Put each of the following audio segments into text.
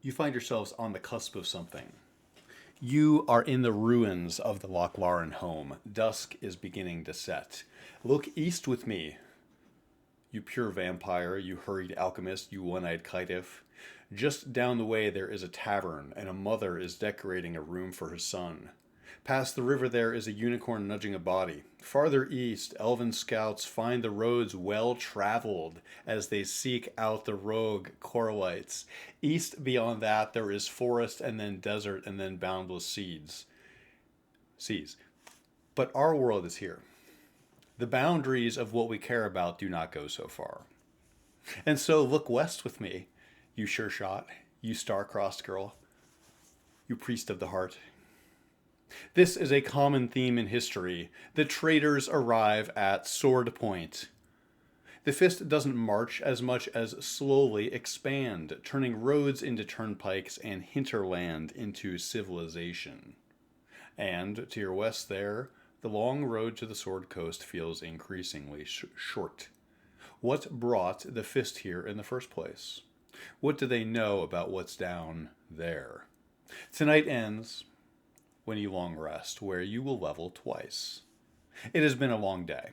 You find yourselves on the cusp of something. You are in the ruins of the Lochlaren home. Dusk is beginning to set. Look east with me, you pure vampire, you hurried alchemist, you one-eyed caitiff. Just down the way there is a tavern, and a mother is decorating a room for her son. Past the river there is a unicorn nudging a body. Farther east, elven scouts find the roads well traveled as they seek out the rogue Coralites. East beyond that there is forest and then desert and then boundless seas. But our world is here. The boundaries of what we care about do not go so far. And so look west with me, you sure shot, you star-crossed girl, you priest of the heart. This is a common theme in history. The traitors arrive at sword point. The fist doesn't march as much as slowly expand, turning roads into turnpikes and hinterland into civilization. And to your west there, the long road to the Sword Coast feels increasingly short. What brought the fist here in the first place? What do they know about what's down there? Tonight ends when you long rest, where you will level twice. It has been a long day.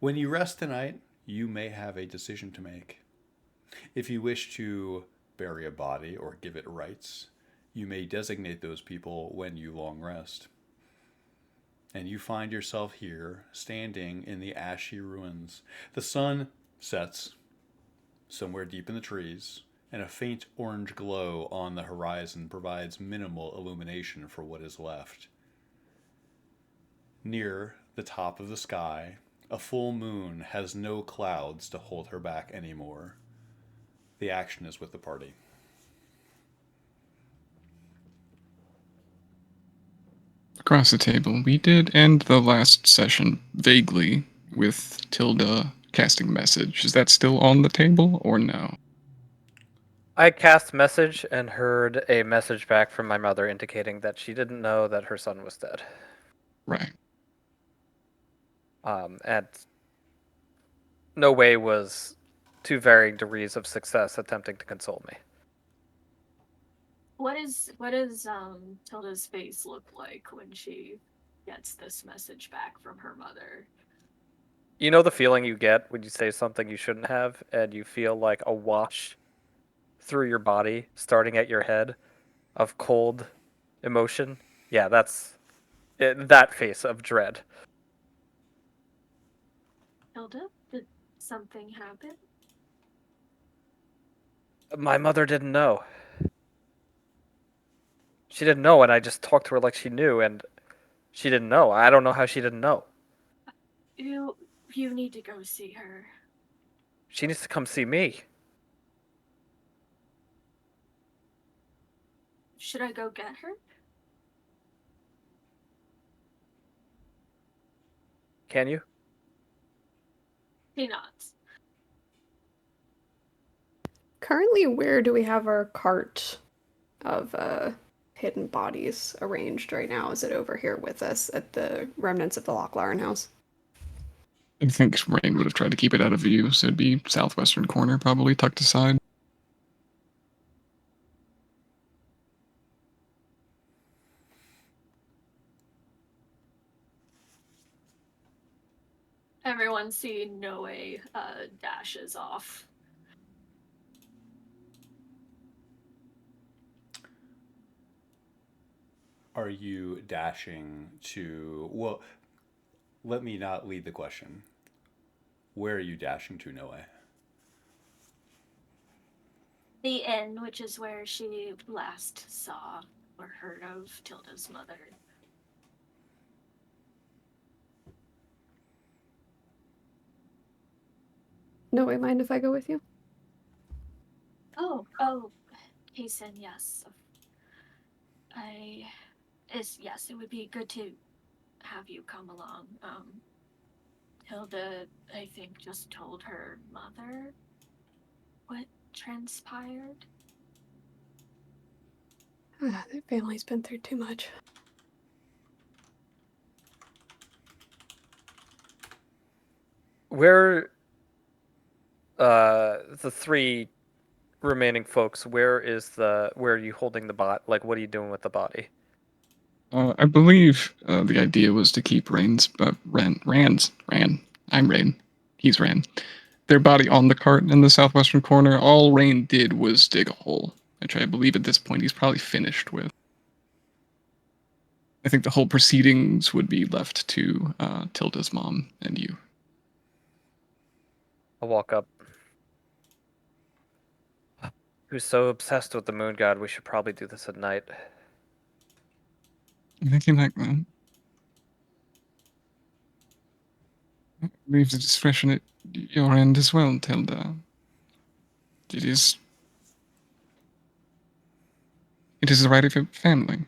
When you rest tonight, you may have a decision to make. If you wish to bury a body or give it rites, you may designate those people when you long rest. And you find yourself here, standing in the ashy ruins. The sun sets somewhere deep in the trees, and a faint orange glow on the horizon provides minimal illumination for what is left. Near the top of the sky, a full moon has no clouds to hold her back anymore. The action is with the party. Across the table, we did end the last session vaguely with Tilda casting message. Is that still on the table or no? I cast message and heard a message back from my mother indicating that she didn't know that her son was dead. Right. And no way was to varying degrees of success attempting to console me. What does Tilda's face look like when she gets this message back from her mother? You know the feeling you get when you say something you shouldn't have, and you feel like a wash through your body, starting at your head, of cold emotion? Yeah, that's that face of dread. Tilda, did something happen? My mother didn't know. She didn't know, and I just talked to her like she knew, and she didn't know. I don't know how she didn't know. You you need to go see her. She needs to come see me. Should I go get her? Can you? He nods. Currently, where do we have our cart of hidden bodies arranged right now? Is it over here with us at the remnants of the Lochlaren house? I think Rain would have tried to keep it out of view, so it'd be southwestern corner, probably tucked aside. Everyone see Noe dashes off. Are you dashing to. Well, let me not lead the question. Where are you dashing to, Noah? The inn, which is where she last saw or heard of Tilda's mother. No, I mind if I go with you? Oh, Kason, yes. Yes, it would be good to have you come along. Hilda, I think, just told her mother what transpired. Their family's been through too much. Where the three remaining folks, where are you holding the bot? Like, what are you doing with the body? I believe the idea was to keep Ran. I'm Rain. He's Ran. Their body on the cart in the southwestern corner. All Rain did was dig a hole, which I believe at this point he's probably finished with. I think the whole proceedings would be left to Tilda's mom and you. I'll walk up. Who's so obsessed with the moon god, we should probably do this at night. I think you like that. Leave the discretion at your end as well, Tilda. It is the right of your family.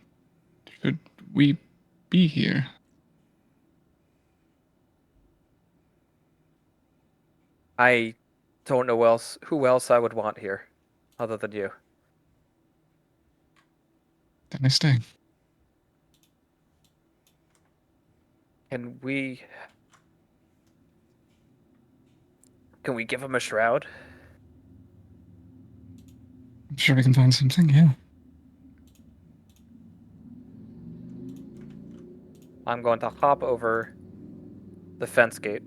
Should we be here? I don't know who else I would want here, other than you. Then I stay. Can we give him a shroud? I'm sure we can find something, yeah. I'm going to hop over the fence gate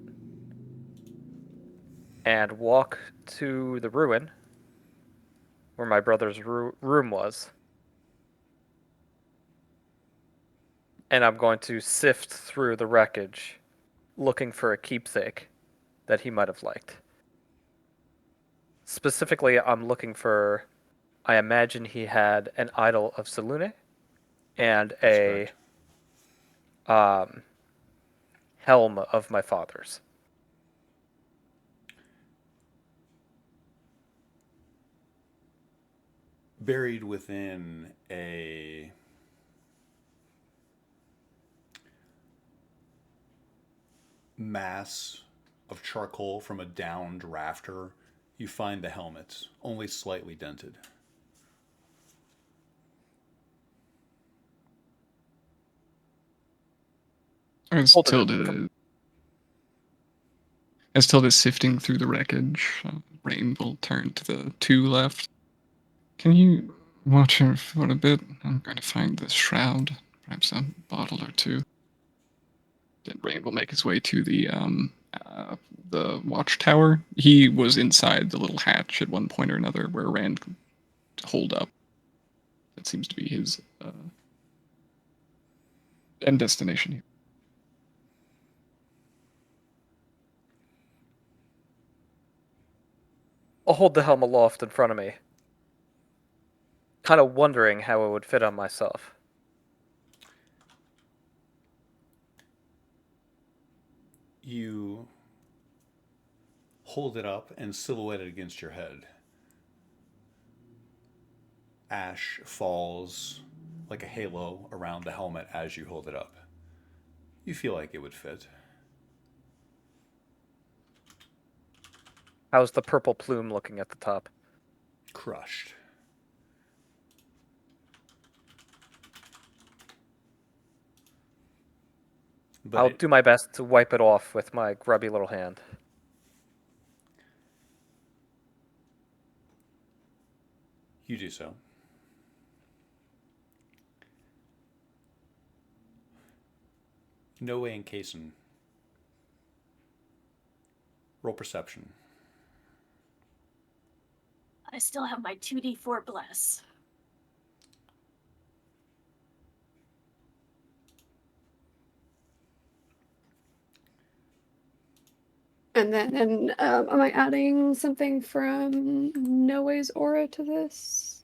and walk to the ruin where my brother's room was. And I'm going to sift through the wreckage looking for a keepsake that he might have liked. Specifically, I'm looking for, I imagine he had an idol of Selûne and a helm of my father's. Buried within a mass of charcoal from a downed rafter, you find the helmet, only slightly dented. As Tilda's sifting through the wreckage, Rain will turn to the two left. Can you watch her for a bit? I'm going to find this shroud, perhaps a bottle or two. Then Rain will make his way to the watchtower. He was inside the little hatch at one point or another where Rand could hold up. That seems to be his end destination here. I'll hold the helm aloft in front of me, kind of wondering how it would fit on myself. You hold it up and silhouette it against your head. Ash falls like a halo around the helmet as you hold it up. You feel like it would fit. How's the purple plume looking at the top? Crushed. But I'll do my best to wipe it off with my grubby little hand. You do so. Noe and Kaysen. Roll perception. I still have my 2d4 bless. And then, am I adding something from Noe's aura to this?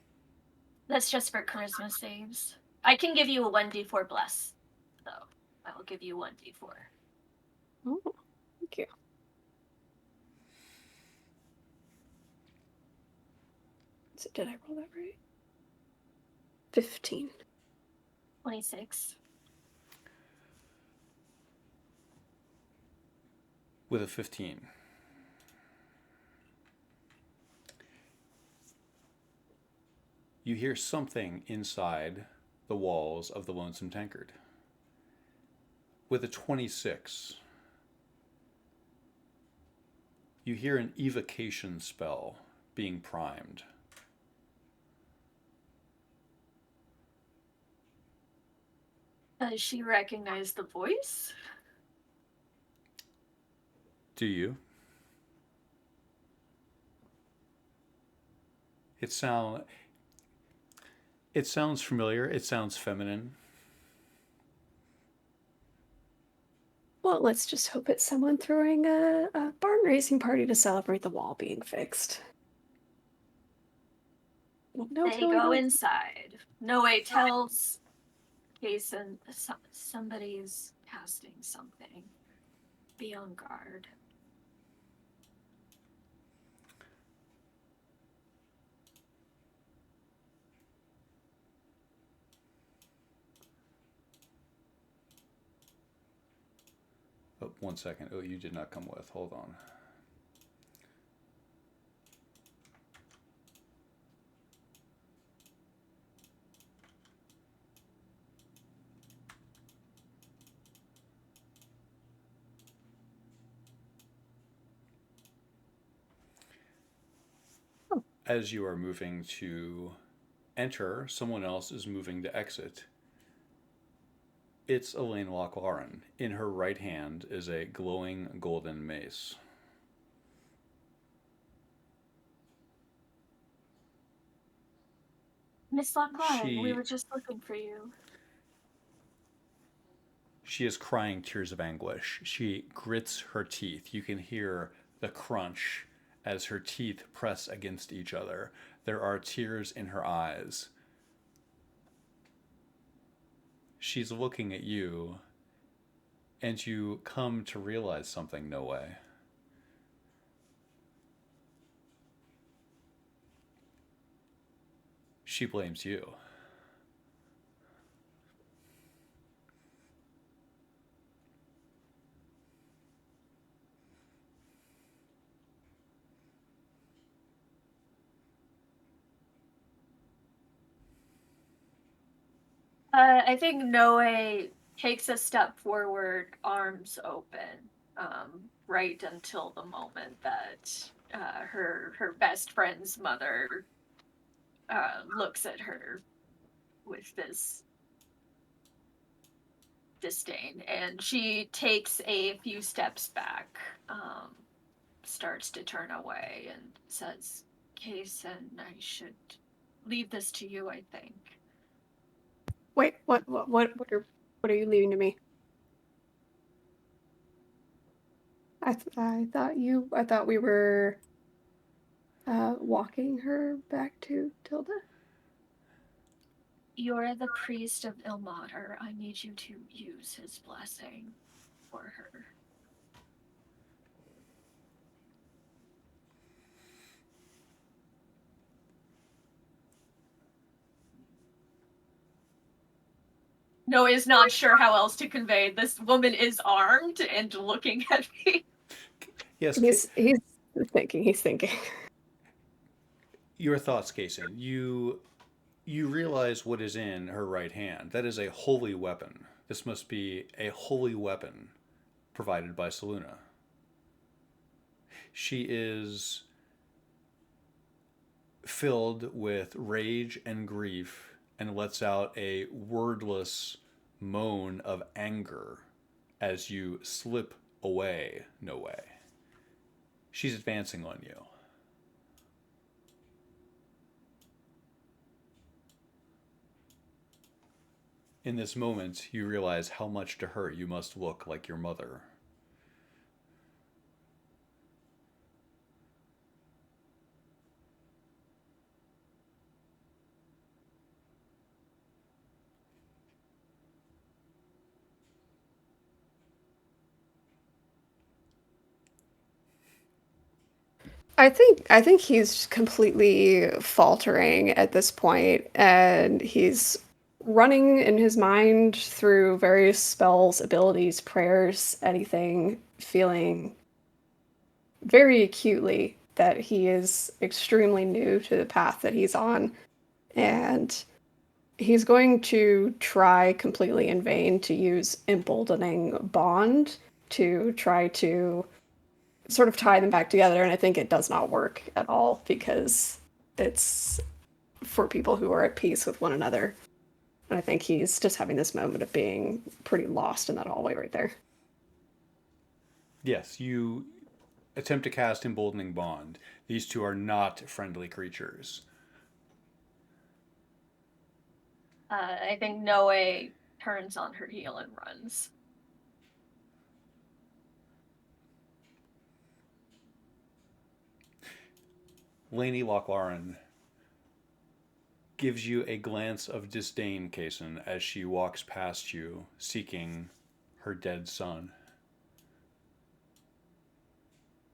That's just for charisma saves. I can give you a 1d4 bless, though. I will give you 1d4. Oh, thank you. So did I roll that right? 15. 26. With a 15. You hear something inside the walls of the Lonesome Tankard. With a 26, you hear an evocation spell being primed Does she recognize the voice? Do you? It sounds familiar. It sounds feminine. Well, let's just hope it's someone throwing a barn raising party to celebrate the wall being fixed. No, They go inside. Noe tells Jason somebody's casting something. Be on guard. Oh, 1 second. Oh, you did not come with. Hold on. As you are moving to enter, someone else is moving to exit. It's Elaine Lochlauren. In her right hand is a glowing golden mace. Miss Lochlauren, we She- were just looking for you. She is crying tears of anguish. She grits her teeth. You can hear the crunch as her teeth press against each other. There are tears in her eyes. She's looking at you, and you come to realize something, No Way. She blames you. I think Noe takes a step forward, arms open, right until the moment that her best friend's mother looks at her with this disdain, and she takes a few steps back, starts to turn away, and says, "Kason, I should leave this to you, I think." Wait, what are you leaving to me? I thought we were walking her back to Tilda. You're the priest of Ilmater. I need you to use his blessing for her. No is not sure how else to convey. This woman is armed and looking at me. Yes, He's thinking. He's thinking. your thoughts, Kason. You realize what is in her right hand. That is a holy weapon. This must be a holy weapon provided by Selûne. She is filled with rage and grief and lets out a wordless moan of anger as you slip away, No Way. She's advancing on you. In this moment, you realize how much to her you must look like your mother. I think he's completely faltering at this point, and he's running in his mind through various spells, abilities, prayers, anything, feeling very acutely that he is extremely new to the path that he's on, and he's going to try completely in vain to use emboldening bond to try to sort of tie them back together, and I think it does not work at all because it's for people who are at peace with one another. And I think he's just having this moment of being pretty lost in that hallway right there. Yes, you attempt to cast Emboldening Bond. These two are not friendly creatures. I think Noe turns on her heel and runs. Lainey Lochlaren gives you a glance of disdain, Kaysen, as she walks past you, seeking her dead son.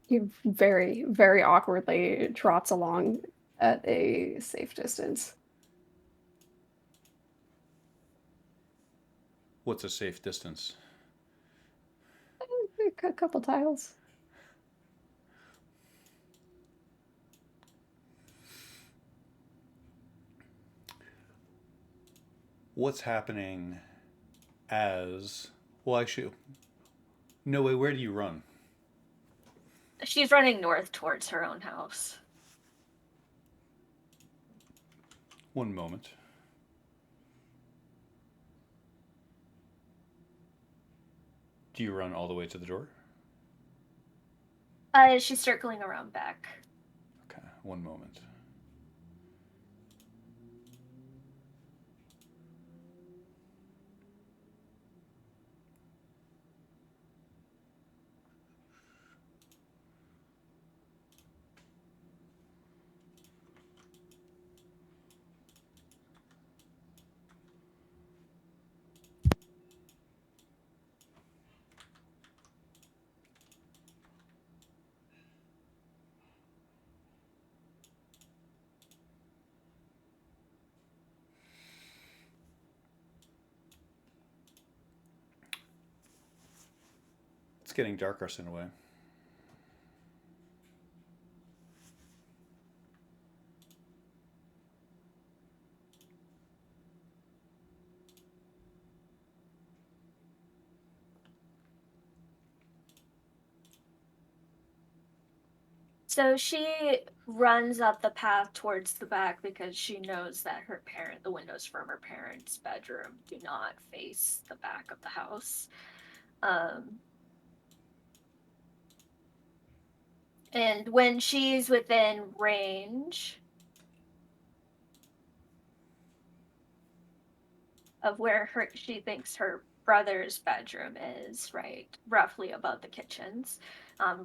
He very, very awkwardly trots along at a safe distance. What's a safe distance? A couple tiles. What's happening as... Well, actually, no way, where do you run? She's running north towards her own house. One moment. Do you run all the way to the door? She's circling around back. Okay, one moment. It's getting darker in a way. So she runs up the path towards the back because she knows that the windows from her parents' bedroom do not face the back of the house. And when she's within range of where she thinks her brother's bedroom is, right, roughly above the kitchens,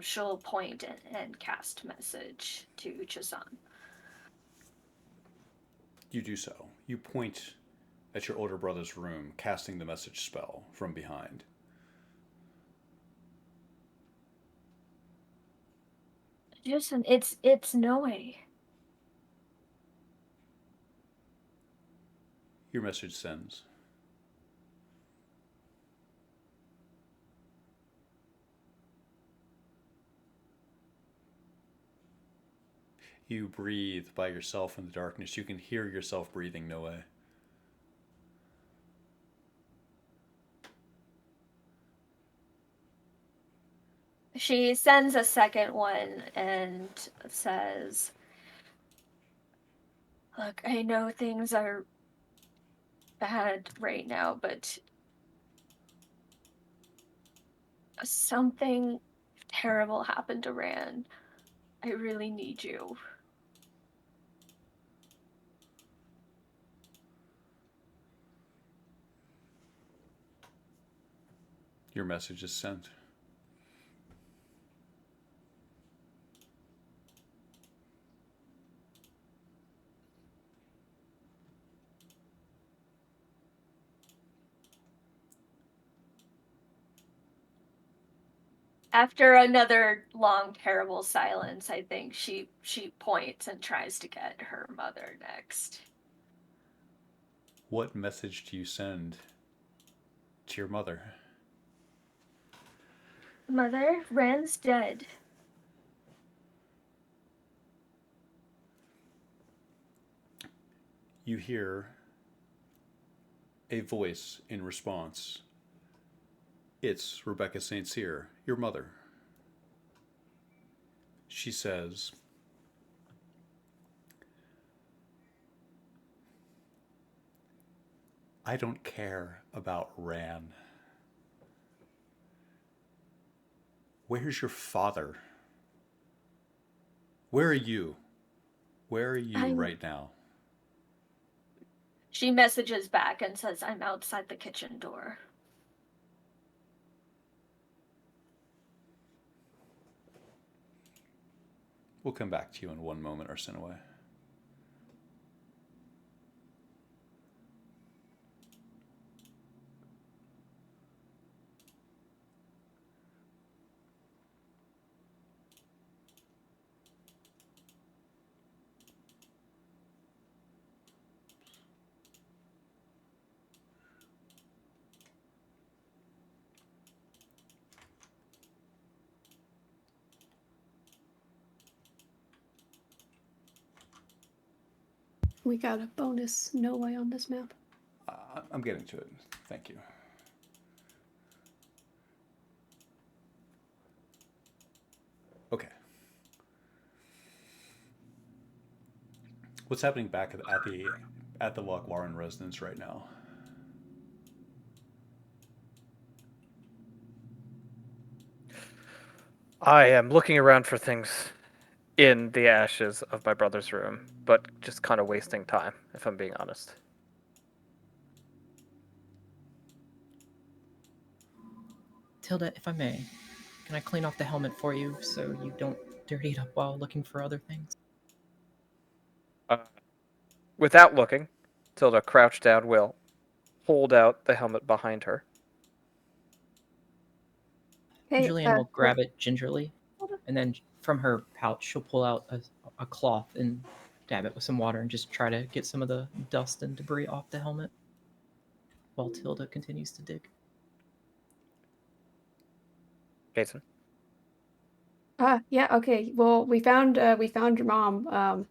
she'll point and cast message to Chazan. You do so. You point at your older brother's room, casting the message spell from behind. Jason, it's Noe. Your message sends. You breathe by yourself in the darkness. You can hear yourself breathing, Noe. She sends a second one and says, "Look, I know things are bad right now, but something terrible happened to Rand. I really need you." Your message is sent. After another long, terrible silence, I think she points and tries to get her mother next. What message do you send to your mother? Mother, Rand's dead. You hear a voice in response. It's Rebecca St. Cyr, your mother. She says, I don't care about Ran. Where's your father? Where are you? Where are you I'm- right now? She messages back and says, I'm outside the kitchen door. We'll come back to you in one moment, Arsinoe. We got a bonus no way on this map. I'm getting to it. Thank you. Okay. What's happening back at the Lochlaren residence right now? I am looking around for things in the ashes of my brother's room, but just kind of wasting time, if I'm being honest. Tilda, if I may, can I clean off the helmet for you so you don't dirty it up while looking for other things? Without looking, Tilda, crouched down, will hold out the helmet behind her. Hey, Julianne will grab it gingerly, and then from her pouch, she'll pull out a cloth and dab it with some water and just try to get some of the dust and debris off the helmet while Tilda continues to dig. Jason. Yeah, okay. Well, we found your mom. Got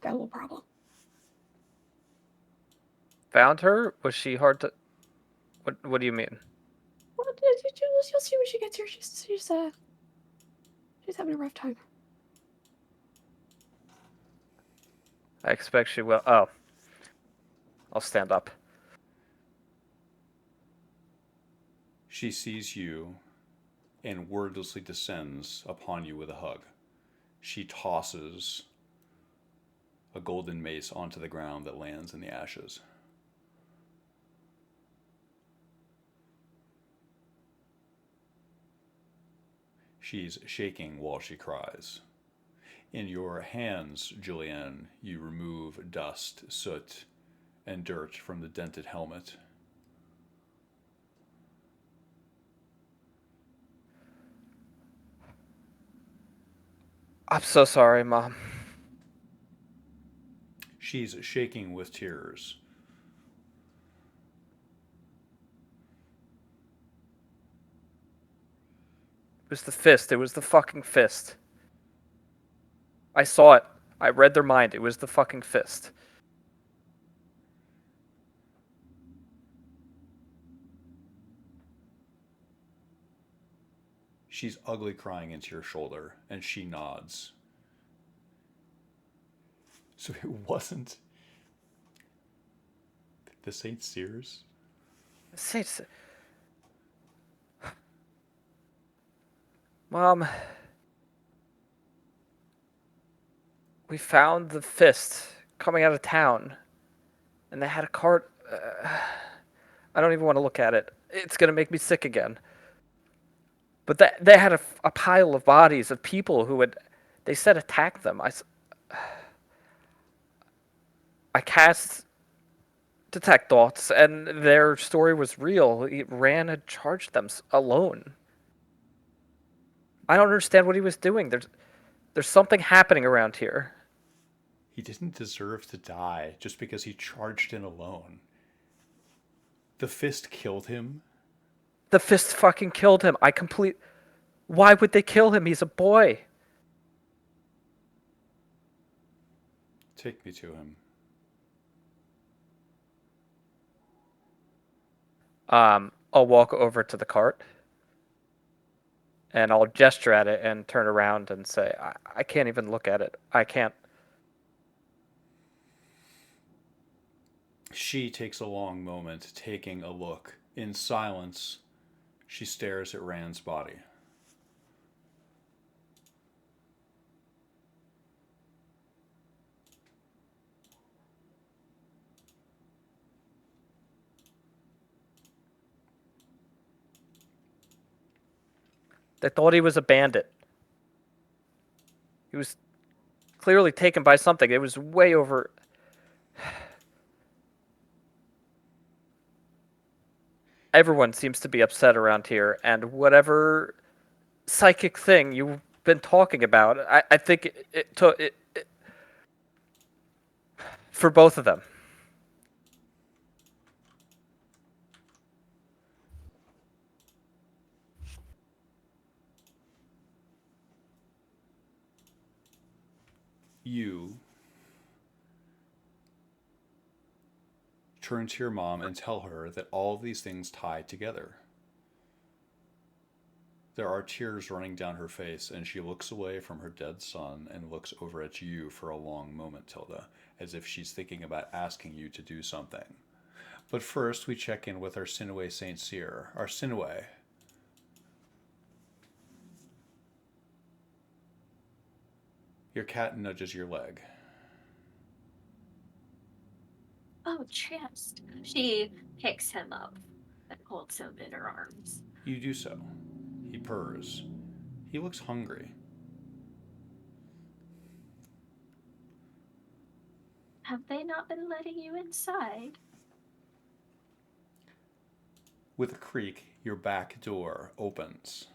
a little problem. Found her? Was she hard to... What do you mean? Well, you'll see when she gets here. She's having a rough time. I expect she will... Oh. I'll stand up. She sees you and wordlessly descends upon you with a hug. She tosses a golden mace onto the ground that lands in the ashes. She's shaking while she cries. In your hands, Julianne, you remove dust, soot, and dirt from the dented helmet. I'm so sorry, Mom. She's shaking with tears. It was the fist. It was the fucking fist. I saw it. I read their mind. It was the fucking fist. She's ugly crying into your shoulder, and she nods. So it wasn't the St. Cyrs? Mom, we found the fist coming out of town, and they had a cart. I don't even want to look at it. It's gonna make me sick again. But they had a pile of bodies of people who had, they said, attacked them. I cast detect thoughts, and their story was real. Ran had charged them alone. I don't understand what he was doing. There's something happening around here. He didn't deserve to die just because he charged in alone. The fist killed him. The fist fucking killed him. Why would they kill him? He's a boy. Take me to him. I'll walk over to the cart, and I'll gesture at it and turn around and say, I can't even look at it. I can't. She takes a long moment, taking a look. In silence, she stares at Rand's body. They thought he was a bandit. He was clearly taken by something. It was way over. Everyone seems to be upset around here, and whatever psychic thing you've been talking about, I think it took it for both of them. You turn to your mom and tell her that all of these things tie together. There are tears running down her face, and she looks away from her dead son and looks over at you for a long moment, Tilda, as if she's thinking about asking you to do something. But first, we check in with our Sinue St. Cyr. Our Sinue. Your cat nudges your leg. Oh, Chest. She picks him up and holds him in her arms. You do so. He purrs. He looks hungry. Have they not been letting you inside? With a creak, your back door opens.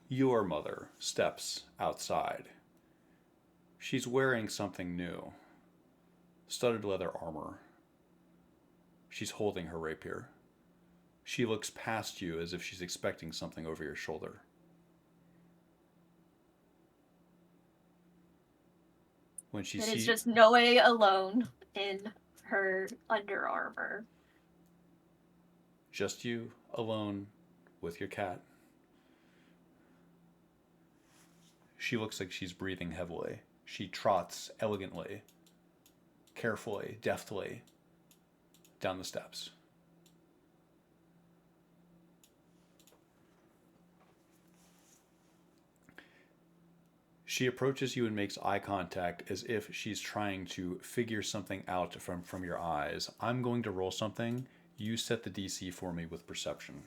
Your mother steps outside. She's wearing something new. Studded leather armor. She's holding her rapier. She looks past you as if she's expecting something over your shoulder. When she It sees is just Noe alone in her Under Armour. just you alone with your cat. She looks like she's breathing heavily. She trots elegantly, carefully, deftly down the steps. She approaches you and makes eye contact as if she's trying to figure something out from your eyes. I'm going to roll something. You set the DC for me with perception.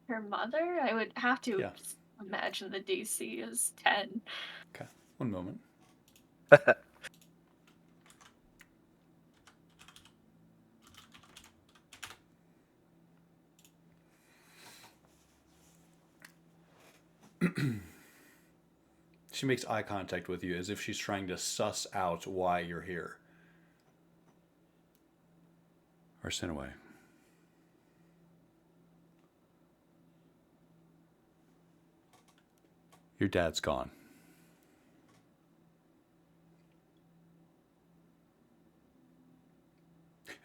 Her mother? I would have to Yeah. imagine the DC is 10. Okay, one moment. She makes eye contact with you as if she's trying to suss out why you're here. Arsinoe. Your dad's gone.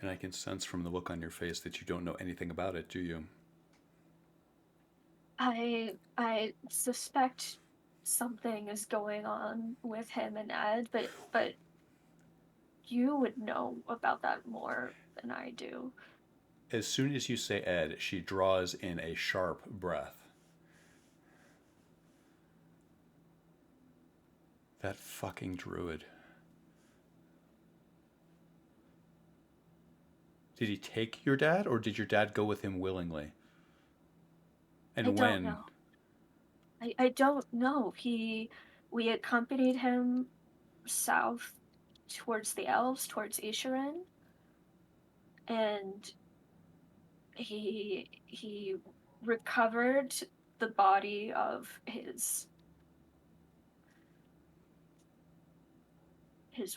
And I can sense from the look on your face that you don't know anything about it, do you? I suspect something is going on with him and Ed, but you would know about that more than I do. As soon as you say Ed, she draws in a sharp breath. That fucking druid. Did he take your dad, or did your dad go with him willingly? And I when? don't know. I don't know. We accompanied him south towards the elves, towards Isharin, and he recovered the body of his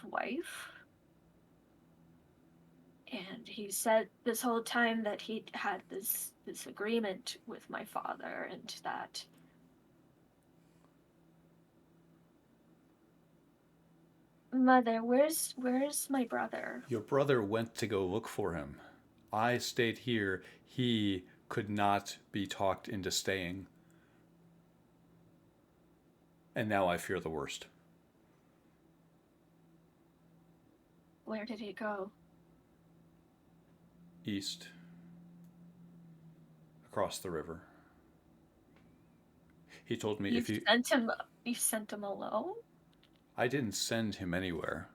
wife. And he said this whole time that he'd had this agreement with my father, and that Mother, where's my brother? Your brother went to go look for him. I stayed here. He could not be talked into staying. And now I fear the worst. Where did he go? East. Across the river. He told me if you... You sent him alone? I didn't send him anywhere.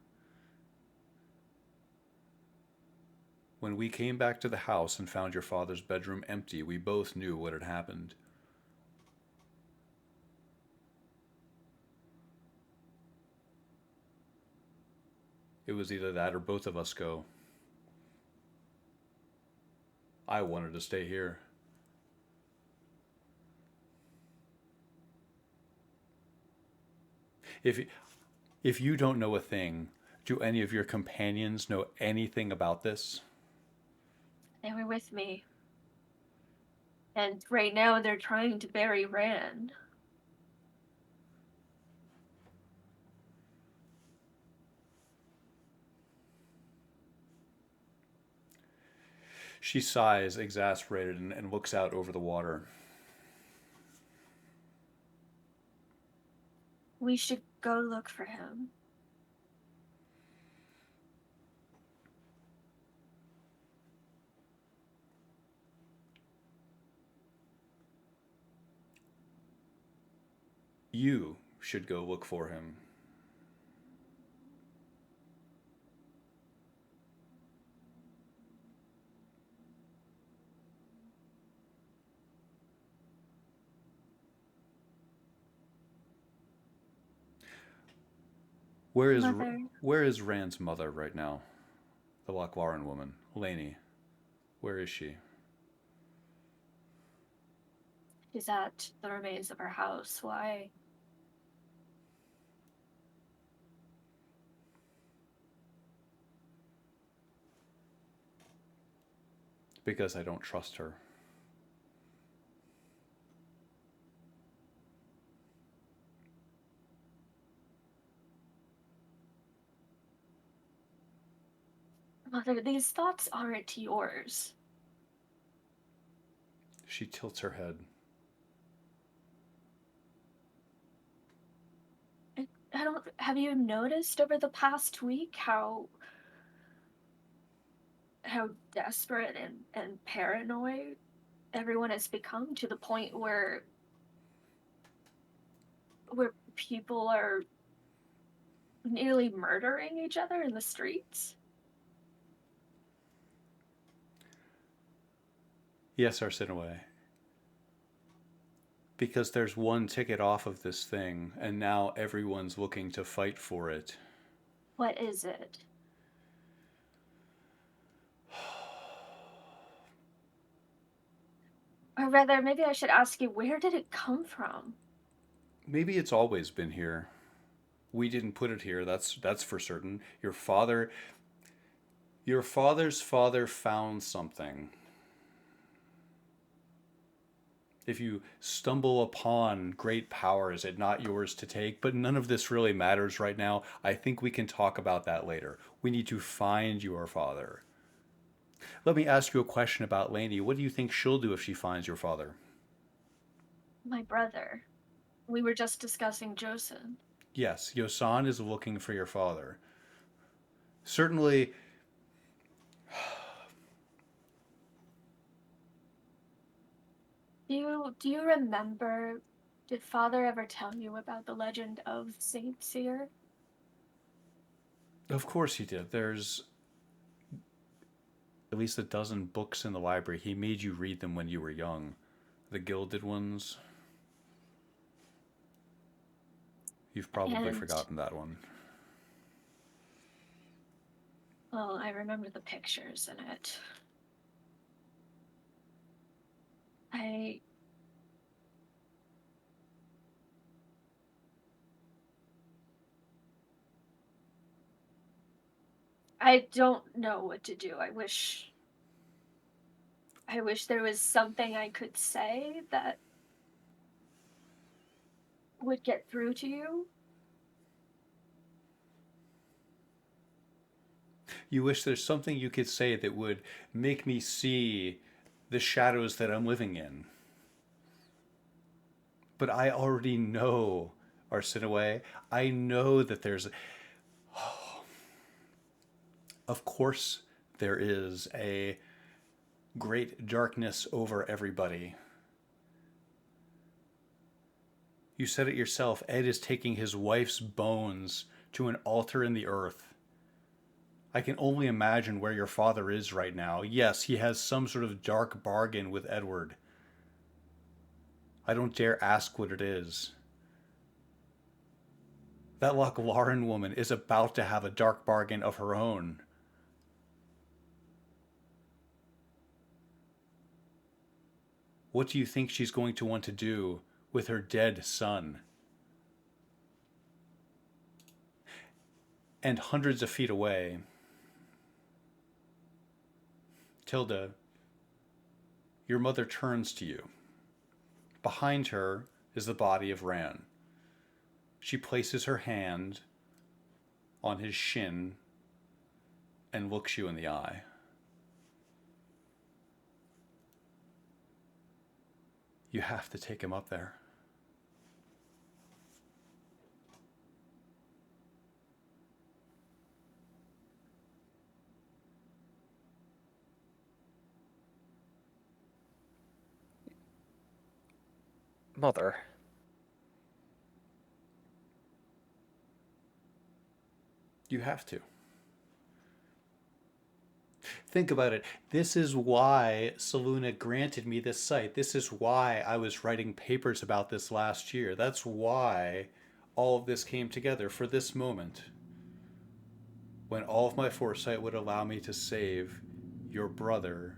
When we came back to the house and found your father's bedroom empty, we both knew what had happened. It was either that or both of us go. I wanted to stay here. If you don't know a thing, do any of your companions know anything about this? They were with me. And right now they're trying to bury Rand. She sighs, exasperated, and looks out over the water. We should go look for him. You should go look for him. Mother. Where is Rand's mother right now? The Lochlaren woman, Lainey. Where is she? She's at the remains of her house. Why? Because I don't trust her. Mother, these thoughts aren't yours. She tilts her head. I don't. Have you noticed over the past week how desperate and paranoid everyone has become, to the point where people are nearly murdering each other in the streets? Yes, Arsinoe. Because there's one ticket off of this thing, and now everyone's looking to fight for it. What is it? Or rather, maybe I should ask you, where did it come from? Maybe it's always been here. We didn't put it here, that's for certain. Your father's father found something. If you stumble upon great power, is it not yours to take? But none of this really matters right now. I think we can talk about that later. We need to find your father. Let me ask you a question about Lainey. What do you think she'll do if she finds your father? My brother. We were just discussing Josen. Yes, Yosan is looking for your father. Certainly... Do you remember, did Father ever tell you about the legend of Saint Cyr? Of course he did. There's at least a dozen books in the library. He made you read them when you were young. The gilded ones. You've probably forgotten that one. Well, I remember the pictures in it. I don't know what to do. I wish there was something I could say that would get through to you. You wish there's something you could say that would make me see the shadows that I'm living in. But I already know Arsinoe, I know that there's... Of course there is a great darkness over everybody. You said it yourself, Ed is taking his wife's bones to an altar in the earth. I can only imagine where your father is right now. Yes, he has some sort of dark bargain with Edward. I don't dare ask what it is. That Loch Laren woman is about to have a dark bargain of her own. What do you think she's going to want to do with her dead son? And hundreds of feet away, Tilda, your mother turns to you. Behind her is the body of Ran. She places her hand on his shin and looks you in the eye. You have to take him up there. Mother. You have to. Think about it. This is why Selûne granted me this site. This is why I was writing papers about this last year. That's why all of this came together for this moment. When all of my foresight would allow me to save your brother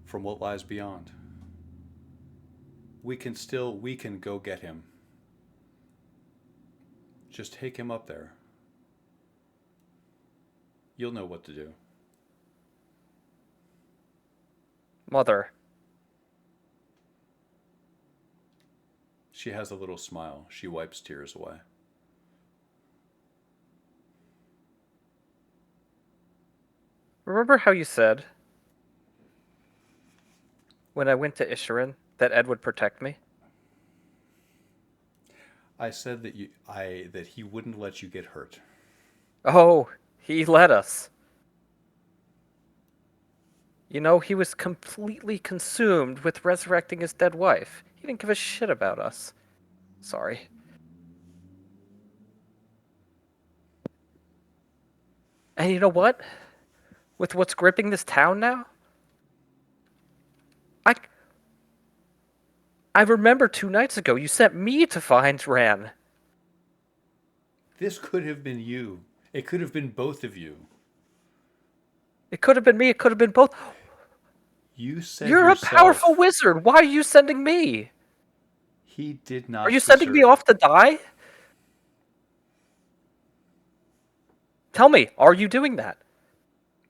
from what lies beyond. We can go get him. Just take him up there. You'll know what to do. Mother. She has a little smile. She wipes tears away. Remember how you said, when I went to Isherin, that Ed would protect me? I said that he wouldn't let you get hurt. Oh, he let us. You know, he was completely consumed with resurrecting his dead wife. He didn't give a shit about us. Sorry. And you know what? With what's gripping this town now, I remember 2 nights ago you sent me to find Ran. This could have been you. It could have been both of you. It could have been me, it could have been both. You said You're yourself, a powerful wizard. Why are you sending me? He did not Are you sending me deserve- off to die? Tell me, are you doing that?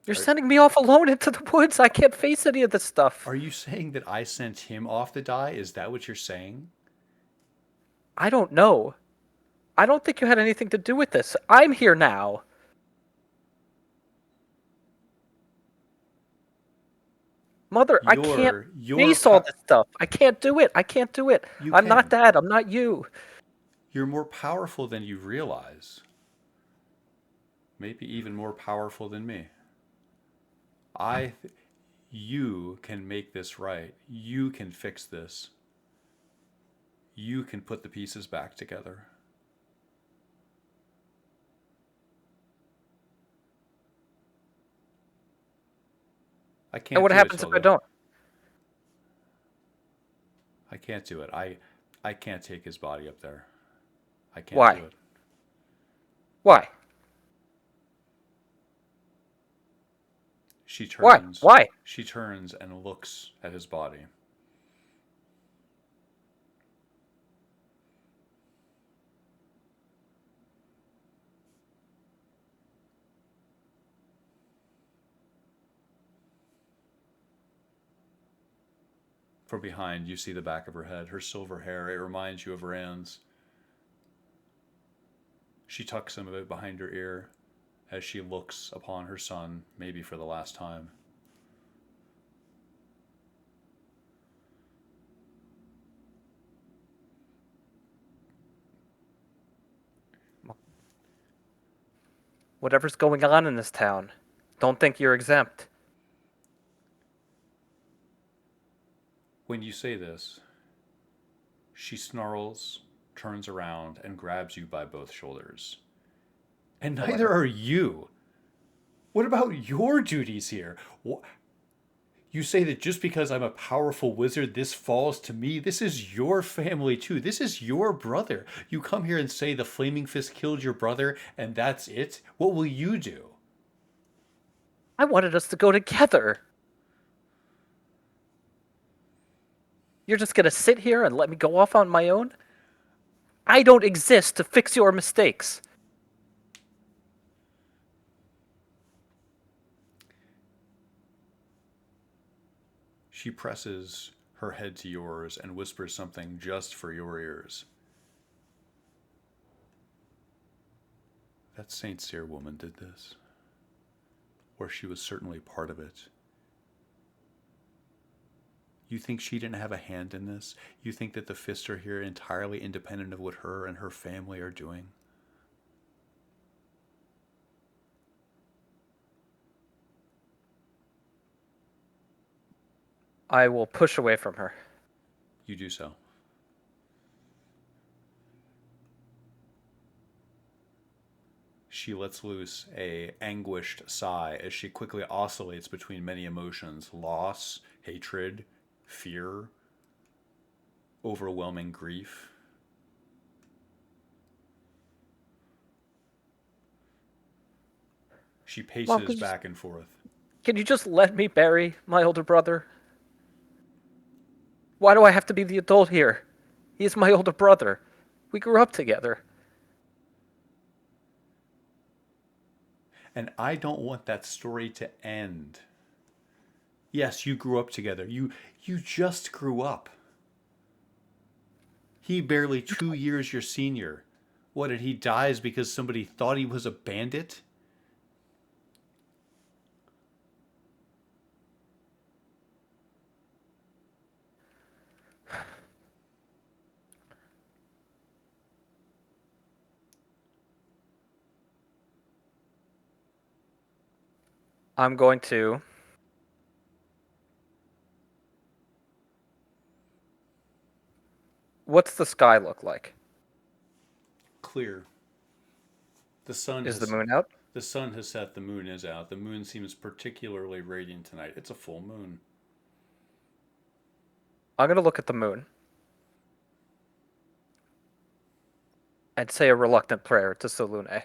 You're sending me off alone into the woods. I can't face any of this stuff. Are you saying that I sent him off to die? Is that what you're saying? I don't know. I don't think you had anything to do with this. I'm here now. Mother, I can't face all this stuff. I can't do it. I can't do it. You I'm not can. Dad. I'm not you. You're more powerful than you realize. Maybe even more powerful than me. You can make this right. You can fix this. You can put the pieces back together. I can't. And what do happens it, if I Tilda. don't? I can't do it. I can't take his body up there. I can't Why? do it. Why? She Why? turns. Why? She turns and looks at his body. From behind, you see the back of her head, her silver hair. It reminds you of Rand's. She tucks some of it behind her ear as she looks upon her son, maybe for the last time. whatever's going on in this town. Don't think you're exempt. When you say this, she snarls, turns around, and grabs you by both shoulders. And neither are you. What about your duties here? You say that just because I'm a powerful wizard, this falls to me? This is your family too. This is your brother. You come here and say the Flaming Fist killed your brother and that's it? What will you do? I wanted us to go together. You're just gonna sit here and let me go off on my own? I don't exist to fix your mistakes. She presses her head to yours and whispers something just for your ears. That Saint Cyr woman did this. Or she was certainly part of it. You think she didn't have a hand in this? You think that the Fists are here entirely independent of what her and her family are doing? I will push away from her. You do so. She lets loose a anguished sigh as she quickly oscillates between many emotions: loss, hatred, fear, overwhelming grief. She paces back and forth. Can you just let me bury my older brother? Why do I have to be the adult here? He's my older brother. We grew up together. And I don't want that story to end. Yes, you grew up together. You just grew up. He barely 2 years your senior. What, and he dies because somebody thought he was a bandit? I'm going to... What's the sky look like? Clear. The sun Is the moon out? The sun has set, the moon is out. The moon seems particularly radiant tonight. It's a full moon. I'm going to look at the moon and say a reluctant prayer to Selune.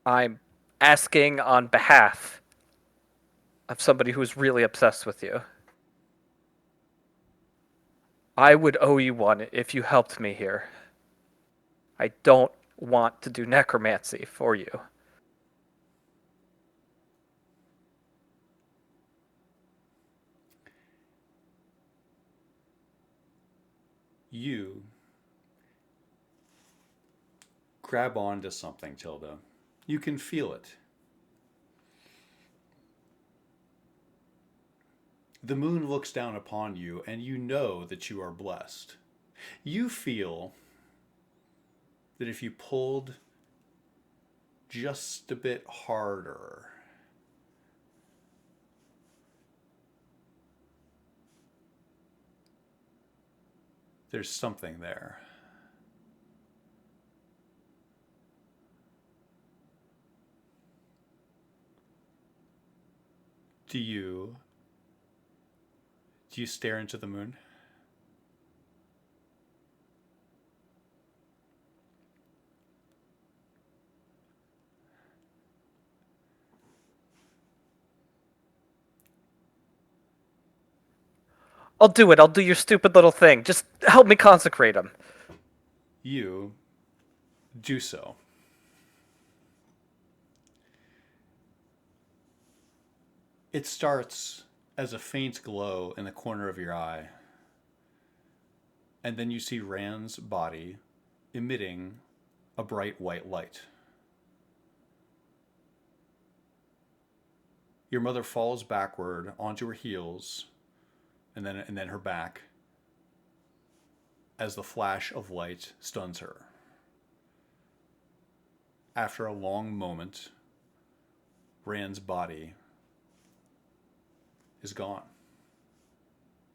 I'm asking on behalf of somebody who's really obsessed with you. I would owe you one if you helped me here. I don't want to do necromancy for you. You grab onto something, Tilda. You can feel it. The moon looks down upon you, and you know that you are blessed. You feel that if you pulled just a bit harder, there's something there. Do you stare into the moon? I'll do it. I'll do your stupid little thing. Just help me consecrate him. You do so. It starts as a faint glow in the corner of your eye. And then you see Rand's body emitting a bright white light. Your mother falls backward onto her heels and then her back, as the flash of light stuns her. After a long moment, Rand's body is gone.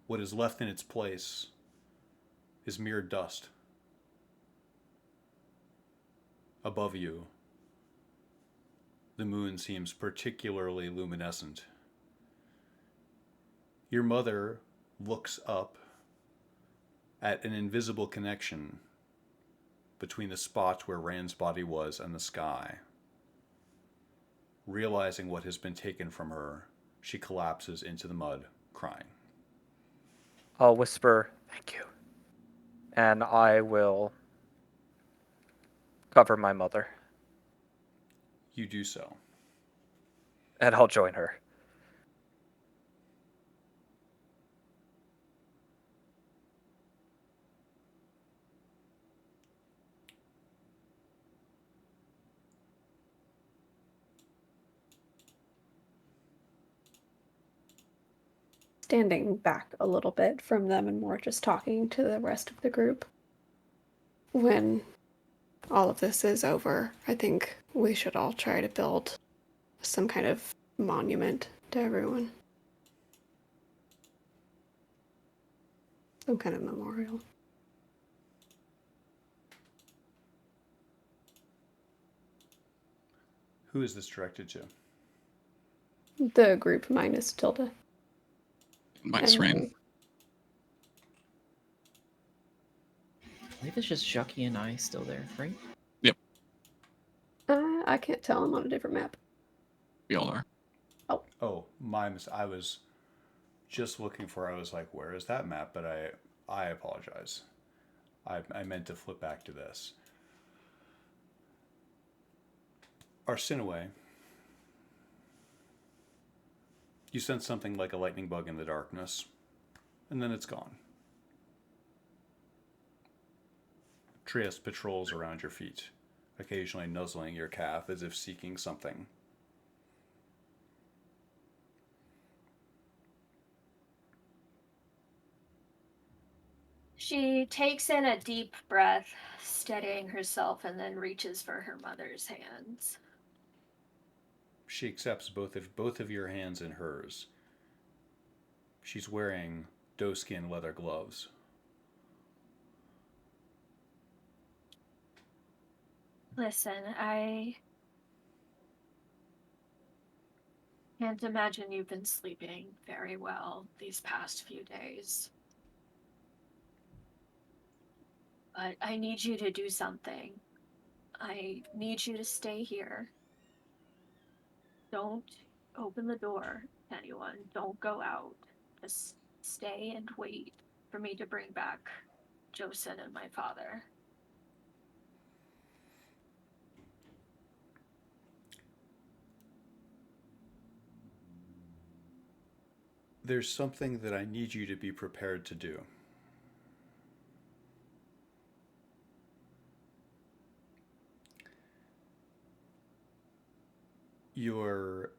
What is left in its place is mere dust. Above you, the moon seems particularly luminescent. Your mother looks up at an invisible connection between the spot where Rand's body was and the sky. Realizing what has been taken from her, she collapses into the mud, crying. I'll whisper, "Thank you." And I will cover my mother. You do so. And I'll join her. Standing back a little bit from them and more just talking to the rest of the group. When all of this is over, I think we should all try to build some kind of monument to everyone. Some kind of memorial. Who is this directed to? The group minus Tilda. Minus And Rain. I believe it's just Shucky and I still there, right? I can't tell. I'm on a different map. We all are. Oh, I was just looking for, I was like, where is that map? But I apologize. I meant to flip back to this. Arsinoe, you sense something like a lightning bug in the darkness, and then it's gone. Trieste patrols around your feet, occasionally nuzzling your calf as if seeking something. She takes in a deep breath, steadying herself, and then reaches for her mother's hands. She accepts both of your hands in hers. She's wearing doeskin leather gloves. Listen, I can't imagine you've been sleeping very well these past few days. But I need you to do something. I need you to stay here. Don't open the door to anyone. Don't go out. Just stay and wait for me to bring back Josen and my father. There's something that I need you to be prepared to do. Your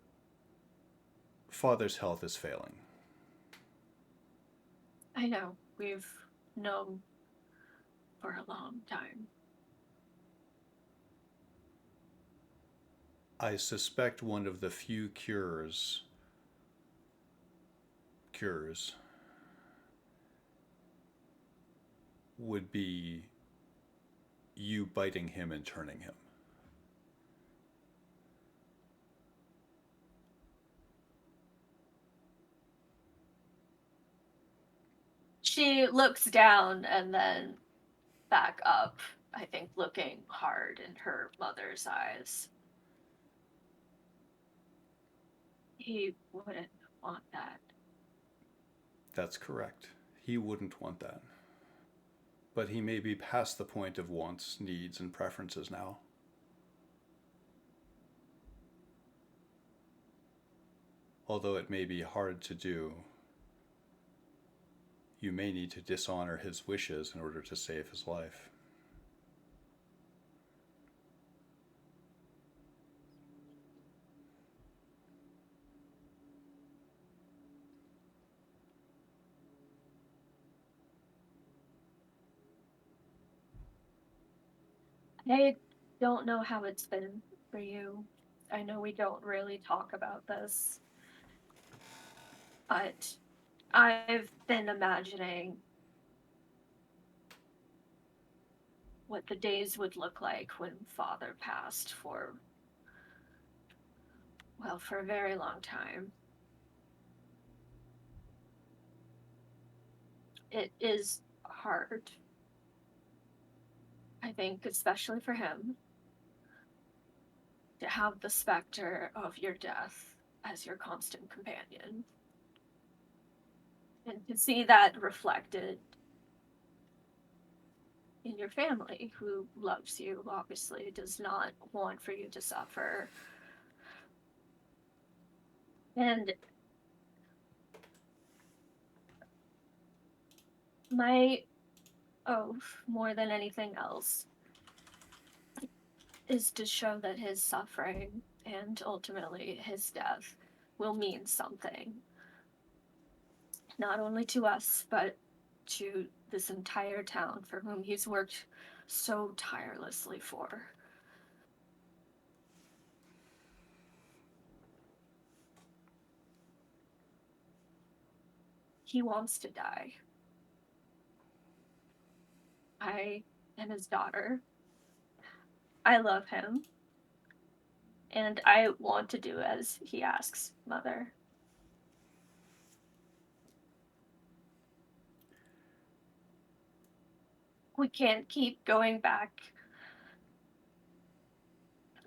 father's health is failing. I know. We've known for a long time. I suspect one of the few cures would be you biting him and turning him. She looks down and then back up, I think looking hard in her mother's eyes. He wouldn't want that. That's correct. He wouldn't want that. But he may be past the point of wants, needs, and preferences now. Although it may be hard to do, you may need to dishonor his wishes in order to save his life. I don't know how it's been for you. I know we don't really talk about this, but I've been imagining what the days would look like when father passed for, well, for a very long time. It is hard, I think, especially for him, to have the specter of your death as your constant companion. And to see that reflected in your family who loves you, obviously, does not want for you to suffer. And my oath, more than anything else, is to show that his suffering and ultimately his death will mean something. Not only to us, but to this entire town for whom he's worked so tirelessly for. He wants to die. I am his daughter. I love him. And I want to do as he asks, Mother. We can't keep going back.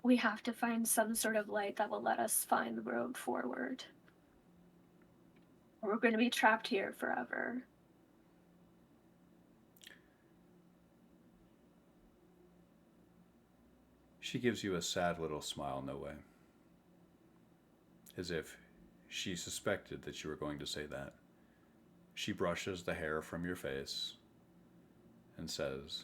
We have to find some sort of light that will let us find the road forward. Or we're going to be trapped here forever. She gives you a sad little smile, Noe, as if she suspected that you were going to say that. She brushes the hair from your face and says,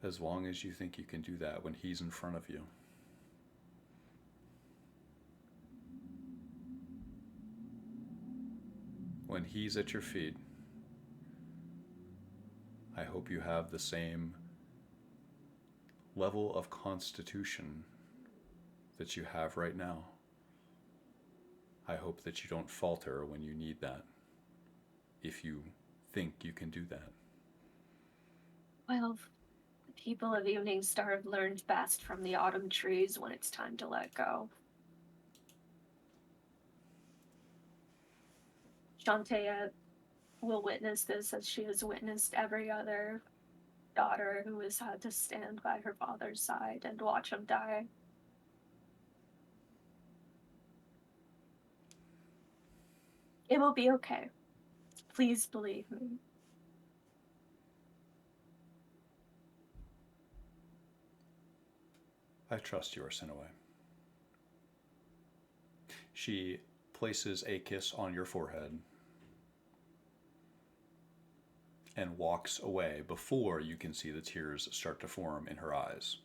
as long as you think you can do that when he's in front of you. When he's at your feet, I hope you have the same level of constitution that you have right now. I hope that you don't falter when you need that, if you think you can do that. Well, the people of Evening Star have learned best from the autumn trees when it's time to let go. Shantea will witness this as she has witnessed every other daughter who has had to stand by her father's side and watch him die. It will be okay. Please believe me. I trust you, Arsinoe. She places a kiss on your forehead and walks away before you can see the tears start to form in her eyes.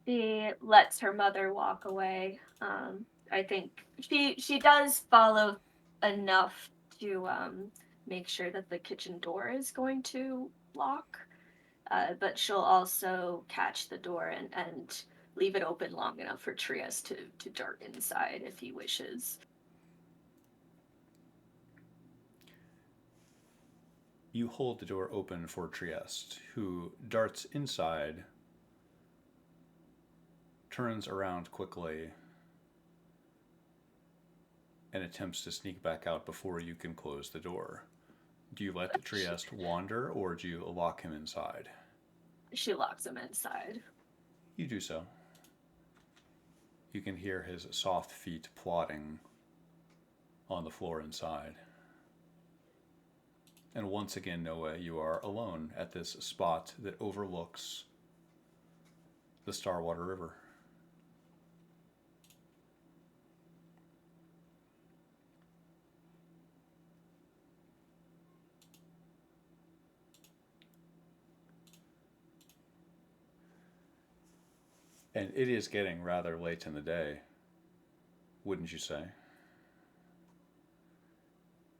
She lets her mother walk away. I think she does follow enough to make sure that the kitchen door is going to lock, but she'll also catch the door and leave it open long enough for Trias to dart inside if he wishes. You hold the door open for Trieste, who darts inside, turns around quickly, and attempts to sneak back out before you can close the door. Do you let the Trieste wander, or do you lock him inside? She locks him inside. You do so. You can hear his soft feet plodding on the floor inside. And once again, Noe, you are alone at this spot that overlooks the Starwater River. And it is getting rather late in the day, wouldn't you say?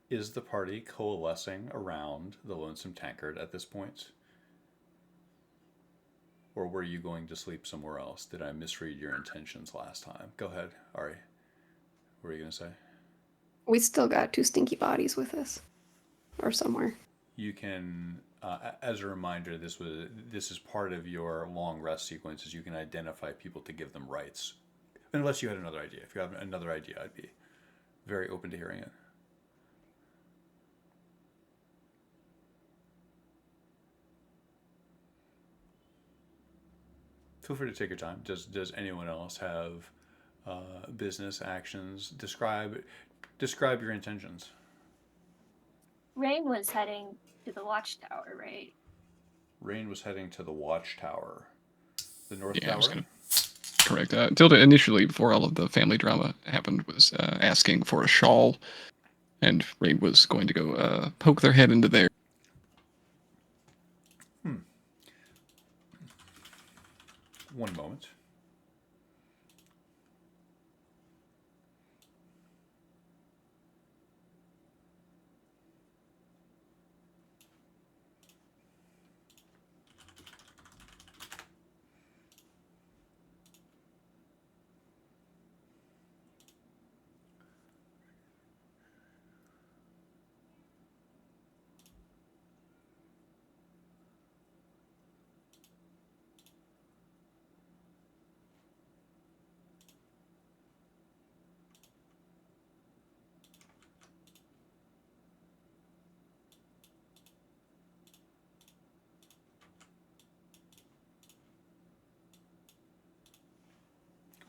Is the party coalescing around the Lonesome Tankard at this point? Or were you going to sleep somewhere else? Did I misread your intentions last time? Go ahead, Ari. What were you going to say? We still got 2 stinky bodies with us, or somewhere. You can, as a reminder, this is part of your long rest sequences. You can identify people to give them rights, unless you had another idea. If you have another idea, I'd be very open to hearing it. Feel free to take your time. Does anyone else have business actions? Describe your intentions. Rain was heading to the watchtower, right? Rain was heading to the watchtower, the north Yeah, tower. I was gonna correct. Tilda initially, before all of the family drama happened, was asking for a shawl, and Rain was going to go poke their head into there. One moment.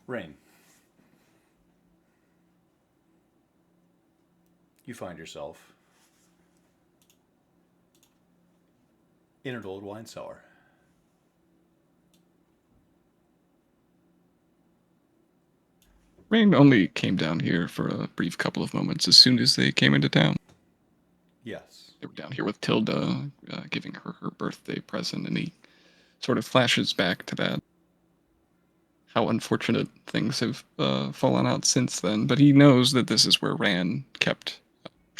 Rain. You find yourself in an old wine cellar. Rain only came down here for a brief couple of moments as soon as they came into town. Yes. They were down here with Tilda, giving her her birthday present, and he sort of flashes back to that. How unfortunate things have fallen out since then, but he knows that this is where Ran kept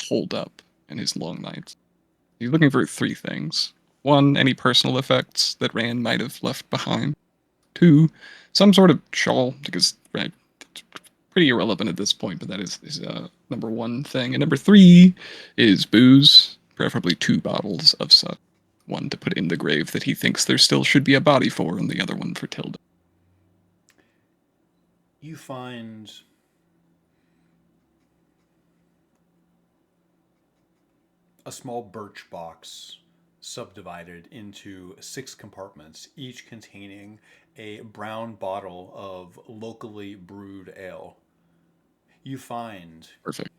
holed up in his long nights. He's looking for 3 things. 1, any personal effects that Ran might have left behind. 2, some sort of shawl, because right, it's pretty irrelevant at this point, but that is number 1 thing. And number 3 is booze, preferably 2 bottles of such. One to put in the grave that he thinks there still should be a body for, and the other one for Tilda. You find a small birch box subdivided into 6 compartments, each containing a brown bottle of locally brewed ale. You find Perfect.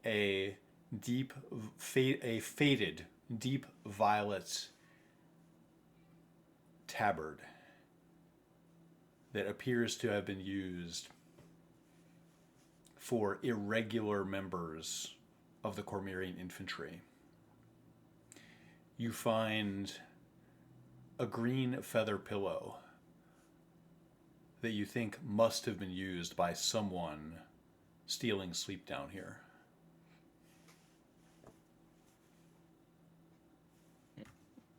a faded deep violet tabard that appears to have been used for irregular members of the Cormyrean infantry. You find a green feather pillow that you think must have been used by someone stealing sleep down here.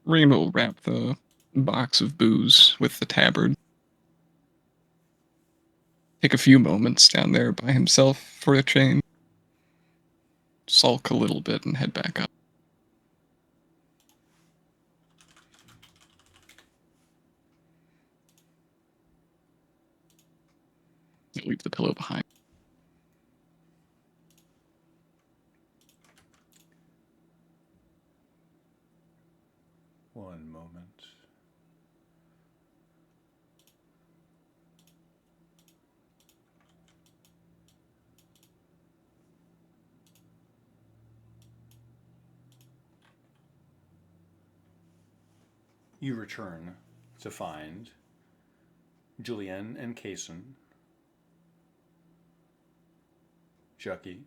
Rain will wrap the box of booze with the tabard. Take a few moments down there by himself for a change. Sulk a little bit and head back up. Leave the pillow behind. One moment. You return to find Julienne and Kaysen, Chucky,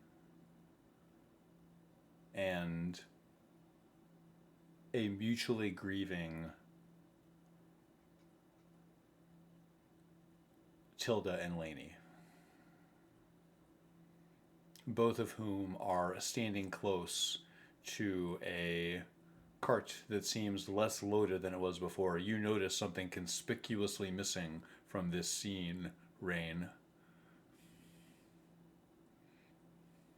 and a mutually grieving Tilda and Laney, both of whom are standing close to a cart that seems less loaded than it was before. You notice something conspicuously missing from this scene, Rain.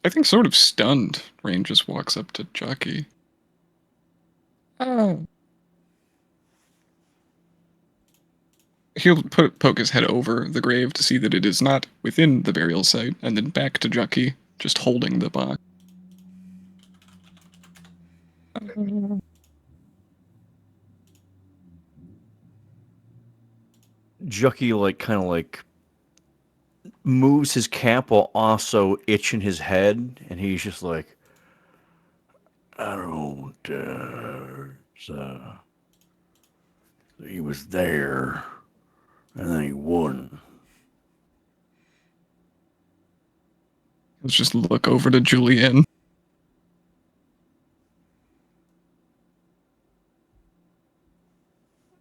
I think sort of stunned, Rain just walks up to Jockey. Oh. He'll poke his head over the grave to see that it is not within the burial site, and then back to Jockey, just holding the box. Jucky kind of moves his cap while also itching his head, and he's just like, I don't, he was there, and then he wouldn't. Let's just look over to Julianne.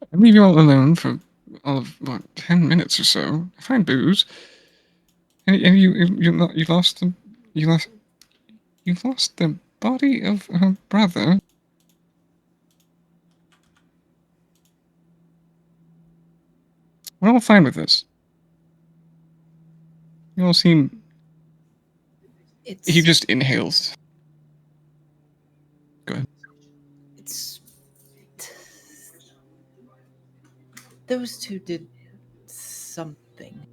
I leave you all alone for all of, 10 minutes or so. Find booze. And you lost the body of her brother. We're all fine with this. You all seem... He just inhales. Go ahead. It's... Those two did something.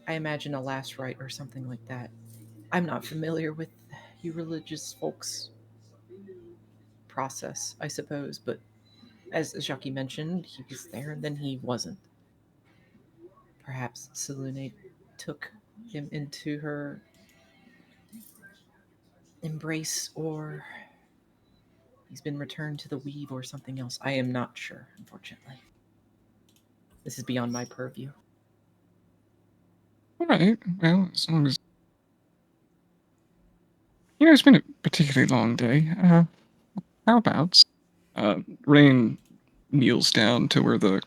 I imagine a last rite or something like that. I'm not familiar with you religious folks' process, I suppose, but as Jackie mentioned, he was there and then he wasn't. Perhaps Selune took him into her embrace, or he's been returned to the weave or something else. I am not sure, unfortunately. This is beyond my purview. Alright, well, as long as... it's been a particularly long day. How about... Rain kneels down to where the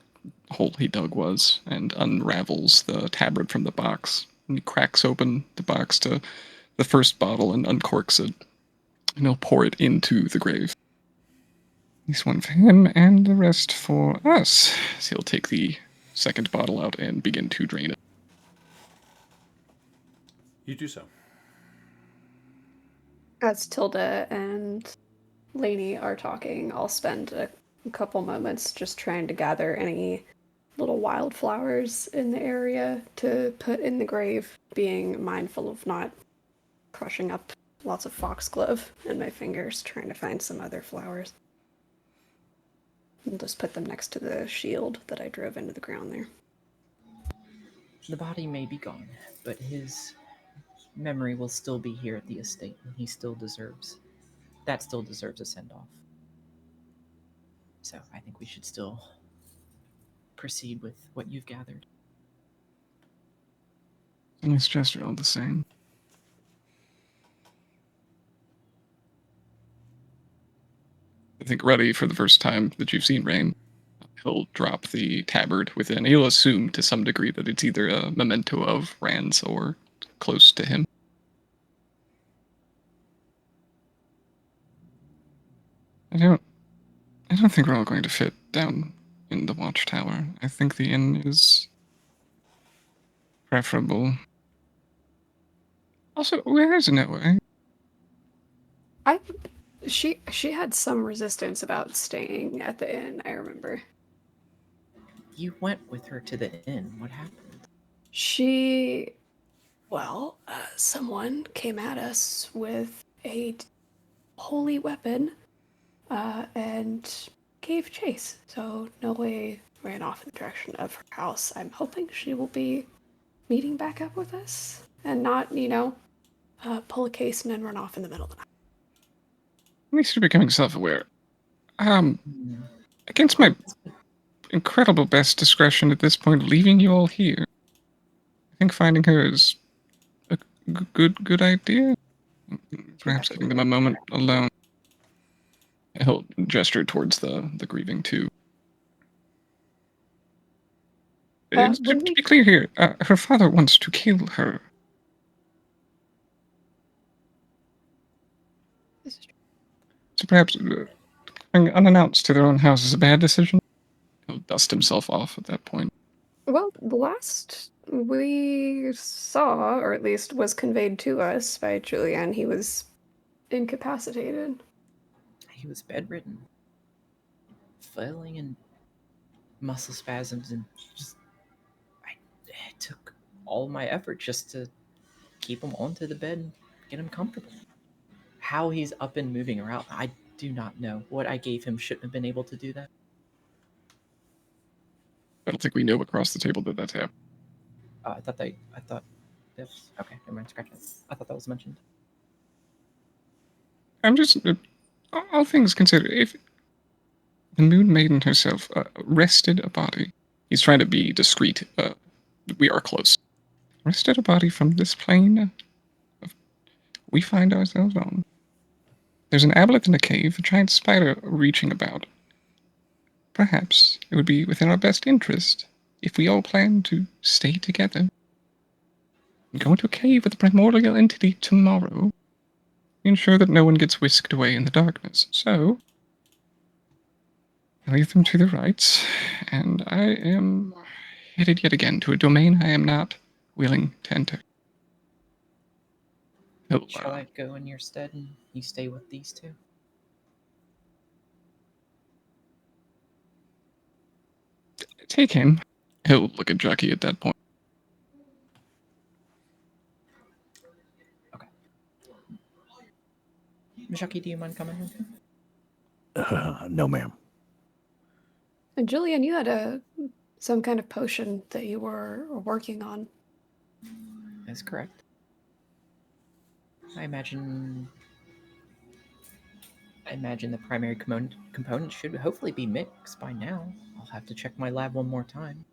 hole he dug was and unravels the tabard from the box. And he cracks open the box to the first bottle and uncorks it. And he'll pour it into the grave. This one for him and the rest for us. So he'll take the second bottle out and begin to drain it. You do so. As Tilda and Lainey are talking, I'll spend a couple moments just trying to gather any little wildflowers in the area to put in the grave, being mindful of not crushing up lots of foxglove in my fingers, trying to find some other flowers. And just put them next to the shield that I drove into the ground there. The body may be gone, but his memory will still be here at the estate, and he still deserves a send-off. So I think we should still proceed with what you've gathered. Nice gesture all the same. I think ready for the first time that you've seen Rain, he'll drop the tabard within. He'll assume to some degree that it's either a memento of Rand's or close to him. I don't think we're all going to fit down in the watchtower. I think the inn is preferable. Also, where is Noah? She had some resistance about staying at the inn, I remember. You went with her to the inn. What happened? Someone came at us with a holy weapon and gave chase. So Noe ran off in the direction of her house. I'm hoping she will be meeting back up with us and not, pull a case and then run off in the middle of the night. At least you're becoming self-aware. Against my incredible best discretion at this point, leaving you all here. I think finding her is a good idea. Perhaps giving them a moment alone. He'll gesture towards the grieving too. To be clear here, her father wants to kill her. So perhaps going unannounced to their own house is a bad decision. He'll dust himself off at that point. Well, the last we saw, or at least was conveyed to us by Julian, he was incapacitated. He was bedridden, flailing in muscle spasms, and it took all my effort just to keep him onto the bed and get him comfortable. How he's up and moving around, I do not know. What I gave him shouldn't have been able to do that. I don't think we know across the table that that's happened. I thought that was okay. Never mind. Scratch it. I thought that was mentioned. I'm just, all things considered, if the Moon Maiden herself rested a body, he's trying to be discreet. We are close. Rested a body from this plane we find ourselves on. There's an aboleth in a cave, a giant spider reaching about. Perhaps it would be within our best interest if we all plan to stay together. Go into a cave with a primordial entity tomorrow. Ensure that no one gets whisked away in the darkness. So, I leave them to the rights, and I am headed yet again to a domain I am not willing to enter. Shall I go in your stead and you stay with these two? Take him. He'll look at Jackie at that point. Okay. Jackie, do you mind coming with me? No, ma'am. And Julian, you had some kind of potion that you were working on. That's correct. I imagine the primary component should hopefully be mixed by now. I'll have to check my lab one more time.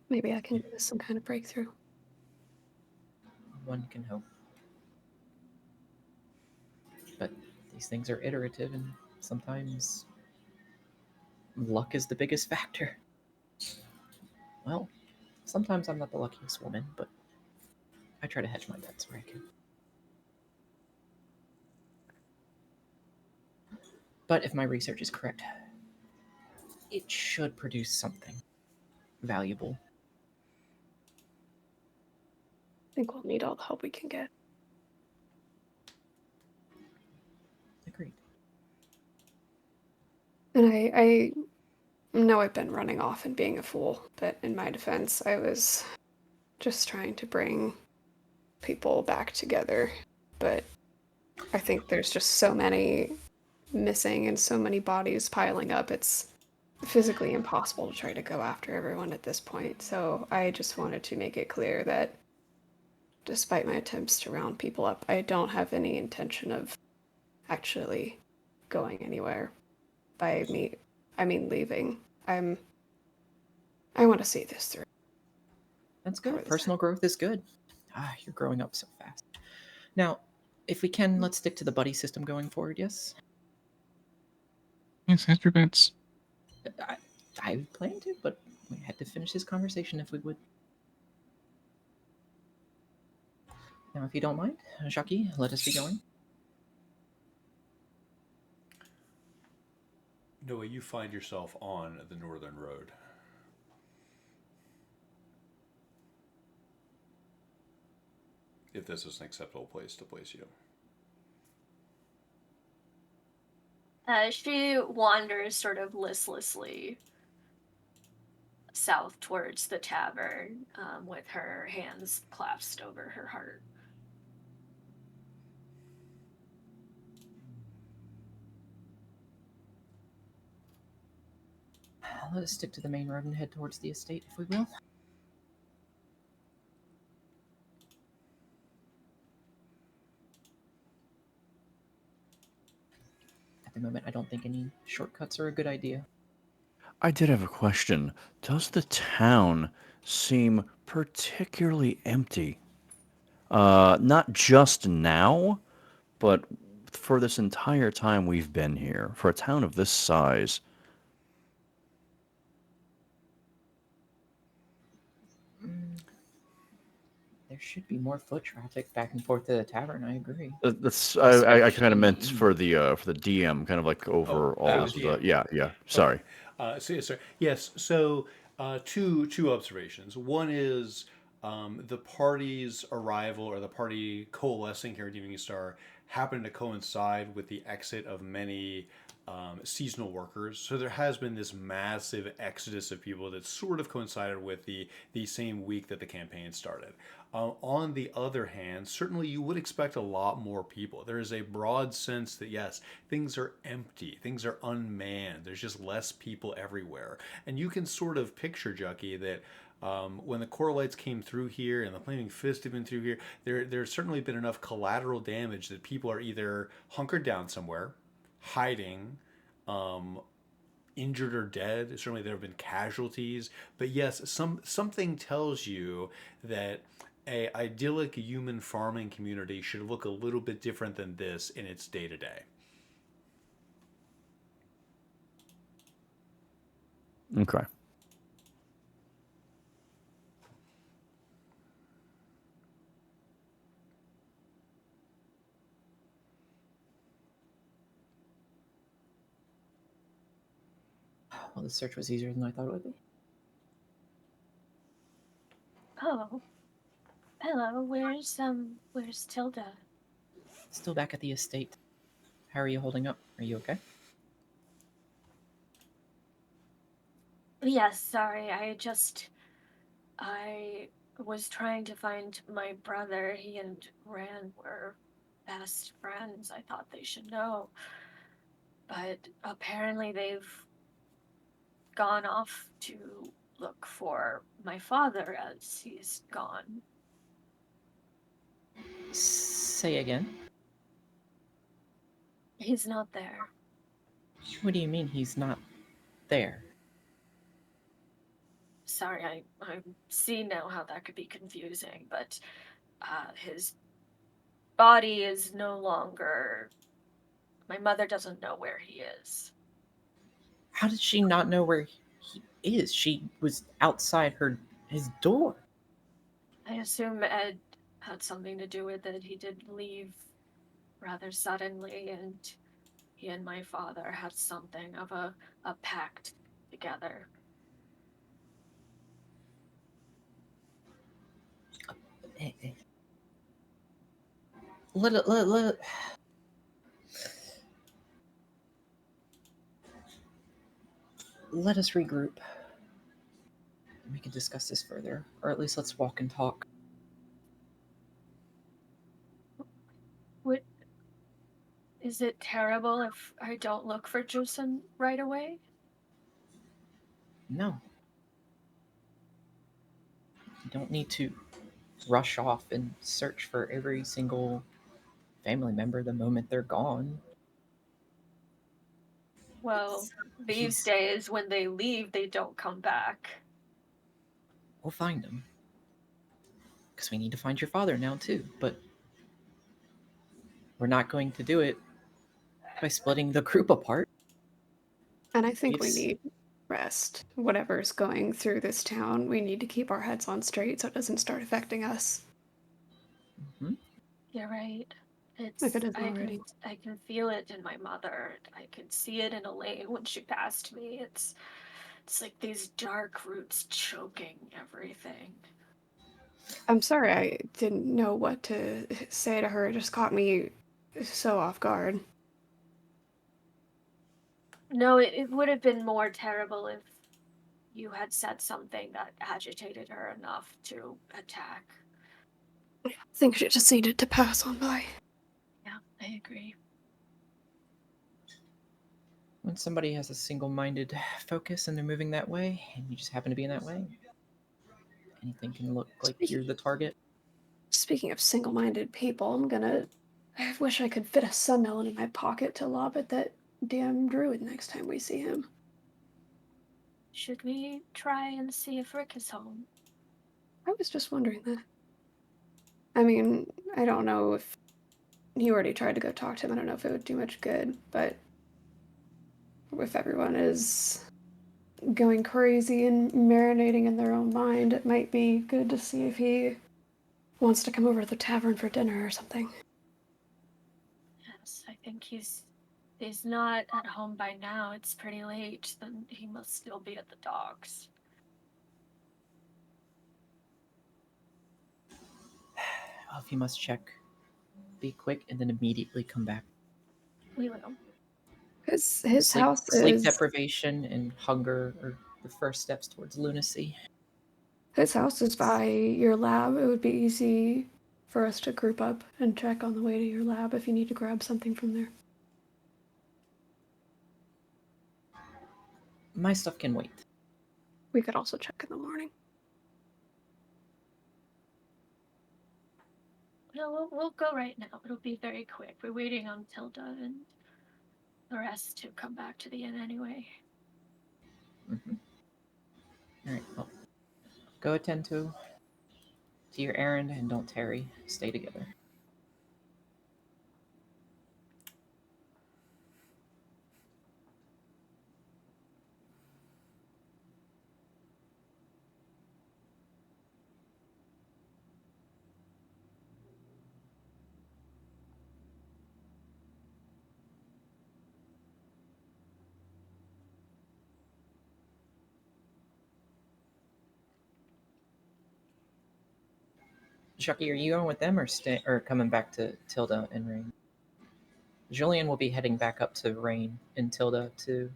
Maybe I can give us some kind of breakthrough. One can hope. But these things are iterative, and sometimes luck is the biggest factor. Well, sometimes I'm not the luckiest woman, but I try to hedge my bets where I can. But if my research is correct, it should produce something valuable. I think we'll need all the help we can get. Agreed. And I know I've been running off and being a fool, but in my defense, I was just trying to bring people back together. But I think there's just so many missing and so many bodies piling up. It's physically impossible to try to go after everyone at this point. So I just wanted to make it clear that despite my attempts to round people up, I don't have any intention of actually going anywhere. By me, I mean leaving. I want to see this through. That's good. Personal growth is good. You're growing up so fast. Now, if we can, let's stick to the buddy system going forward, yes? Yes, hedge your bets. I planned to, but we had to finish this conversation if we would. Now, if you don't mind, Jackie, let us be going. Noah, you find yourself on the northern road. If this is an acceptable place to place you. She wanders sort of listlessly south towards the tavern, with her hands clasped over her heart. Let us stick to the main road and head towards the estate, if we will. At the moment, I don't think any shortcuts are a good idea. I did have a question. Does the town seem particularly empty? Not just now, but for this entire time we've been here. For a town of this size. There should be more foot traffic back and forth to the tavern. I agree. That's I kind of meant Especially- for the DM, kind of like over all oh, of the the DM. yeah. Sorry. Yes. So, two observations. One is the party's arrival or the party coalescing here at Evening Star happened to coincide with the exit of many seasonal workers. So there has been this massive exodus of people that sort of coincided with the same week that the campaign started. On the other hand, certainly you would expect a lot more people. There is a broad sense that, yes, things are empty, things are unmanned, there's just less people everywhere. And you can sort of picture, Jucky, that when the Coralites came through here and the Flaming Fist have been through here, there's certainly been enough collateral damage that people are either hunkered down somewhere, hiding, injured or dead. Certainly there have been casualties, but yes, something tells you that a idyllic human farming community should look a little bit different than this in its day to day. Okay. Well, the search was easier than I thought it would be. Oh, hello. Where's Tilda? Still back at the estate. How are you holding up? Are you okay? Yes, sorry. I was trying to find my brother. He and Rand were best friends. I thought they should know. But apparently they've gone off to look for my father as he's gone. Say again. He's not there. What do you mean he's not there? Sorry, I see now how that could be confusing, but his body is no longer. My mother doesn't know where he is. How did she not know where he is? She was outside his door. I assume Ed had something to do with it. He did leave rather suddenly, and he and my father had something of a pact together. Let us regroup. We can discuss this further, or at least let's walk and talk. Is it terrible if I don't look for Jusen right away? No. You don't need to rush off and search for every single family member the moment they're gone. Well, these He's- days when they leave, they don't come back. We'll find them. Because we need to find your father now, too. But we're not going to do it by splitting the group apart. And I think we It's- need rest. Whatever's going through this town, we need to keep our heads on straight so it doesn't start affecting us. Mhm. You're right. It's If it isn't already. I can feel it in my mother. I could see it in Elaine when she passed me. It's like these dark roots choking everything. I'm sorry, I didn't know what to say to her. It just caught me so off guard. No, it would have been more terrible if you had said something that agitated her enough to attack. I think she just needed to pass on by. Yeah, I agree. When somebody has a single-minded focus and they're moving that way, and you just happen to be in that way, anything can look like you're the target. Speaking of single-minded people, I wish I could fit a sunmelon in my pocket to lob at that damn druid next time we see him. Should we try and see if Rick is home? I was just wondering that. I mean, I don't know if he already tried to go talk to him. I don't know if it would do much good, but if everyone is going crazy and marinating in their own mind, it might be good to see if he wants to come over to the tavern for dinner or something. Yes, I think he's not at home by now. It's pretty late. Then he must still be at the docks. Well, if you must check, be quick and then immediately come back. We will. His Sleep, house sleep is deprivation and hunger are the first steps towards lunacy. his house is by your lab. It would be easy for us to group up and check on the way to your lab if you need to grab something from there. My stuff can wait. We could also check in the morning. No, we'll go right now. It'll be very quick. We're waiting on Tilda and the rest to come back to the inn anyway. Mm-hmm. All right. Well, go attend to your errand and don't tarry. Stay together. Chucky, are you going with them or coming back to Tilda and Rain? Julian will be heading back up to Rain and Tilda to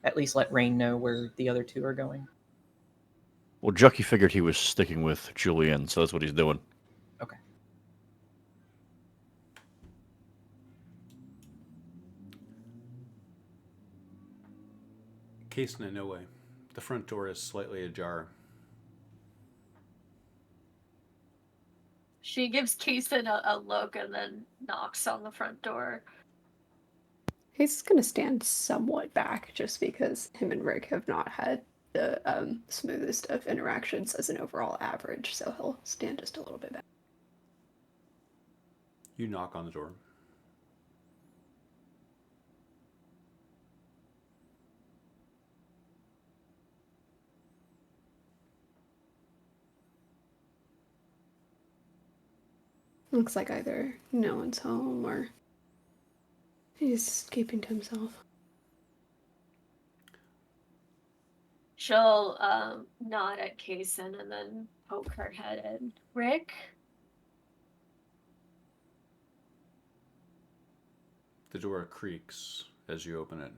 at least let Rain know where the other two are going. Well, Jucky figured he was sticking with Julian, so that's what he's doing. Okay. Case in no way. The front door is slightly ajar. She gives Kaysen a look and then knocks on the front door. He's going to stand somewhat back just because him and Rick have not had the smoothest of interactions as an overall average, so he'll stand just a little bit back. You knock on the door. Looks like either no one's home or he's keeping to himself. She'll nod at Kaysen and then poke her head in. Rick? The door creaks as you open it.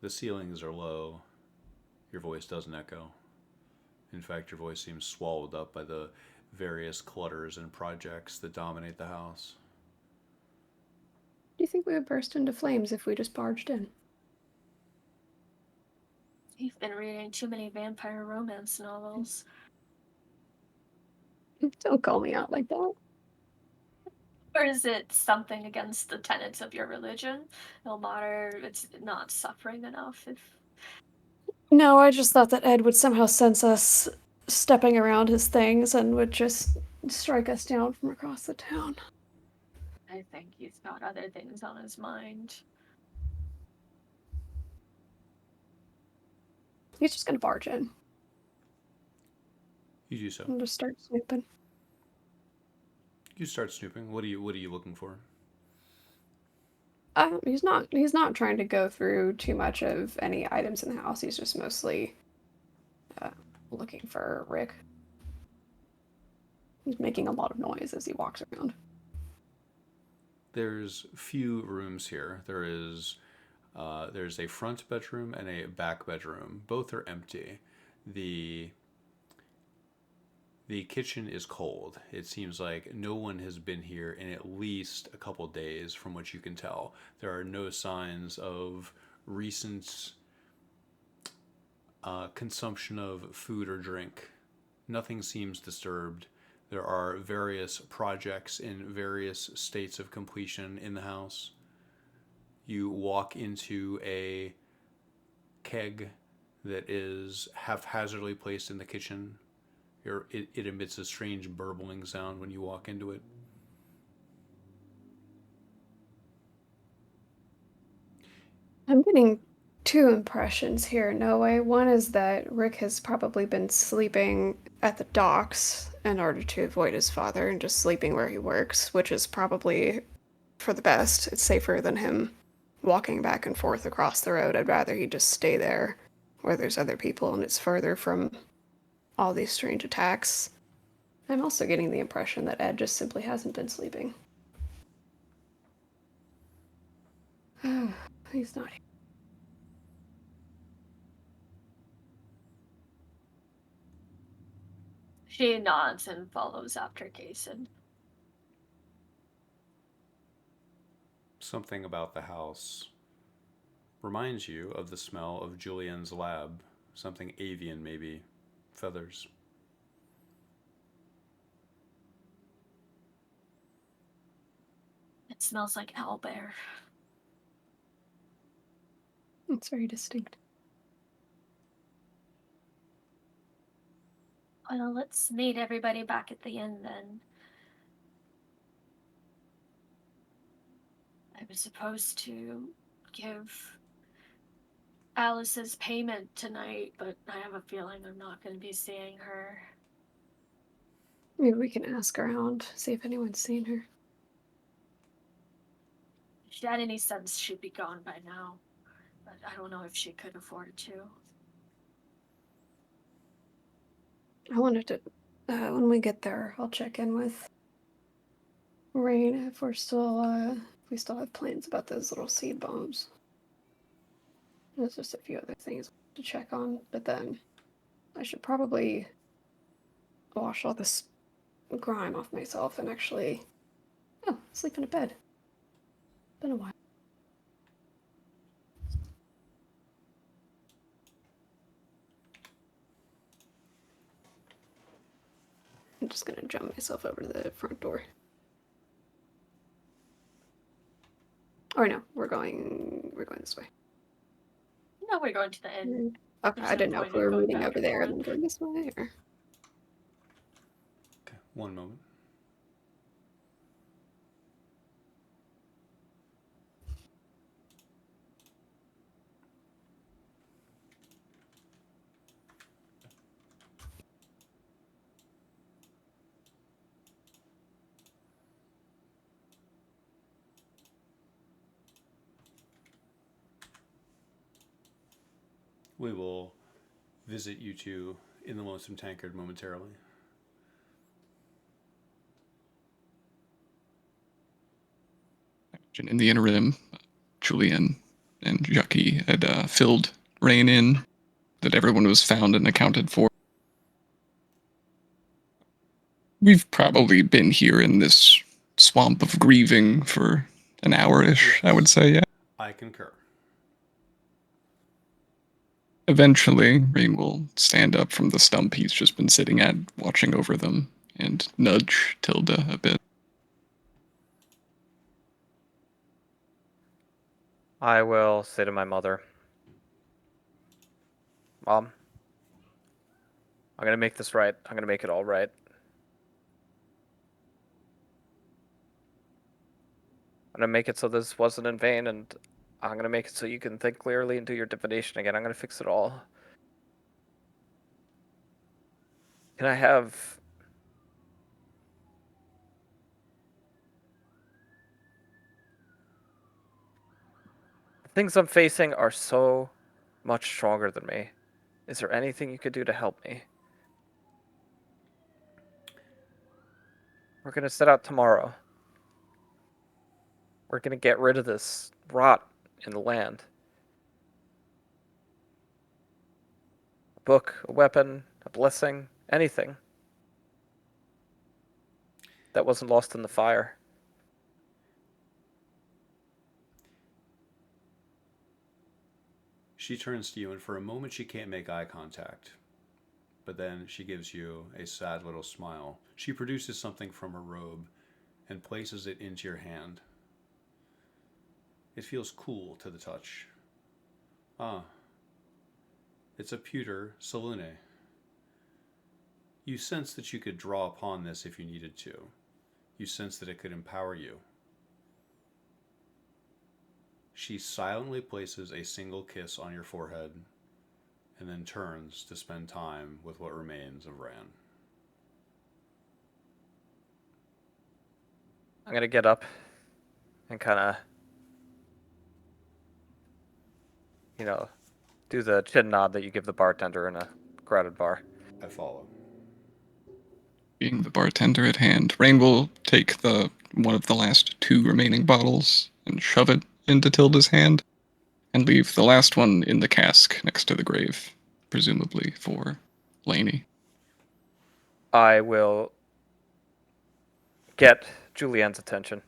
The ceilings are low. Your voice doesn't echo. In fact, your voice seems swallowed up by the various clutters and projects that dominate the house. Do you think we would burst into flames if we just barged in? You've been reading too many vampire romance novels. Don't call me out like that. Or is it something against the tenets of your religion? Ilmater, it's not suffering enough if... No, I just thought that Ed would somehow sense us stepping around his things and would just strike us down from across the town. I think he's got other things on his mind. He's just gonna barge in You do so. and just start snooping. You start snooping. What are you looking for? He's not trying to go through too much of any items in the house. He's just mostly looking for Rick. He's making a lot of noise as he walks around. There's few rooms here. There's a front bedroom and a back bedroom. Both are empty. The kitchen is cold. It seems like no one has been here in at least a couple days, from what you can tell. There are no signs of recent consumption of food or drink. Nothing seems disturbed. There are various projects in various states of completion in the house. You walk into a keg that is haphazardly placed in the kitchen. It emits a strange burbling sound when you walk into it. I'm getting two impressions here, Noe. One is that Rick has probably been sleeping at the docks in order to avoid his father and just sleeping where he works, which is probably for the best. It's safer than him walking back and forth across the road. I'd rather he just stay there where there's other people and it's further from all these strange attacks. I'm also getting the impression that Ed just simply hasn't been sleeping. He's not here. She nods and follows after Kason. Something about the house reminds you of the smell of Julian's lab. Something avian, maybe. Feathers. It smells like owlbear. It's very distinct. Well, let's meet everybody back at the inn then. I was supposed to give Alice's payment tonight, but I have a feeling I'm not going to be seeing her. Maybe we can ask around, see if anyone's seen her. If she had any sense, she'd be gone by now. But I don't know if she could afford to. I wanted to, when we get there, I'll check in with Rain if we still have plans about those little seed bombs. There's just a few other things to check on, but then I should probably wash all this grime off myself and actually, sleep in a bed. Been a while. I'm just gonna jump myself over to the front door. Or no, we're going this way. No, we're going to the inn. Okay, There's I no didn't know point if we in were going meeting back over and there and forth. then going this way, or... Okay, one moment. We will visit you two in the Lonesome Tankard momentarily. In the interim, Julian and Yucky had filled Rain in, that everyone was found and accounted for. We've probably been here in this swamp of grieving for an hour-ish, I would say, yeah. I concur. Eventually, Rain will stand up from the stump he's just been sitting at, watching over them, and nudge Tilda a bit. I will say to my mother, Mom, I'm going to make this right. I'm going to make it all right. I'm going to make it so this wasn't in vain, and I'm going to make it so you can think clearly and do your divination again. I'm going to fix it all. Can I have... The things I'm facing are so much stronger than me. Is there anything you could do to help me? We're going to set out tomorrow. We're going to get rid of this rot in the land. A book, a weapon, a blessing, anything that wasn't lost in the fire. She turns to you, and for a moment she can't make eye contact. But then she gives you a sad little smile. She produces something from her robe and places it into your hand. It feels cool to the touch. Ah, it's a pewter salune. You sense that you could draw upon this if you needed to. You sense that it could empower you. She silently places a single kiss on your forehead and then turns to spend time with what remains of Ran. I'm gonna get up and kind of, do the chin nod that you give the bartender in a crowded bar. I follow. Being the bartender at hand, Rain will take one of the last 2 remaining bottles and shove it into Tilda's hand, and leave the last one in the cask next to the grave, presumably for Lainey. I will get Julianne's attention.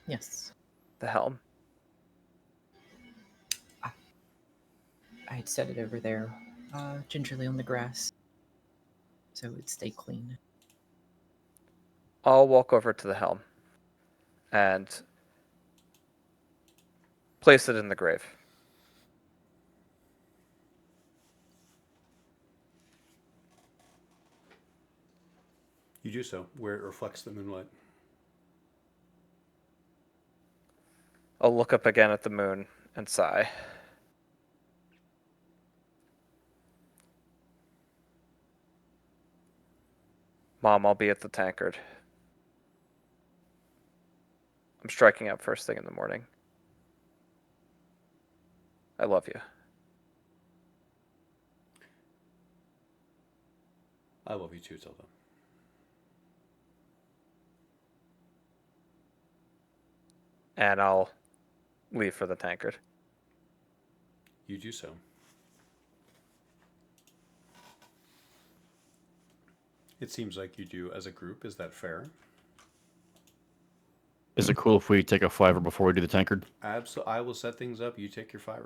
Yes. The helm. I had set it over there, gingerly on the grass, so it'd stay clean. I'll walk over to the helm and place it in the grave. You do so, where it reflects the moonlight. I'll look up again at the moon and sigh. Mom, I'll be at the tankard. I'm striking out first thing in the morning. I love you. I love you too, Tilda. And I'll leave for the tankard. You do so. It seems like you do as a group. Is that fair? Is it cool if we take a 5 before we do the tankard? Absolutely. I will set things up. You take your 5.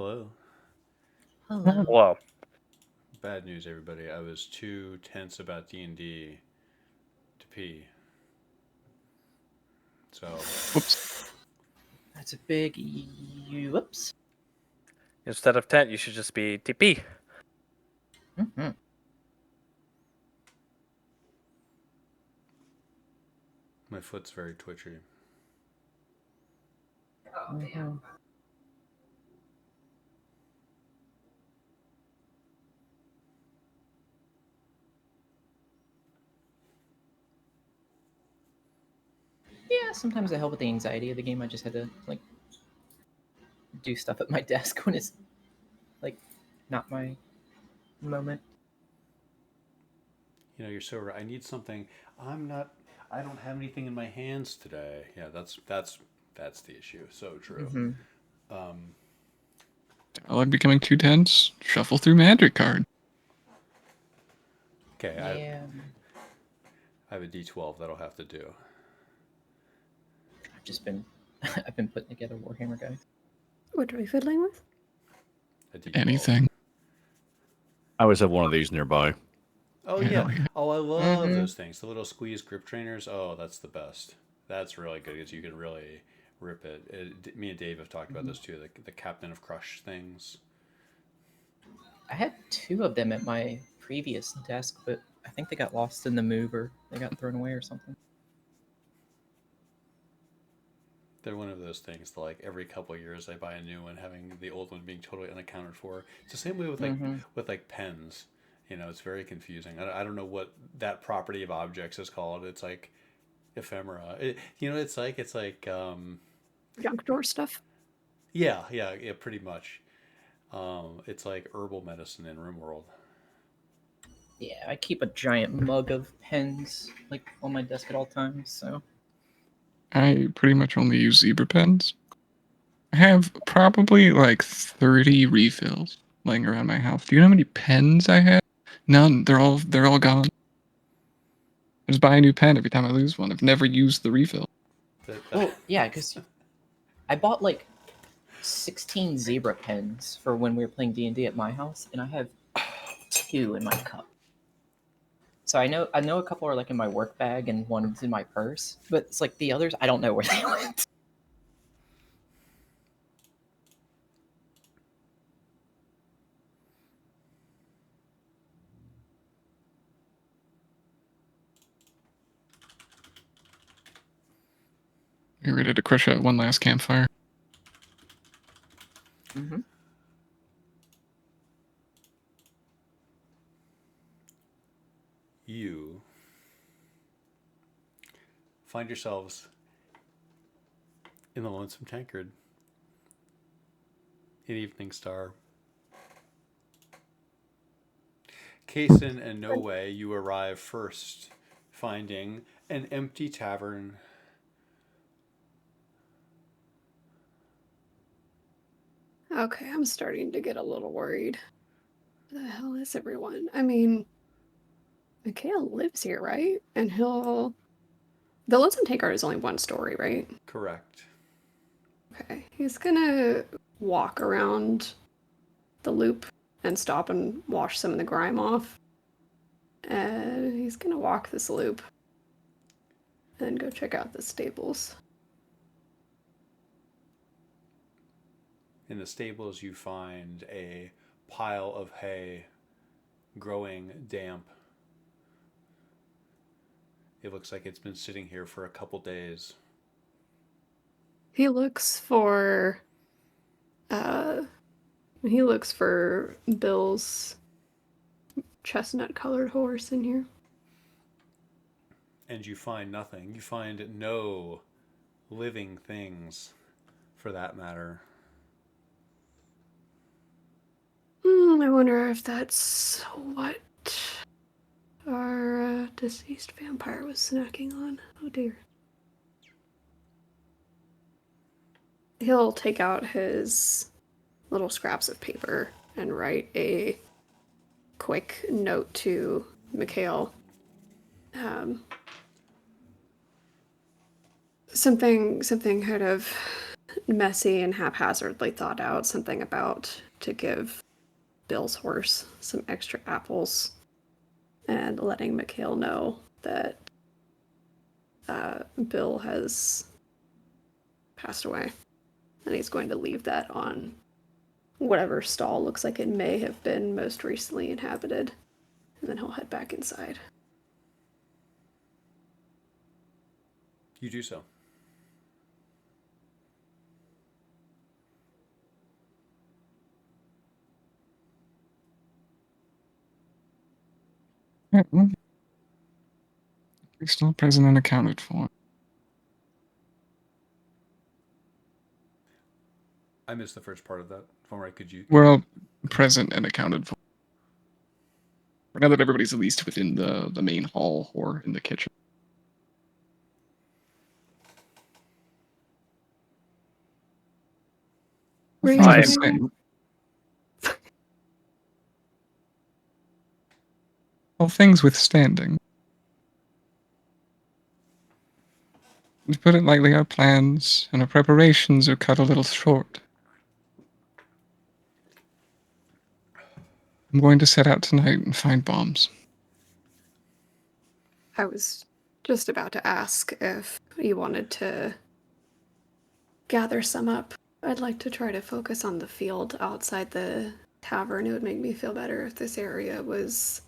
Hello. Hello. Whoa. Bad news, everybody. I was too tense about D&D to pee. So, Whoops. That's a big whoops. Instead of tent, you should just be TP. Mm-hmm. my foot's very twitchy. Mm-hmm. Yeah, sometimes I help with the anxiety of the game. I just had to like do stuff at my desk when it's like not my moment. You know, you're so right. I need something. I don't have anything in my hands today. Yeah, that's the issue. So true. Mm-hmm. Dialogue becoming too tense. Shuffle through magic card. Okay, Yeah, I have a D12 that'll have to do. I've just been I've been putting together Warhammer guys. What are we fiddling with? A D12. Anything. I always have one of these nearby. Oh Yeah, yeah. yeah. Oh, I love Mhm. those things. The little squeeze grip trainers. Oh, that's the best. That's really good because you can really rip it. Me and Dave have talked about those too. The Captain of Crush things. I had 2 of them at my previous desk, but I think they got lost in the move or they got thrown away or something. They're one of those things that like every couple of years I buy a new one, having the old one being totally unaccounted for. It's the same way with Mhm. like pens. You know, it's very confusing. I don't know what that property of objects is called. It's like ephemera. It's like Junk drawer stuff. yeah, pretty much. It's like herbal medicine in RimWorld. Yeah, I keep a giant mug of pens like on my desk at all times. So I pretty much only use zebra pens. I have probably like 30 refills laying around my house. Do you know how many pens I have? None. They're all gone. I just buy a new pen every time I lose one. I've never used the refill. well, yeah, because I bought like 16 zebra pens for when we were playing D&D at my house, and I have 2 in my cup. So I know a couple are like in my work bag and one's in my purse, but it's like the others I don't know where they went. You're ready to crush out one last campfire. Mm-hmm. You find yourselves in the Lonesome Tankard in Evening Star. Kaysen and No Way, you arrive first, finding an empty tavern. Okay, I'm starting to get a little worried. Where the hell is everyone? I mean, Mikhail lives here, right? And the Lonesome Tankard is only 1 story, right? Correct. Okay, he's gonna walk around the loop and stop and wash some of the grime off. And he's gonna walk this loop and go check out the stables. In the stables, you find a pile of hay growing damp. It looks like it's been sitting here for a couple days. He looks for Bill's chestnut colored horse in here. And you find nothing. You find no living things, for that matter. I wonder if that's what our deceased vampire was snacking on. Oh dear. He'll take out his little scraps of paper and write a quick note to Mikhail. Something kind of messy and haphazardly thought out, something about to give Bill's horse some extra apples, and letting Mikhail know that Bill has passed away, and he's going to leave that on whatever stall looks like it may have been most recently inhabited, and then he'll head back inside. You do so. Yeah, well, he's still present and accounted for. I missed the first part of that. If I'm right, could you? We're all present and accounted for. Now that everybody's at least within the main hall or in the kitchen. Where Things I with am- stand- All things withstanding. To put it lightly, our plans and our preparations are cut a little short. I'm going to set out tonight and find bombs. I was just about to ask if you wanted to gather some up. I'd like to try to focus on the field outside the tavern. It would make me feel better if this area was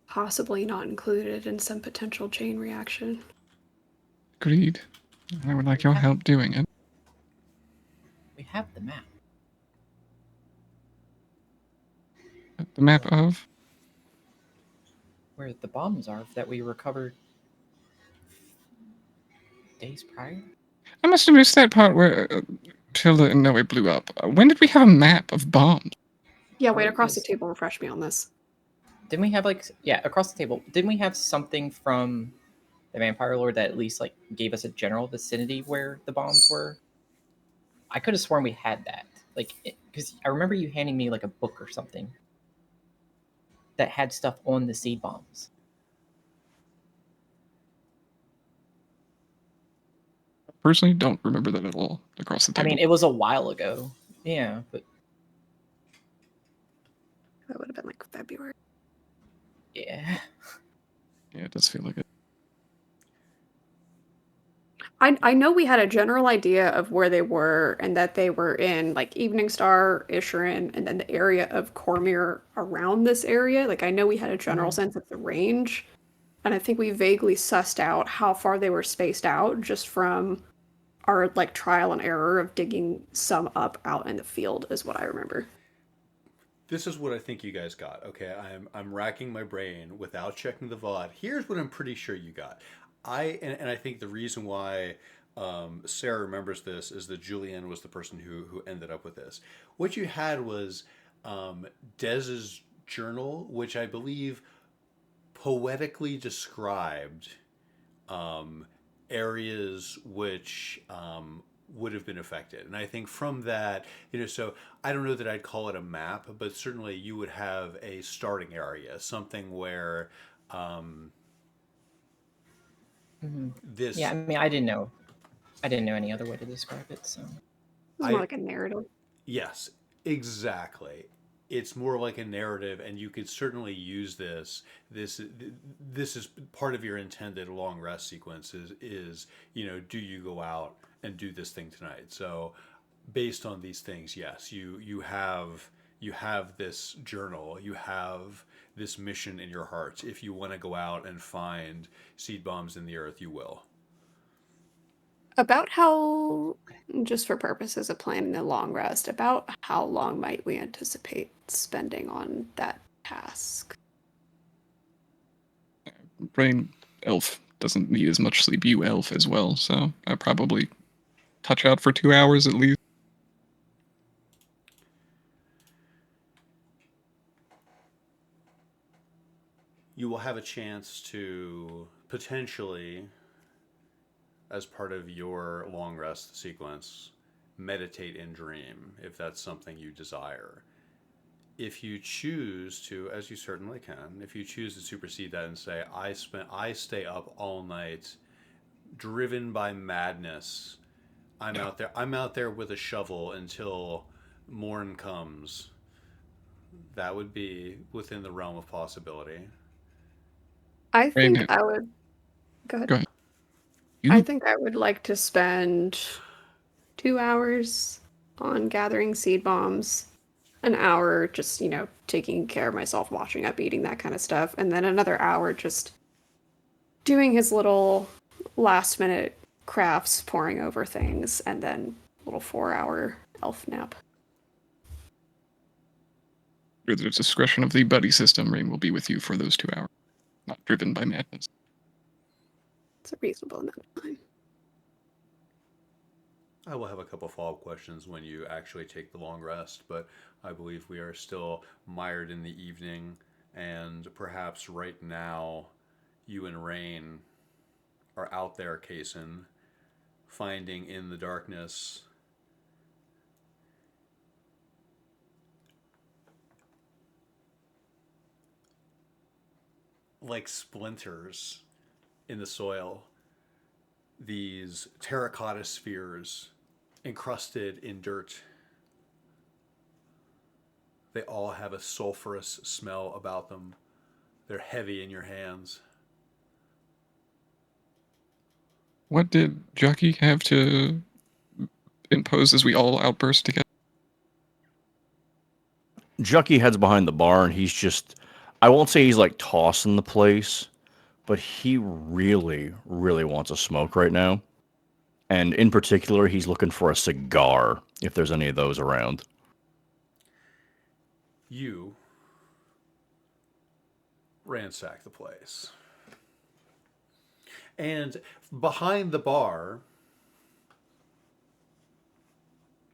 possibly not included in some potential chain reaction. Agreed. I would like your help doing it. We have the map. The map of? Where the bombs are that we recovered days prior. I must have missed that part where Tilda and Noe blew up. When did we have a map of bombs? Yeah, Or wait it across the was- table, refresh me on this. Didn't we have across the table? Didn't we have something from the Vampire Lord that at least gave us a general vicinity where the bombs were? I could have sworn we had that. Because I remember you handing me a book or something that had stuff on the seed bombs. Personally, don't remember that at all across the I table. mean, it was a while ago. Yeah, but That would have been like February. yeah. Yeah, it does feel like it. I know we had a general idea of where they were and that they were in Evening Star, Isherin, and then the area of Cormyr around this area. I know we had a general sense of the range, and I think we vaguely sussed out how far they were spaced out just from our trial and error of digging some up out in the field is what I remember. This is what I think you guys got. Okay, I'm racking my brain without checking the VOD. Here's what I'm pretty sure you got. And I think the reason why Sarah remembers this is that Julianne was the person who ended up with this. What you had was Dez's journal, which I believe poetically described areas which would have been affected. And I think from that, so I don't know that I'd call it a map, but certainly you would have a starting area, something where this. Yeah, I mean, I didn't know any other way to describe it. So It's more like a narrative. Yes, exactly. It's more like a narrative, and you could certainly use this. This is part of your intended long rest sequence. Is do you go out and do this thing tonight? So, based on these things, yes, you have this journal. You have this mission in your heart. If you want to go out and find seed bombs in the earth, you will. About how, just for purposes of planning a long rest, about how long might we anticipate spending on that task? Brain elf doesn't need as much sleep. You elf as well, so I probably touch out for 2 hours at least. You will have a chance to potentially, as part of your long rest sequence, meditate and dream if that's something you desire. If you choose to, as you certainly can, if you choose to supersede that and say, I stay up all night driven by madness I'm out there with a shovel until morn comes. That would be within the realm of possibility. I Rain, think I would. Go ahead. go ahead. I You think I would like to spend 2 hours on gathering seed bombs, an hour just, taking care of myself, washing up, eating, that kind of stuff, and then another hour just doing his little last minute crafts, poring over things, and then a little 4 hour elf nap. through the discretion of the buddy system, Rain will be with you for those 2 hours, not driven by madness. It's a reasonable amount of time. I will have a couple follow-up questions when you actually take the long rest, but I believe we are still mired in the evening, and perhaps right now, you and Rain are out there, Kaysen, finding in the darkness like splinters in the soil, these terracotta spheres encrusted in dirt. They all have a sulfurous smell about them. They're heavy in your hands. What did Jockey have to impose as we all outburst together? Jucky heads behind the bar and he's just, I won't say he's like tossing the place, but he really, really wants a smoke right now. And in particular, he's looking for a cigar, if there's any of those around. You ransack the place. And behind the bar,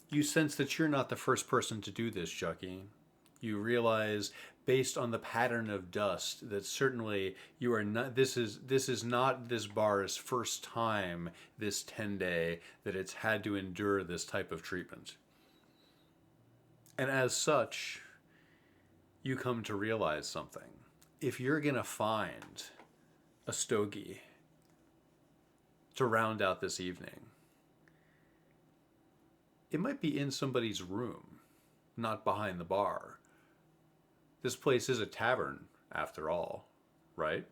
you sense that you're not the first person to do this, Jucky. You realize, based on the pattern of dust, that certainly you are not. This is not this bar's first time this 10-day that it's had to endure this type of treatment. And as such, you come to realize something. If you're gonna find a stogie to round out this evening, it might be in somebody's room, not behind the bar. This place is a tavern, after all, right?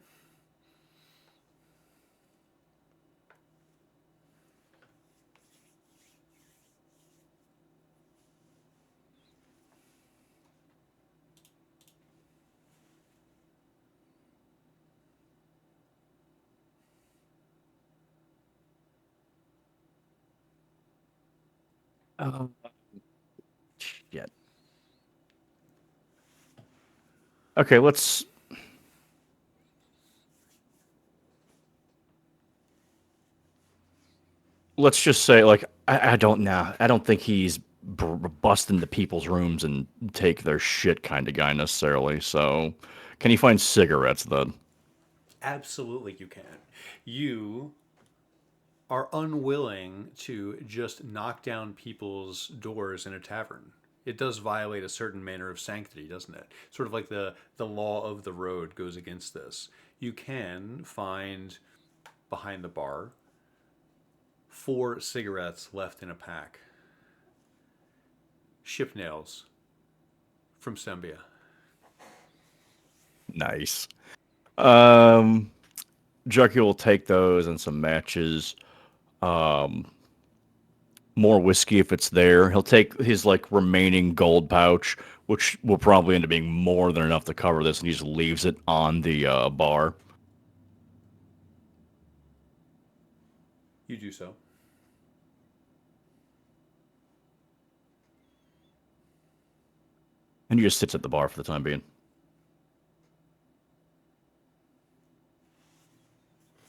Shit. Okay, let's just say, like, I don't know. I don't think he's bust into people's rooms and take their shit kind of guy necessarily. So, can you find cigarettes then? Absolutely, you can. You are unwilling to just knock down people's doors in a tavern. It does violate a certain manner of sanctity, doesn't it? Sort of like the law of the road goes against this. You can find behind the bar 4 cigarettes left in a pack. Ship nails from Sembia. Nice. Jucky will take those and some matches. More whiskey if it's there. He'll take his like remaining gold pouch, which will probably end up being more than enough to cover this, and he just leaves it on the bar. You do so. And he just sits at the bar for the time being.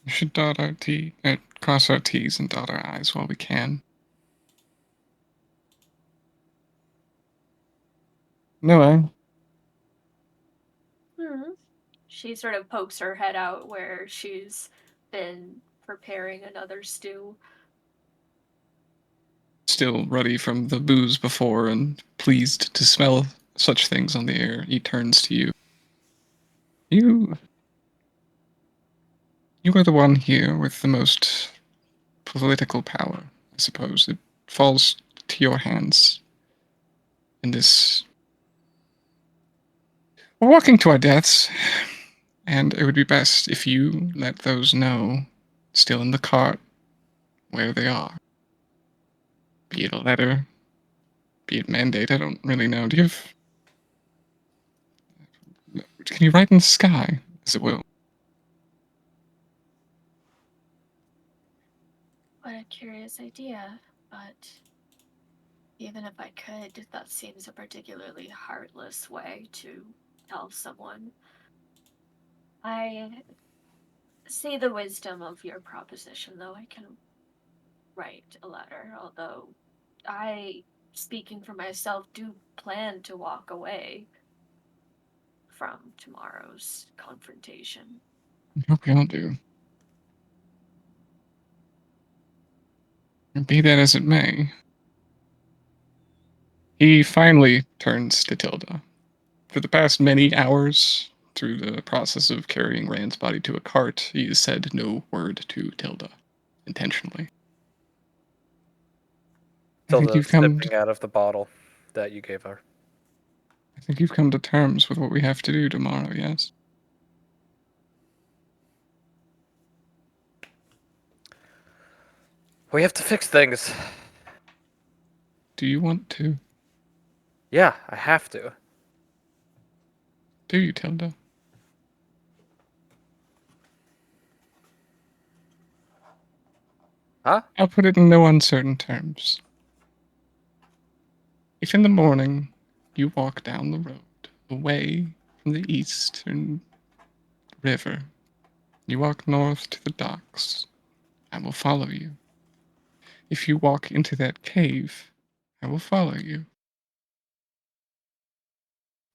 We should cross our T's and dot our I's while we can. No, She sort of pokes her head out where she's been preparing another stew. still ruddy from the booze before and pleased to smell such things on the air, he turns to you. You are the one here with the most political power, I suppose. It falls to your hands. In this. We're walking to our deaths, and it would be best if you let those know, still in the cart, where they are. Be it a letter, be it mandate, I don't really know. Do you have. Can you write in the sky, as it will? What a curious idea, but even if I could, that seems a particularly heartless way to tell someone. I see the wisdom of your proposition, though. I can write a letter, although I, speaking for myself, do plan to walk away from tomorrow's confrontation. I hope we all do. And be that as it may, he finally turns to Tilda. For the past many hours, through the process of carrying Rand's body to a cart, he has said no word to Tilda, intentionally. I think Tilda you've come. sipping out of the bottle that you gave her. I think you've come to terms with what we have to do tomorrow. Yes. We have to fix things. Do you want to? Yeah, I have to. Do you, Tilda? Huh? I'll put it in no uncertain terms. If in the morning you walk down the road away from the eastern river, you walk north to the docks, I will follow you. If you walk into that cave, I will follow you.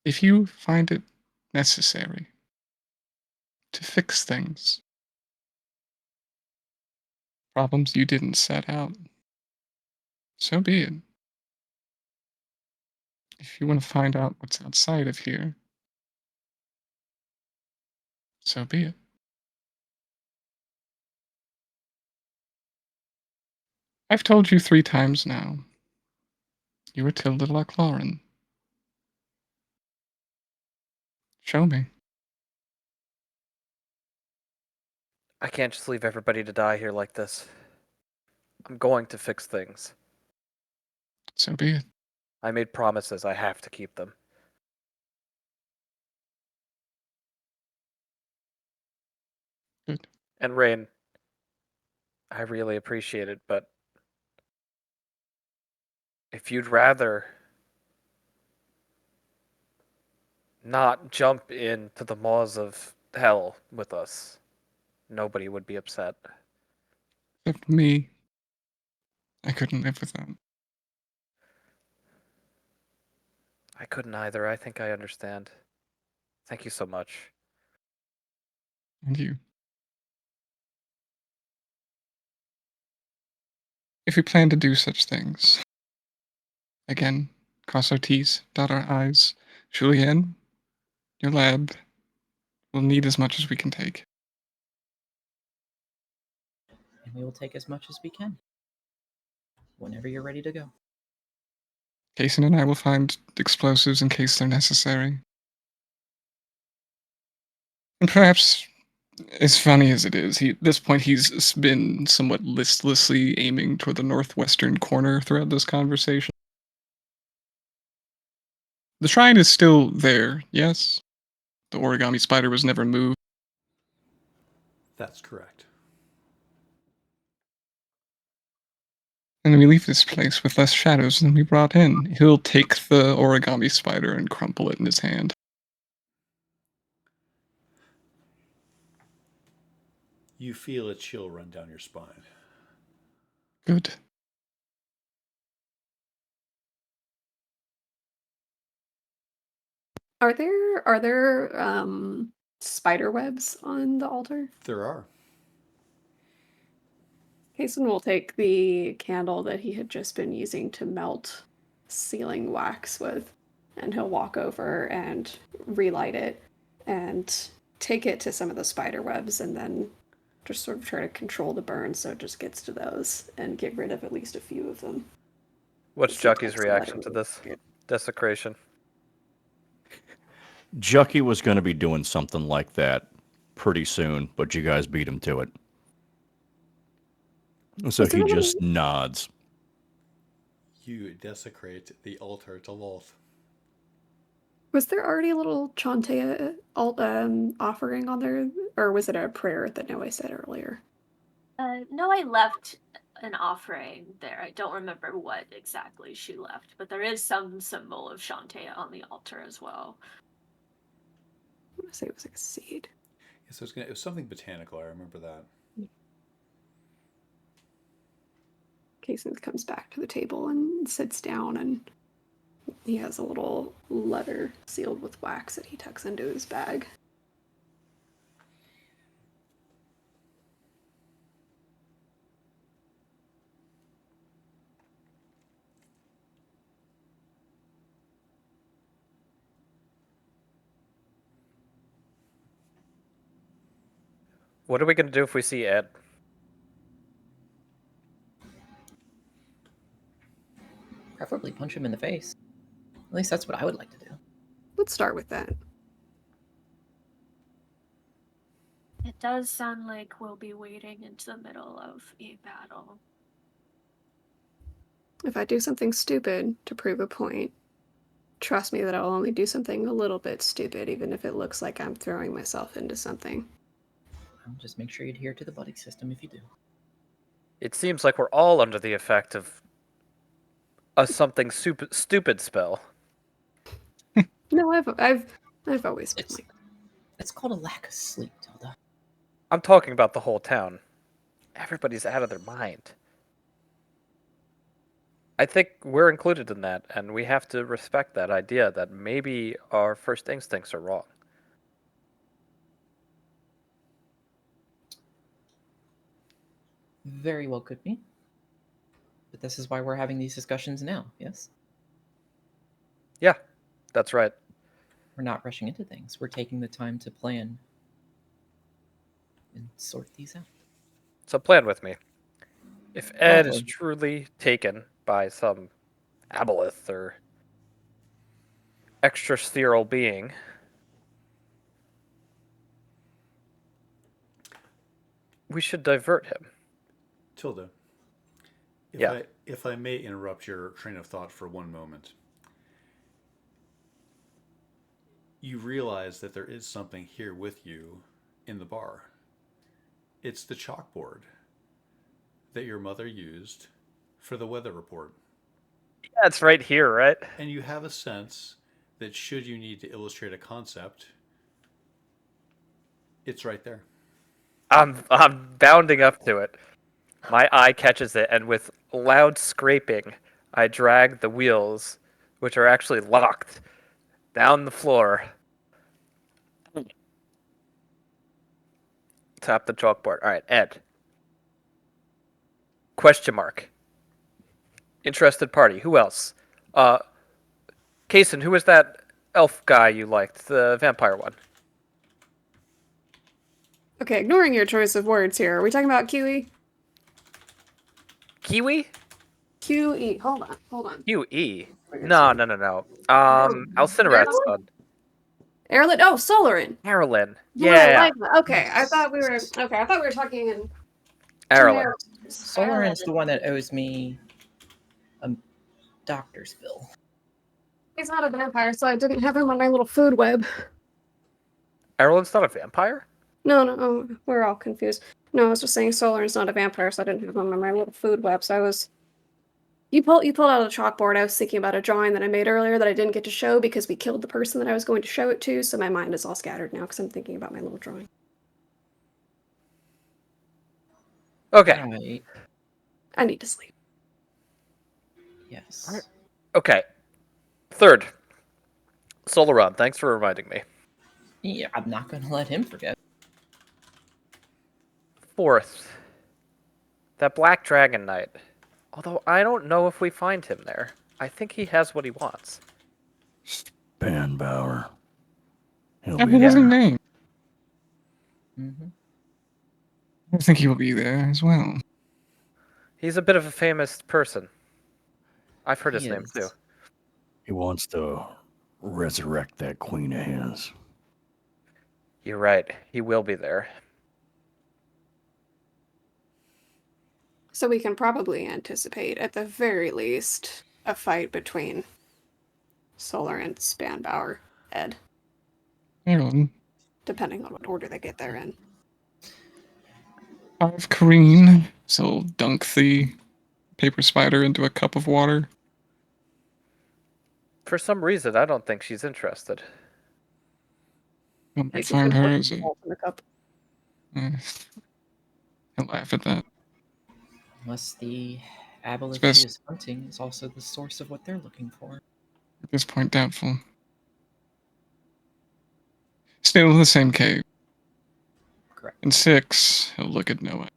If you find it necessary to fix things, problems you didn't set out, so be it. If you want to find out what's outside of here, so be it. I've told you 3 times now. You are Tilda Lochlaurin. Show me. I can't just leave everybody to die here like this. I'm going to fix things. So be it. I made promises. I have to keep them. Good. And Rain, I really appreciate it, but if you'd rather not jump into the maws of hell with us, nobody would be upset. Except me. I couldn't live with that. I couldn't either. I think I understand. Thank you so much. And you. If we plan to do such things, again, cross our T's, dot our I's. Julien, your lab will need as much as we can take. And we will take as much as we can. Whenever you're ready to go. Kaysen and I will find explosives in case they're necessary. And perhaps, as funny as it is, at this point he's been somewhat listlessly aiming toward the northwestern corner throughout this conversation. The shrine is still there, yes? The origami spider was never moved. That's correct. And we leave this place with less shadows than we brought in. He'll take the origami spider and crumple it in his hand. You feel a chill run down your spine. Good. Are there spider webs on the altar? There are. Kaysen will take the candle that he had just been using to melt sealing wax with, and he'll walk over and relight it and take it to some of the spider webs and then just sort of try to control the burn so it just gets to those and get rid of at least a few of them. What's Sometimes Jucky's the reaction lighting to this will get- desecration? Jucky was going to be doing something like that pretty soon, but you guys beat him to it. So Was he there a just nods. You desecrate the altar to Lolth. Was there already a little Chantea offering on there, or was it a prayer that Noe said earlier? No, I left an offering there. I don't remember what exactly she left, but there is some symbol of Shantae on the altar as well. I want to say it was like a seed. Yeah, so it was something botanical. I remember that. Kason comes back to the table and sits down, and he has a little letter sealed with wax that he tucks into his bag. What are we gonna do if we see Ed? Preferably punch him in the face. At least that's what I would like to do. Let's start with that. It does sound like we'll be wading into the middle of a battle. If I do something stupid to prove a point, trust me that I'll only do something a little bit stupid, even if it looks like I'm throwing myself into something. Well, just make sure you adhere to the buddy system if you do. It seems like we're all under the effect of a something stupid spell. No, I've always been It's like, it's called a lack of sleep, Tilda. I'm talking about the whole town. Everybody's out of their mind. I think we're included in that, and we have to respect that idea that maybe our first instincts are wrong. Very well could be. But this is why we're having these discussions now, yes? Yeah, that's right. We're not rushing into things. We're taking the time to plan and sort these out. So plan with me. If Ed is Lovely. truly taken by some aboleth or extrasteral being, we should divert him. Tilda, Yeah. if I may interrupt your train of thought for one moment. You realize that there is something here with you in the bar. It's the chalkboard that your mother used for the weather report. Yeah, it's right here, right? And you have a sense that should you need to illustrate a concept, it's right there. I'm bounding up to it. My eye catches it, and with loud scraping, I drag the wheels, which are actually locked, down the floor. Tap the chalkboard. All right, Ed. Question mark. Interested party. Who else? Kason, who was that elf guy you liked? The vampire one. okay, ignoring your choice of words here, are we talking about QE? Kiwi? QE. Hold on. QE? No. Alcinerat's son. Erlen. Oh, Solarin. Carolyn. Yeah, Yeah. I like that. Okay, I thought we were talking in Carolyn. Solarin's the one that owes me a doctor's bill. He's not a vampire, so I didn't have him on my little food web. Carolyn's not a vampire? No, we're all confused. No, I was just saying Solarin's not a vampire, so I didn't have him on my little food web. So I was. You pulled out of the chalkboard. I was thinking about a drawing that I made earlier that I didn't get to show because we killed the person that I was going to show it to. So my mind is all scattered now because I'm thinking about my little drawing. Okay. Right. I need to sleep. Yes. Alright. Okay. Third. Solaron, thanks for reminding me. Yeah, I'm not going to let him forget. Fourth. That Black Dragon Knight. Although I don't know if we find him there. I think he has what he wants. Spanbauer. He'll Yeah, be he has a there. name. Mm-hmm. I think he will be there as well. He's a bit of a famous person. I've heard his He name is. too. He wants to resurrect that queen of his. You're right. He will be there. So we can probably anticipate, at the very least, a fight between Solar and Spanbauer Ed, Marilyn, depending on what order they get there in. 5 Kareen, so dunk the paper spider into a cup of water. For some reason, I don't think she's interested. I And might she's find gonna her put as a. salt in the cup. I laugh at that. Unless the aboleth best- she is hunting is also the source of what they're looking for. At this point, doubtful. Still the same cave. Correct. In 6, he'll look at Noah.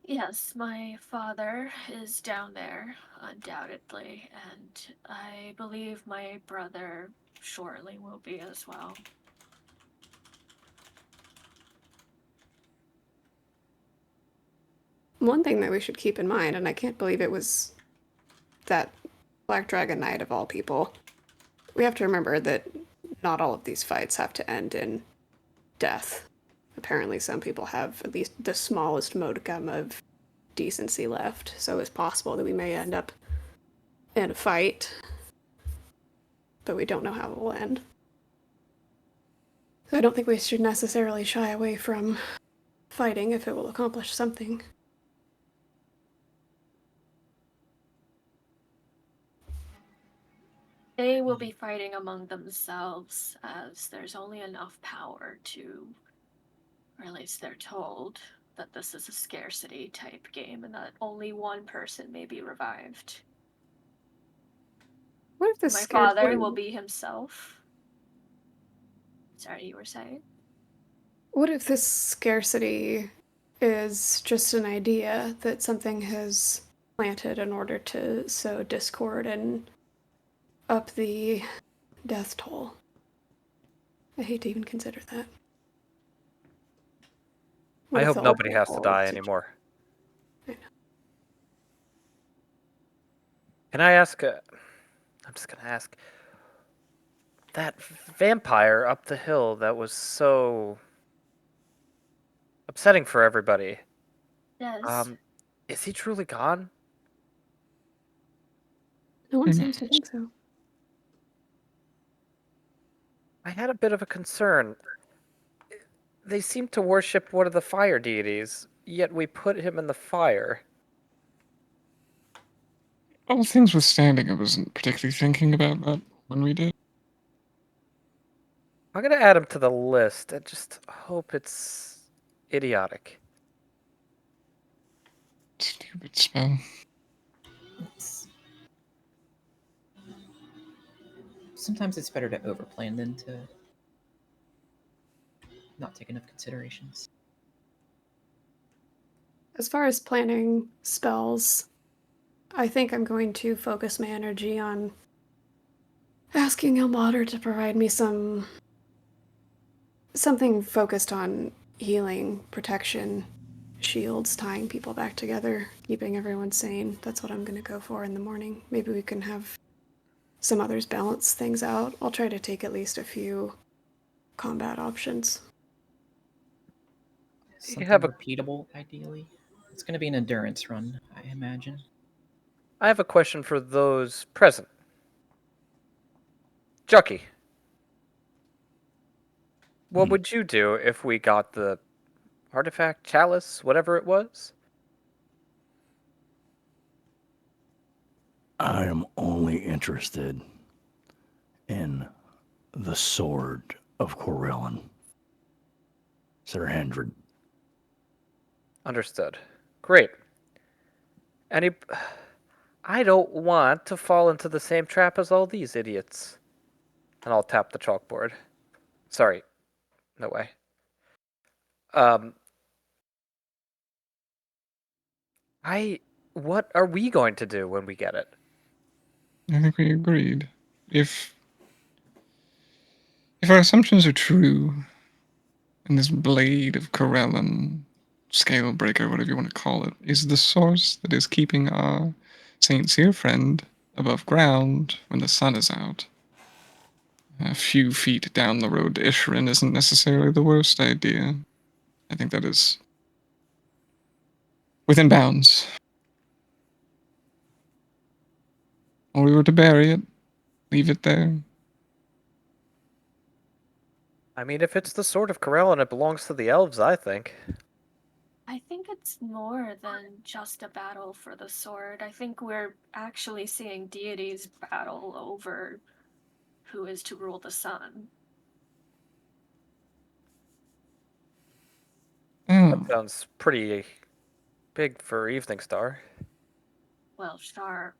Yes, my father is down there, undoubtedly, and I believe my brother shortly will be as well. One thing that we should keep in mind, and I can't believe it was that Black Dragon Knight of all people, we have to remember that not all of these fights have to end in death. Apparently, some people have at least the smallest modicum of decency left, so it's possible that we may end up in a fight, but we don't know how it will end. So I don't think we should necessarily shy away from fighting if it will accomplish something. They will be fighting among themselves, as there's only enough power to, or at least they're told, that this is a scarcity type game and that only one person may be revived. What if this My scares father you? will be himself. Sorry, you were saying? What if this scarcity is just an idea that something has planted in order to sow discord and up the death toll? I hate to even consider that. What I if hope the nobody has to overall die situ- anymore. I know. Can I ask? I'm just gonna ask. That vampire up the hill that was so upsetting for everybody. Yes. Is he truly gone? No one Who seems to knows? think so. I had a bit of a concern. They seem to worship one of the fire deities, yet we put him in the fire. All things withstanding, I wasn't particularly thinking about that when we did. I'm gonna add him to the list. I just hope it's idiotic. Stupid spell. It's... Sometimes it's better to overplan than to not take enough considerations. As far as planning spells, I think I'm going to focus my energy on asking Ilmater to provide me something focused on healing, protection, shields, tying people back together, keeping everyone sane. That's what I'm going to go for in the morning. Maybe we can have some others balance things out. I'll try to take at least a few combat options. Something have a- repeatable, ideally. It's going to be an endurance run, I imagine. I have a question for those present. Jucky, what Hmm. would you do if we got the artifact, chalice, whatever it was? I am only interested in the sword of Corellin. Sir Hendred. Understood. Great. I don't want to fall into the same trap as all these idiots. And I'll tap the chalkboard. Sorry. No way. What are we going to do when we get it? I think we agreed. If our assumptions are true, and this blade of Corellon, scale breaker, whatever you want to call it, is the source that is keeping our Saint Cyr friend above ground when the sun is out. A few feet down the road to Isherin isn't necessarily the worst idea. I think that is within bounds. Or we were to bury it, leave it there. I mean, if it's the Sword of Corellon, it belongs to the elves, I think. I think it's more than just a battle for the sword. I think we're actually seeing deities battle over who is to rule the sun. Oh, That sounds pretty big for Evening Star. Well, Shar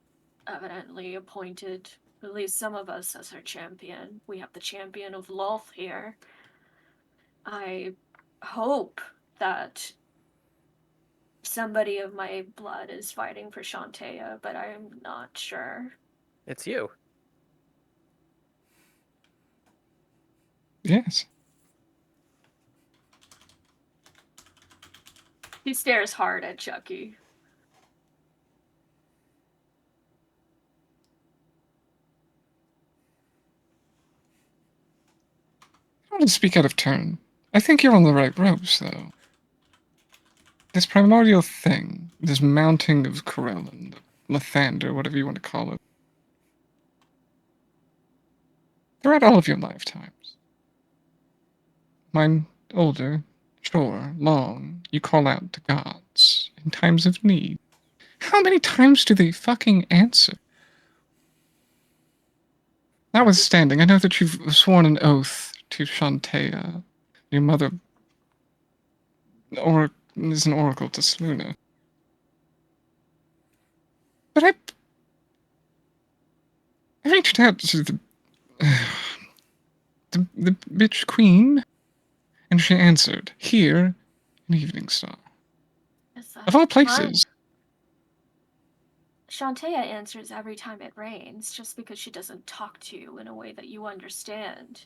evidently appointed at least some of us as her champion. We have the champion of Lolth here. I hope that somebody of my blood is fighting for Shantaea, but I'm not sure. It's you. yes. He stares hard at Chucky. I don't want to speak out of turn. I think you're on the right ropes, though. This primordial thing, this mounting of Corellon, Lathander, whatever you want to call it, throughout all of your lifetimes. Mine older, sure, long, you call out to gods in times of need. How many times do they fucking answer? Notwithstanding, I know that you've sworn an oath to Shantaea, your mother, or is an oracle to Sluna. But I reached out to the bitch queen, and she answered, here in Evening Star. Of all places. Shantaea answers every time it rains. Just because she doesn't talk to you in a way that you understand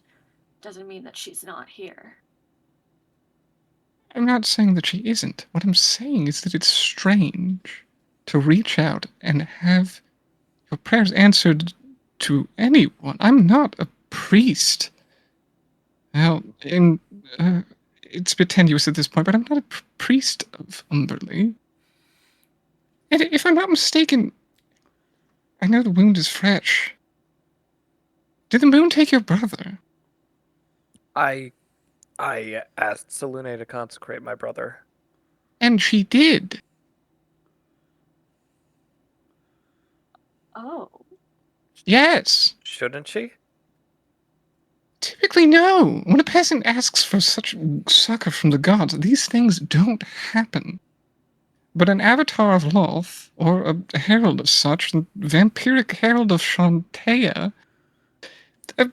doesn't mean that she's not here. I'm not saying that she isn't. What I'm saying is that it's strange to reach out and have your prayers answered to anyone. I'm not a priest. Well, it's a bit tenuous at this point, but I'm not a priest of Umberlee. And if I'm not mistaken, I know the wound is fresh. Did the moon take your brother? I asked Selune to consecrate my brother. And she did. Oh. Yes. Shouldn't she? Typically, no. When a peasant asks for such succor from the gods, these things don't happen. But an avatar of Lolth, or a herald of such, the vampiric herald of Shantaea, a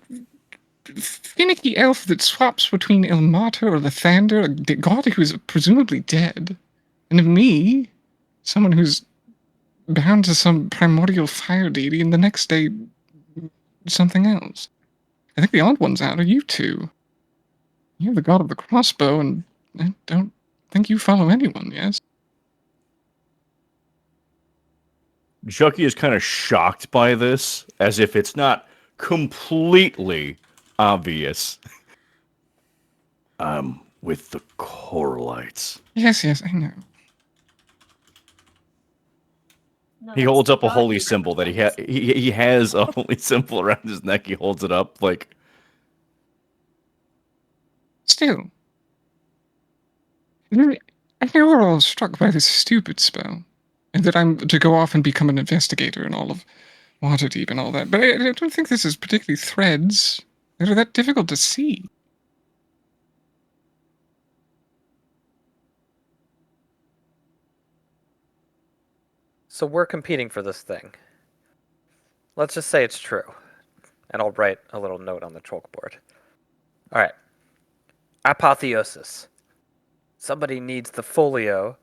finicky elf that swaps between Ilmater or Lathander, a god who is presumably dead, and of me, someone who's bound to some primordial fire deity, and the next day, something else. I think the odd ones out are you two. You're the god of the crossbow, and I don't think you follow anyone, yes? Chucky is kind of shocked by this, as if it's not completely obvious. With the Coralites. Yes, I know. No, He that's holds up a not holy you, symbol that Reverend. he has a holy symbol around his neck. He holds it up like. Still. I know we're all struck by this stupid spell, and that I'm to go off and become an investigator in all of Waterdeep and all that, but I don't think this is particularly threads that are that difficult to see. So we're competing for this thing. Let's just say it's true. And I'll write a little note on the chalkboard. Alright. Apotheosis. Somebody needs the folio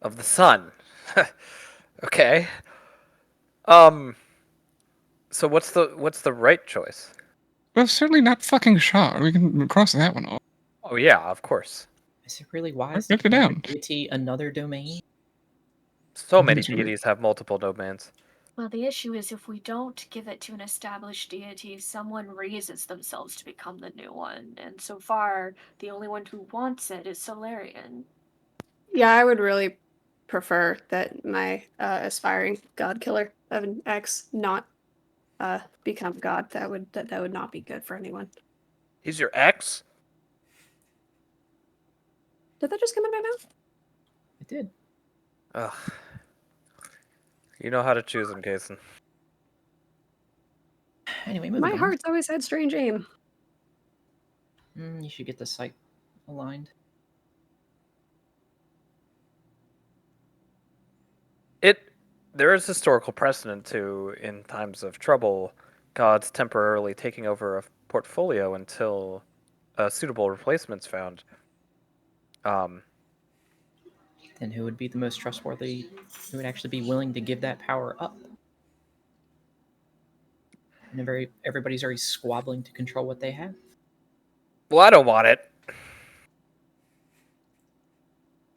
of the sun. Okay. So what's the right choice? Well, certainly not fucking Shar. We can cross that one off. Oh yeah, of course. Is it really wise to Write it give another down. deity another domain? So I think many it's weird. deities have multiple domains. Well, the issue is if we don't give it to an established deity, someone raises themselves to become the new one. And so far, the only one who wants it is Solarian. Yeah, I would really prefer that my aspiring god killer of an X not become god. That would not be good for anyone. He's your ex? Did that just come in my mouth? It did. Ugh. You know how to choose him, Kason. Anyway, moving My on. heart's always had strange aim. You should get the site aligned. There is historical precedent to, in times of trouble, gods temporarily taking over a portfolio until a suitable replacement's found. Then who would be the most trustworthy? Who would actually be willing to give that power up? And everybody's already squabbling to control what they have. Well, I don't want it.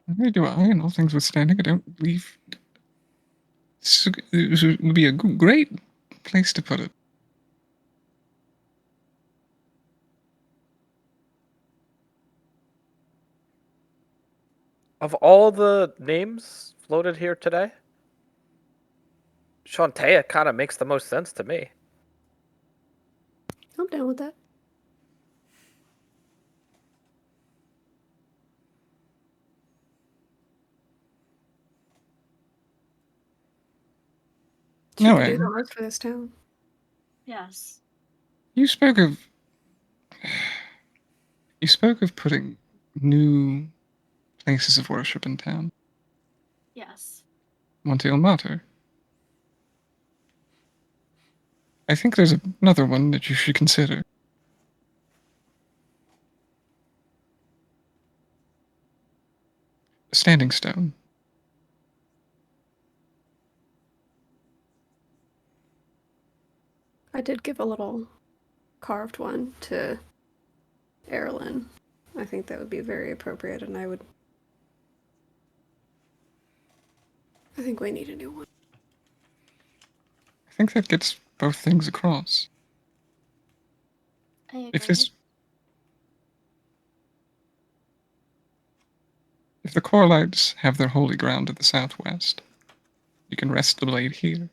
Neither do I, and all things withstanding, I don't believe this would be a great place to put it. Of all the names floated here today, Shantaea kind of makes the most sense to me. I'm down with that. She No, could do Anne. the most for this town. Yes. You spoke of putting new places of worship in town. Yes. Monte El Mater. I think there's another one that you should consider. Standing Stone. I did give a little carved one to Erlyn. I think that would be very appropriate, and I think we need a new one. I think that gets both things across. I agree. If the Coralites have their holy ground to the southwest, you can rest the blade here.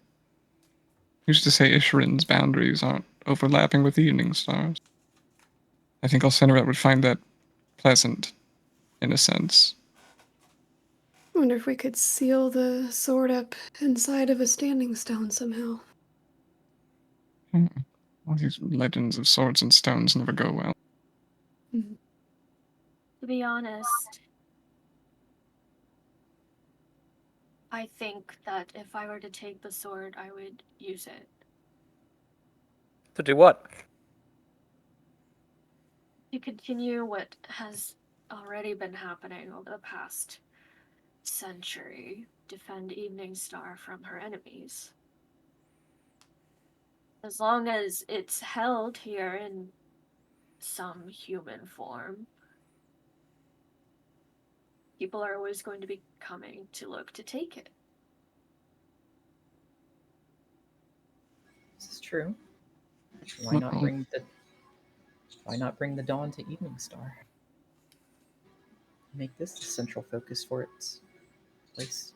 Who's to say Isharin's boundaries aren't overlapping with the evening stars? I think Alceneret would find that pleasant, in a sense. I wonder if we could seal the sword up inside of a standing stone somehow. All these legends of swords and stones never go well. To be honest, I think that if I were to take the sword, I would use it. To do what? To continue what has already been happening over the past century, defend Evening Star from her enemies. As long as it's held here in some human form, people are always going to be coming to look to take it. This is true. Why not bring the dawn to Evening Star? Make this the central focus for its place.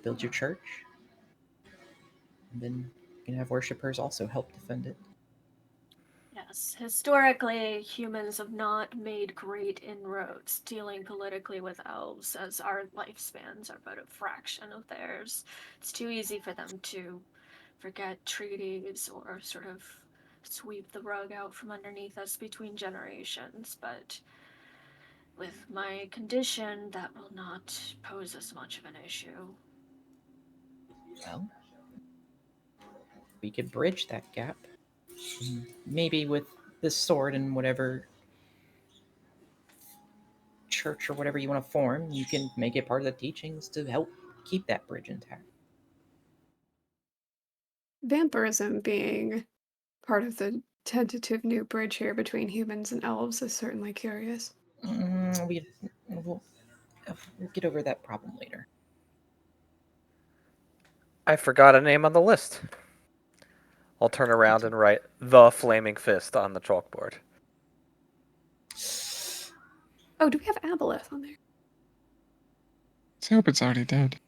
Build your church, and then you can have worshippers also help defend it. Yes, historically, humans have not made great inroads dealing politically with elves, as our lifespans are but a fraction of theirs. It's too easy for them to forget treaties or sort of sweep the rug out from underneath us between generations, but with my condition, that will not pose as much of an issue. Well, we could bridge that gap. Maybe with this sword and whatever church or whatever you want to form, you can make it part of the teachings to help keep that bridge intact. Vampirism being part of the tentative new bridge here between humans and elves is certainly curious. We'll get over that problem later. I forgot a name on the list. I'll turn around and write the Flaming Fist on the chalkboard. Oh, do we have Aboleth on there? Let's hope it's already dead.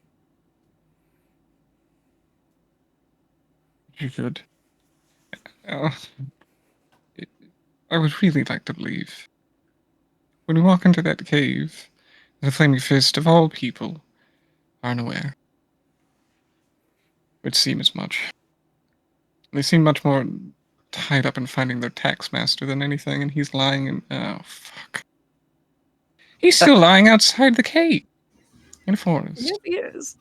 You could. Uh, I would really like to believe. When we walk into that cave, the Flaming Fist, of all people, are unaware. Would seem as much. They seem much more tied up in finding their tax master than anything, and he's lying in. Oh, fuck. He's still lying outside the cave in a forest. Yep, he is.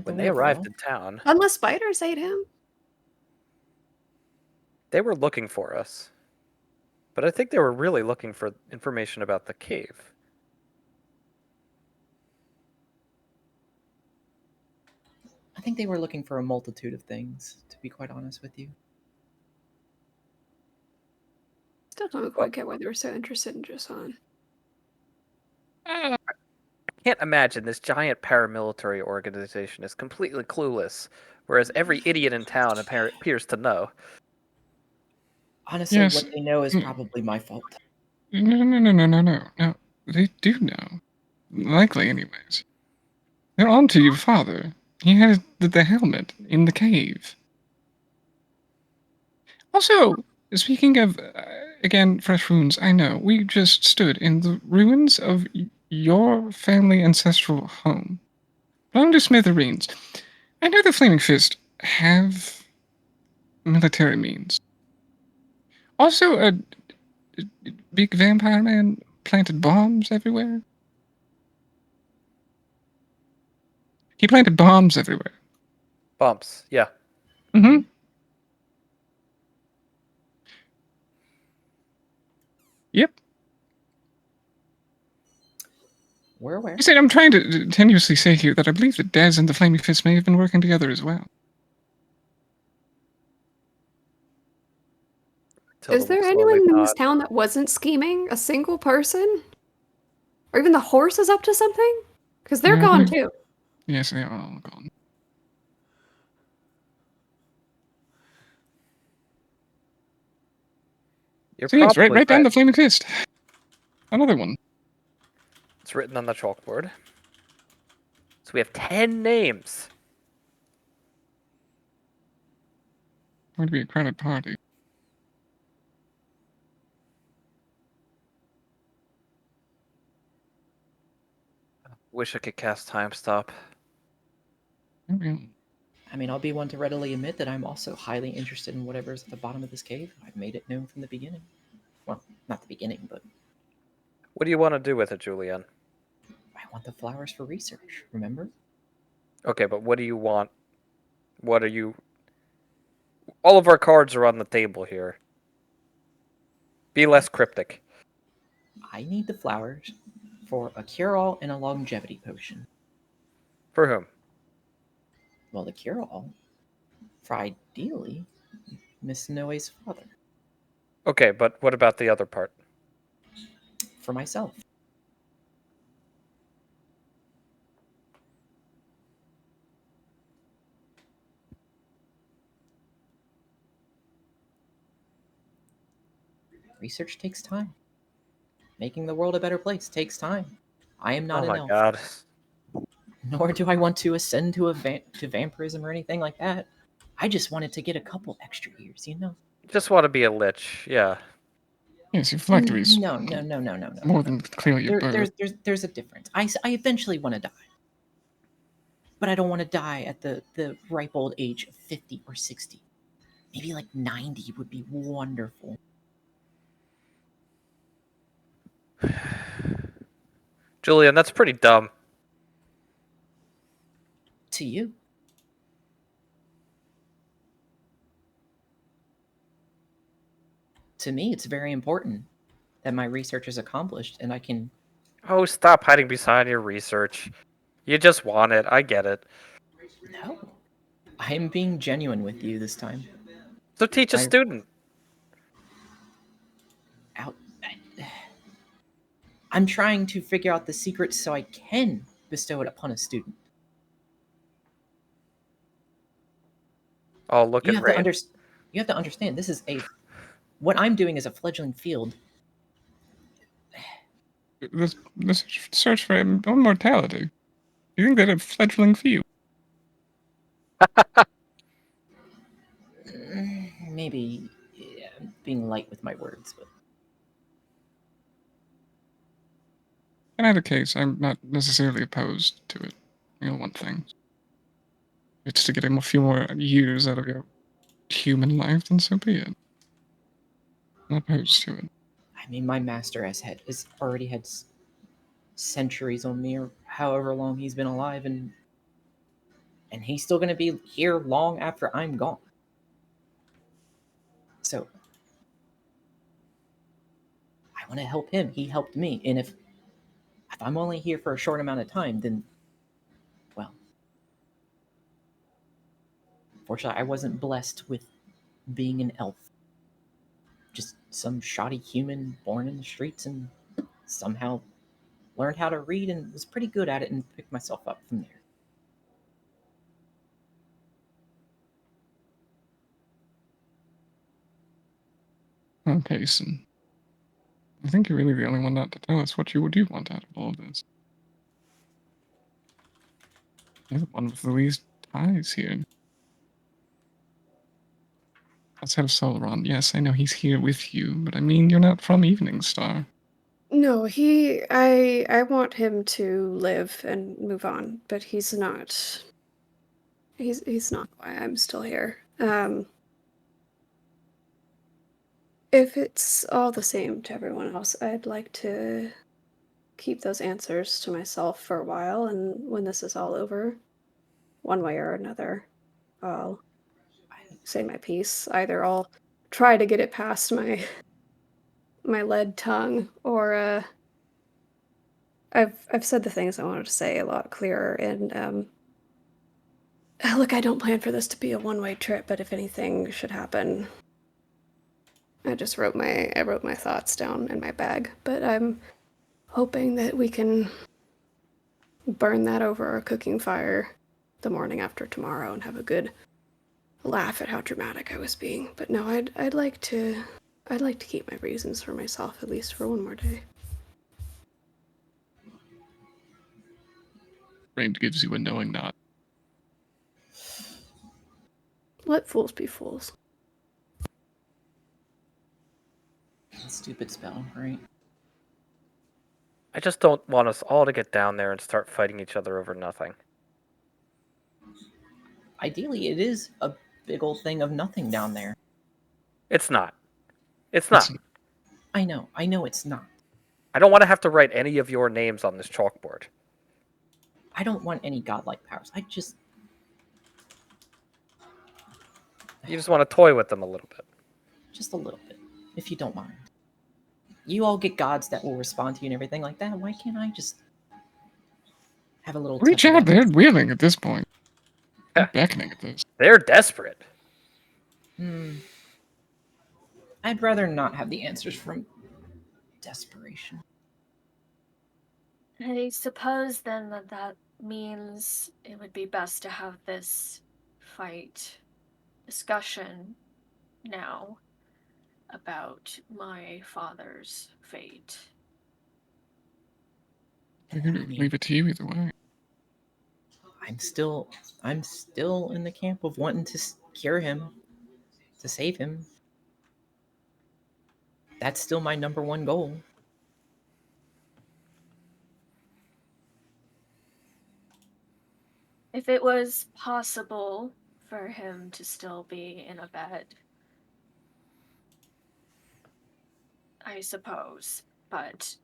When they arrived in town, Unless spiders ate him. they were looking for us. But I think they were really looking for information about the cave. I think they were looking for a multitude of things, to be quite honest with you. Still don't quite get why they were so interested in Josan. I can't imagine this giant paramilitary organization is completely clueless, whereas every idiot in town appears to know. Honestly, Yes. what they know is probably my fault. No. They do know. Likely, anyways. They're on to your father. He had the helmet in the cave. Also, speaking of, again, fresh wounds, I know, we just stood in the ruins of your family ancestral home. Blown to smithereens. I know the Flaming Fist have military means. Also, a big vampire man planted bombs everywhere. He planted bombs everywhere. Bumps, yeah. Mm-hmm. Yep. We're aware. I said I'm trying to tenuously say here that I believe that Dez and the Flaming Fist may have been working together as well. Is there anyone in this town that wasn't scheming? A single person? Or even the horse is up to something? Because they're gone too. Yes, they are all gone. So yes, right down the Flaming Fist. Another one. It's written on the chalkboard. So we have 10 names. Going to be a crowded party. Wish I could cast Time Stop. I mean, I'll be one to readily admit that I'm also highly interested in whatever's at the bottom of this cave. I've made it known from the beginning. Well, not the beginning, but... What do you want to do with it, Julian? I want the flowers for research, remember? Okay, but what do you want? What are you... All of our cards are on the table here. Be less cryptic. I need the flowers for a cure-all and a longevity potion. For whom? Well, the cure-all for ideally Miss Noe's father. Okay, but what about the other part? For myself. Research takes time. Making the world a better place takes time. I am not an elf. Oh my god. Nor do I want to ascend to vampirism or anything like that. I just wanted to get a couple extra years, you know? Just want to be a lich, yeah. Yes, you've liked to be No. more than clearly your birth. There's a difference. I eventually want to die. But I don't want to die at the ripe old age of 50 or 60. Maybe like 90 would be wonderful. Julian, that's pretty dumb. To you. To me, it's very important that my research is accomplished and I can... Oh, stop hiding behind your research. You just want it. I get it. No. I am being genuine with you this time. So teach a I- student. Out. I'm trying to figure out the secret so I can bestow it upon a student. Oh, look You at have to Rain. You have to understand. This is what I'm doing is a fledgling field. This search for immortality. You think that a fledgling field? Maybe being light with my words, but In either case, I'm not necessarily opposed to it. One thing. It's to get a few more years out of your human life, then so be it. I'm not opposed to it. I mean, my master has already had centuries on me, or however long he's been alive, and he's still going to be here long after I'm gone. So I want to help him. He helped me, and if I'm only here for a short amount of time, then, well, fortunately, I wasn't blessed with being an elf. Just some shoddy human born in the streets and somehow learned how to read and was pretty good at it and picked myself up from there. Okay, so I think you're really the only one not to tell us what you would want out of all of this. You're the one with the least ties here. Outside of Solron, yes, I know he's here with you, but I mean, you're not from Evening Star. No, I want him to live and move on, but he's not. He's not why I'm still here. If it's all the same to everyone else, I'd like to keep those answers to myself for a while, and when this is all over, one way or another, I'll say my piece. Either I'll try to get it past my lead tongue, or I've said the things I wanted to say a lot clearer. And look, I don't plan for this to be a one-way trip, but if anything should happen, I wrote my thoughts down in my bag. But I'm hoping that we can burn that over a cooking fire the morning after tomorrow and have a good laugh at how dramatic I was being. But no, I'd like to keep my reasons for myself at least for one more day. Rain gives you a knowing nod. Let fools be fools. Stupid spell, right? I just don't want us all to get down there and start fighting each other over nothing. Ideally, it is a big old thing of nothing down there. It's not. It's not. I know it's not. I don't want to have to write any of your names on this chalkboard. I don't want any godlike powers. You just want to toy with them a little bit. Just a little bit, if you don't mind. You all get gods that will respond to you and everything like that. Why can't I just have a little Reach touch of out, they're that? willing at this point. Yeah. They're beckoning at this. They're desperate. I'd rather not have the answers from desperation. I suppose then that means it would be best to have this fight discussion now about my father's fate. I can leave it to you either way. I'm still in the camp of wanting to cure him, to save him. That's still my number one goal. If it was possible for him to still be in a bed, I suppose. But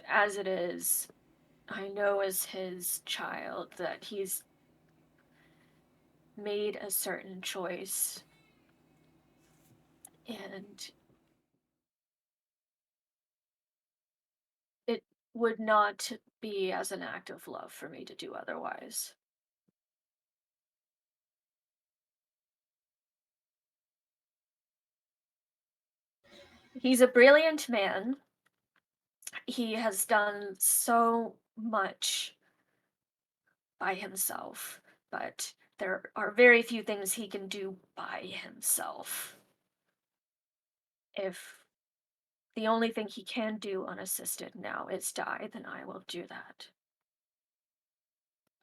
as it is, I know as his child that he's made a certain choice. And it would not be as an act of love for me to do otherwise. He's a brilliant man. He has done so much by himself, but there are very few things he can do by himself. If the only thing he can do unassisted now is die, then I will do that.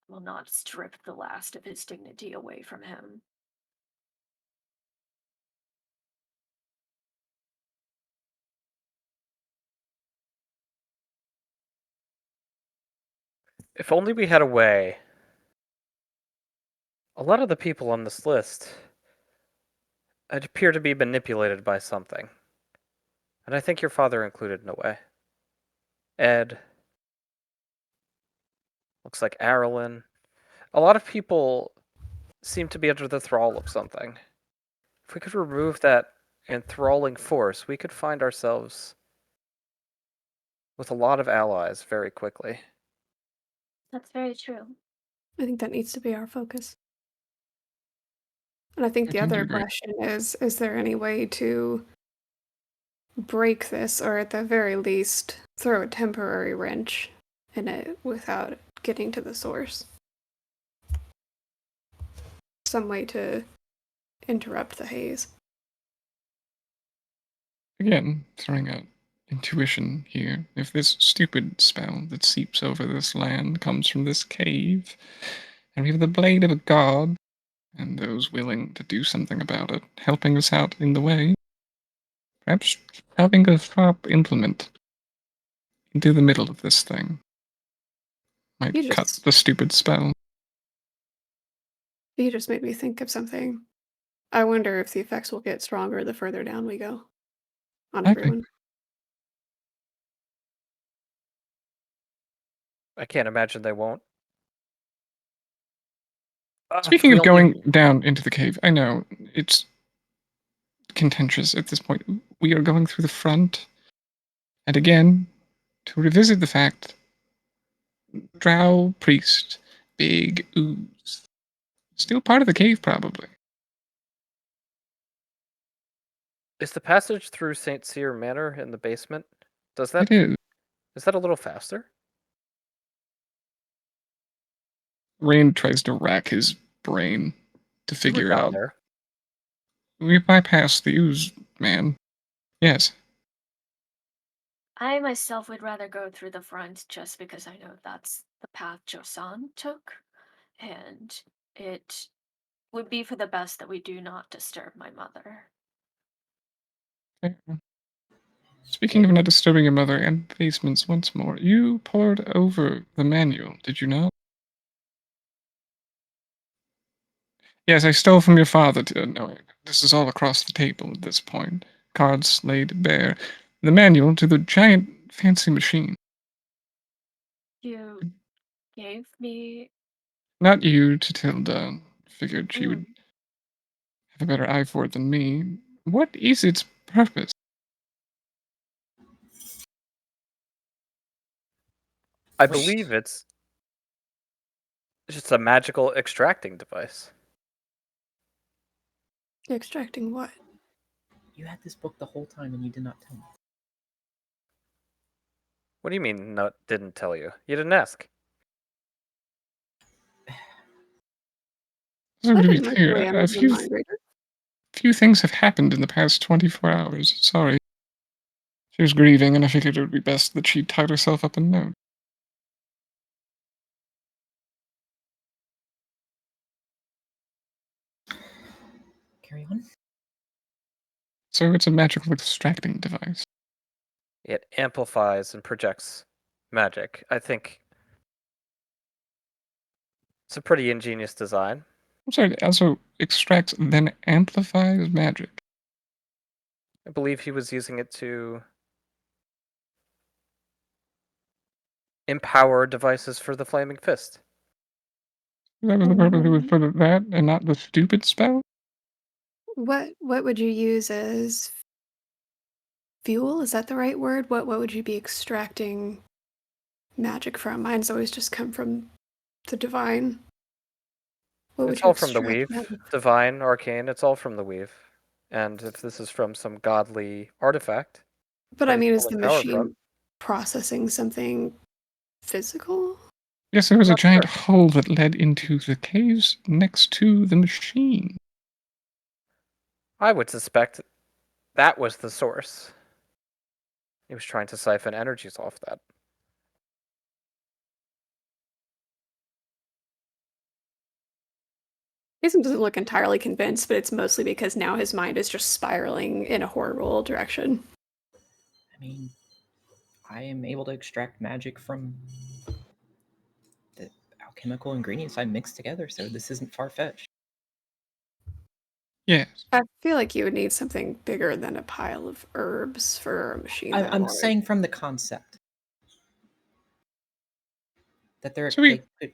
I will not strip the last of his dignity away from him. If only we had a way. A lot of the people on this list appear to be manipulated by something. And I think your father included in a way. Ed. Looks like Arlen. A lot of people seem to be under the thrall of something. If we could remove that enthralling force, we could find ourselves with a lot of allies very quickly. That's very true. I think that needs to be our focus. And I think I the tend to other agree. question is there any way to break this, or at the very least, throw a temporary wrench in it without getting to the source? Some way to interrupt the haze. Again, throwing out intuition here. If this stupid spell that seeps over this land comes from this cave, and we have the blade of a god, and those willing to do something about it, helping us out in the way, perhaps having a sharp implement into the middle of this thing might You cut just the stupid spell. you just made me think of something. I wonder if the effects will get stronger the further down we go on I think. everyone. I can't imagine they won't. Speaking of going down into the cave, I know it's contentious at this point. We are going through the front, and again, to revisit the fact, drow priest, big ooze, still part of the cave probably. Is the passage through St. Cyr Manor in the basement? Is It is. that a little faster? Rand tries to rack his brain to We're figure down out. there. We bypassed the ooze man. Yes. I myself would rather go through the front just because I know that's the path Josan took, and it would be for the best that we do not disturb my mother. Fair. Speaking of not disturbing your mother and basements once more, you pored over the manual, did you not? Yes, I stole from your father to no, this is all across the table at this point. Cards laid bare. The manual to the giant fancy machine. You gave me. Not you to Tilda. Figured she Mm, would have a better eye for it than me. What is its purpose? I believe it's just a magical extracting device. Extracting what? You had this book the whole time and you did not tell me. What do you mean didn't tell you? You didn't ask. So I to be didn't mention clear, Leanna was a mind reader. few things have happened in the past 24 hours. Sorry. She was grieving, and I figured it would be best that she tied herself up in note. Carry on. So it's a magical extracting device. It amplifies and projects magic. I think it's a pretty ingenious design. I'm sorry, it also extracts then amplifies magic. I believe he was using it to empower devices for the Flaming Fist. That was the purpose it was for that and not the stupid spell? What would you use as fuel? Is that the right word? What would you be extracting magic from? Mine's always just come from the divine. What would It's you all from the extract weave. magic? Divine, arcane, it's all from the weave. And if this is from some godly artifact, But I He's mean, is the pulling power from. machine processing something physical? Yes, there was a Not giant sure. hole that led into the caves next to the machine. I would suspect that was the source. He was trying to siphon energies off that. Jason doesn't look entirely convinced, but it's mostly because now his mind is just spiraling in a horrible direction. I mean, I am able to extract magic from the alchemical ingredients I mixed together, so this isn't far-fetched. Yes. I feel like you would need something bigger than a pile of herbs for a machine that I'm large. saying from the concept that So we they could.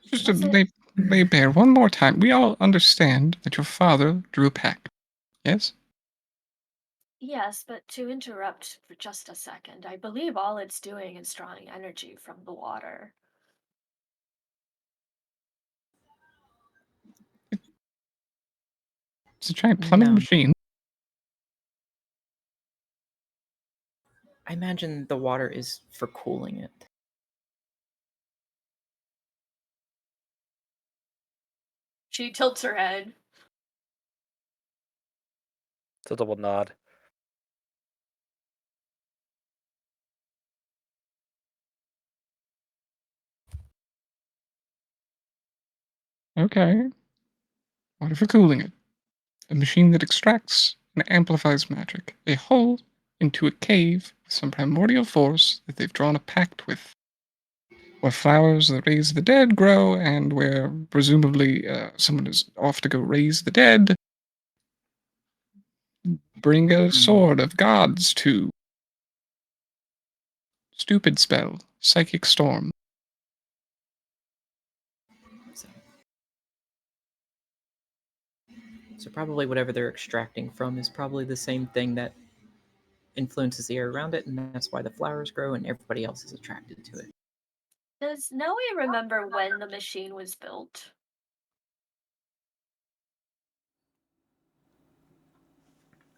just Was it- lay bare one more time. We all understand that your father drew a pact. Yes? Yes, but to interrupt for just a second, I believe all it's doing is drawing energy from the water. It's a giant plumbing No. machine. I imagine the water is for cooling it. She tilts her head. It's a double nod. Okay. Water for cooling it. A machine that extracts and amplifies magic. A hole into a cave with some primordial force that they've drawn a pact with. Where flowers that raise the dead grow, and where presumably someone is off to go raise the dead, bring a sword of gods to. Stupid spell. Psychic storm. So probably whatever they're extracting from is probably the same thing that influences the air around it, and that's why the flowers grow and everybody else is attracted to it. Does Noe remember when the machine was built?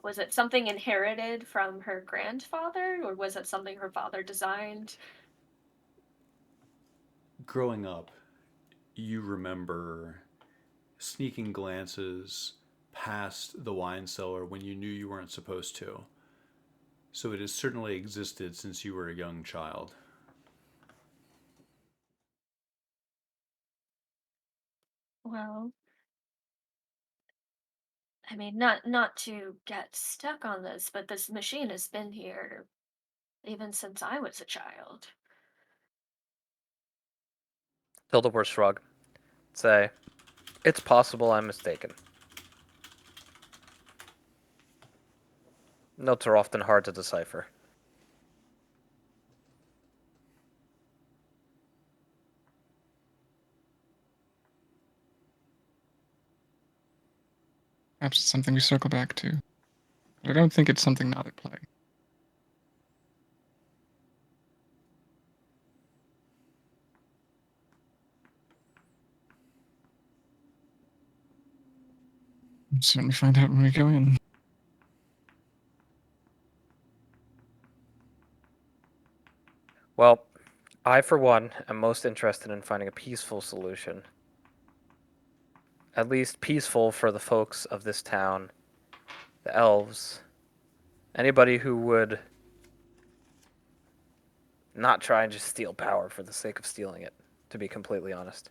Was it something inherited from her grandfather, or was it something her father designed? Growing up, you remember sneaking glances past the wine cellar when you knew you weren't supposed to. So it has certainly existed since you were a young child. Well, I mean, not to get stuck on this, but this machine has been here even since I was a child. Tildor shrug. Say, it's possible I'm mistaken. Notes are often hard to decipher. Perhaps it's something we circle back to. But I don't think it's something not at play. We'll certainly find out when we go in. Well, I, for one, am most interested in finding a peaceful solution. At least peaceful for the folks of this town, the elves, anybody who would not try and just steal power for the sake of stealing it, to be completely honest.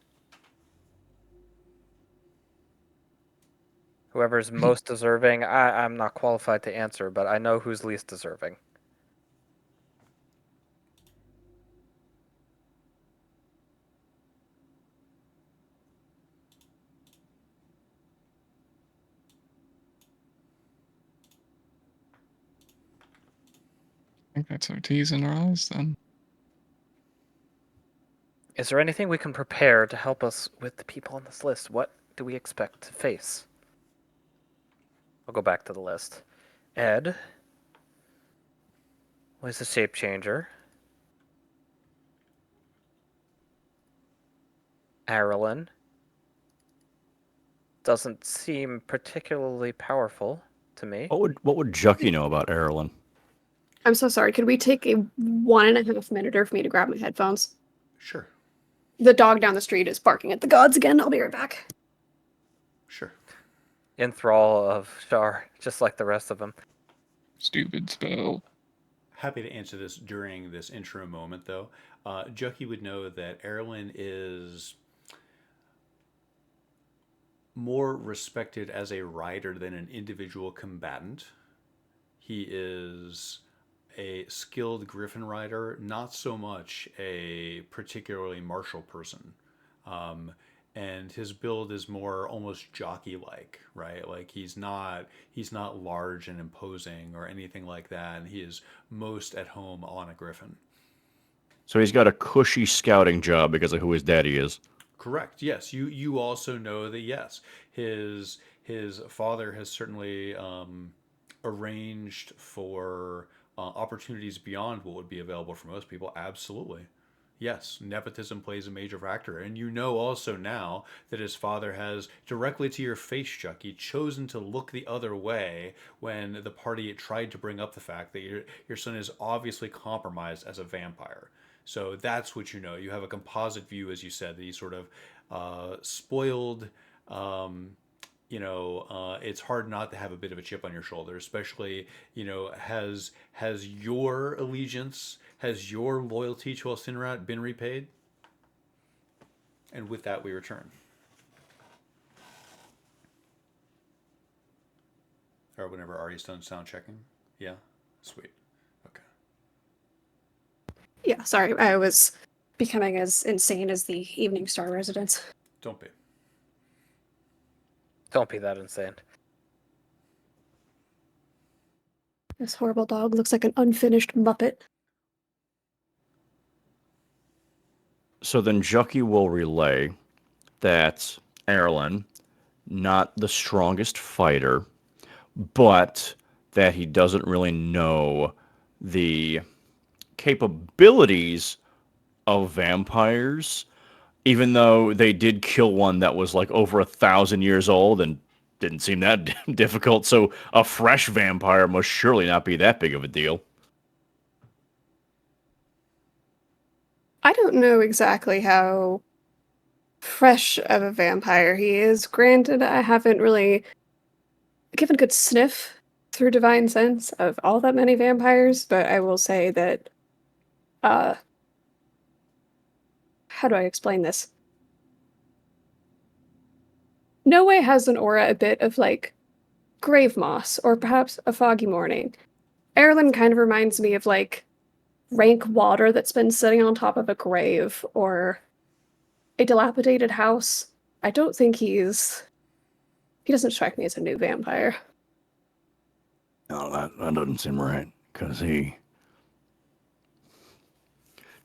Whoever's most deserving, I'm not qualified to answer, but I know who's least deserving. I think that's our T's in our eyes then. Is there anything we can prepare to help us with the people on this list? What do we expect to face? I'll go back to the list. Ed was a shape changer. Arlen doesn't seem particularly powerful to me. What would Jucky know about Erlen? I'm so sorry. Could we take a 1.5 minute for me to grab my headphones? Sure. The dog down the street is barking at the gods again. I'll be right back. Sure. In thrall of Shar, just like the rest of them. Stupid spell. Happy to answer this during this intro moment, though. Jucky would know that Erlen is more respected as a rider than an individual combatant. He is a skilled griffin rider, not so much a particularly martial person. And his build is more almost jockey-like, right? Like he's not large and imposing or anything like that. And he is most at home on a griffin. So he's got a cushy scouting job because of who his daddy is. Correct. Yes. You also know that yes, his father has certainly arranged for opportunities beyond what would be available for most people. Absolutely. Yes, nepotism plays a major factor. And you know also now that his father has, directly to your face, Chucky, chosen to look the other way when the party tried to bring up the fact that your son is obviously compromised as a vampire. So that's what you know. You have a composite view, as you said, that he's sort of spoiled. It's hard not to have a bit of a chip on your shoulder, especially, has your allegiance, has your loyalty to Alcinrat been repaid? And with that, we return. Or whenever Ari's done sound checking. Yeah? Sweet. Okay. Yeah, sorry. I was becoming as insane as the Evening Star residents. Don't be. Don't be that insane. This horrible dog looks like an unfinished Muppet. So then Jucky will relay that Erlen, not the strongest fighter, but that he doesn't really know the capabilities of vampires, even though they did kill one that was like over 1,000 years old and didn't seem that difficult. So a fresh vampire must surely not be that big of a deal. I don't know exactly how fresh of a vampire he is. Granted, I haven't really given a good sniff through Divine Sense of all that many vampires, but I will say that, how do I explain this? No Way has an aura a bit of, like, grave moss, or perhaps a foggy morning. Erlen kind of reminds me of, like, rank water that's been sitting on top of a grave, or a dilapidated house. I don't think he doesn't strike me as a new vampire. No, that doesn't seem right, because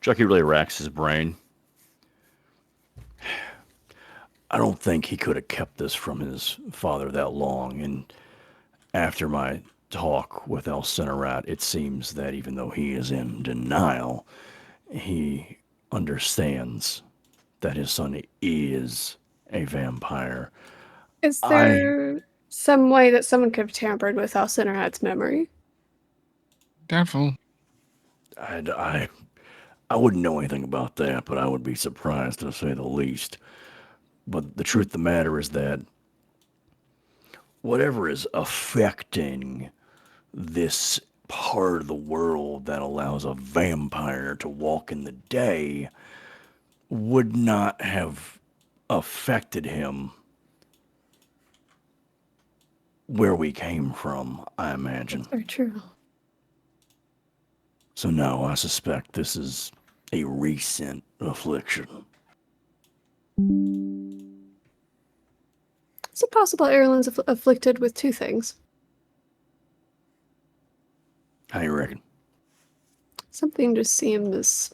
Chucky really racks his brain. I don't think he could have kept this from his father that long, and after my talk with Alcinrat, it seems that even though he is in denial, he understands that his son is a vampire. Is there some way that someone could have tampered with Alcinrat's memory? Doubtful. I wouldn't know anything about that, but I would be surprised, to say the least. But the truth of the matter is that whatever is affecting this part of the world that allows a vampire to walk in the day would not have affected him where we came from, I imagine. That's very true. So no, I suspect this is a recent affliction. Is it possible Erlen's afflicted with two things? How you reckon? Something just seems...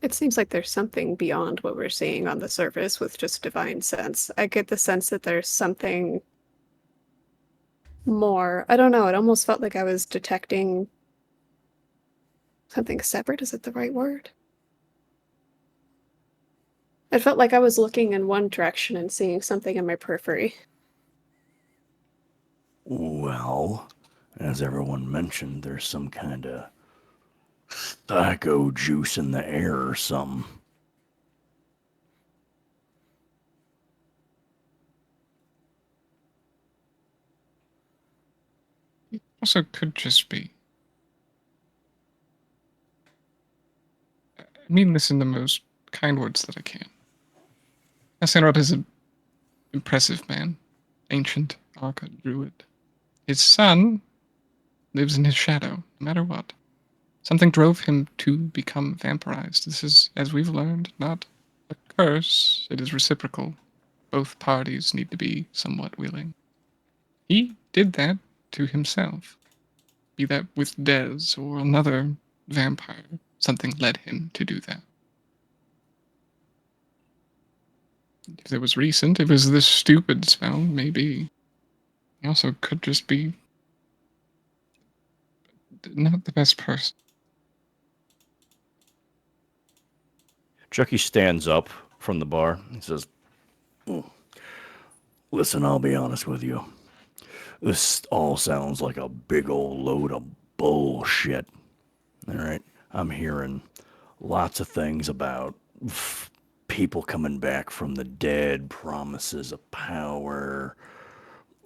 It seems like there's something beyond what we're seeing on the surface with just Divine Sense. I get the sense that there's something more. I don't know, it almost felt like I was detecting something separate. Is it the right word? It felt like I was looking in one direction and seeing something in my periphery. Well, As everyone mentioned, there's some kind of psycho juice in the air or something. Also, could just be. I mean this in the most kind words that I can. Asanrod is an impressive man, ancient Arca druid. His son lives in his shadow, no matter what. Something drove him to become vampirized. This is, as we've learned, not a curse. It is reciprocal. Both parties need to be somewhat willing. He did that to himself. Be that with Dez or another vampire. Something led him to do that. If it was recent, it was this stupid spell, maybe. He also could just be not the best person. Chucky stands up from the bar and says, listen, I'll be honest with you. This all sounds like a big old load of bullshit. All right? I'm hearing lots of things about people coming back from the dead, promises of power.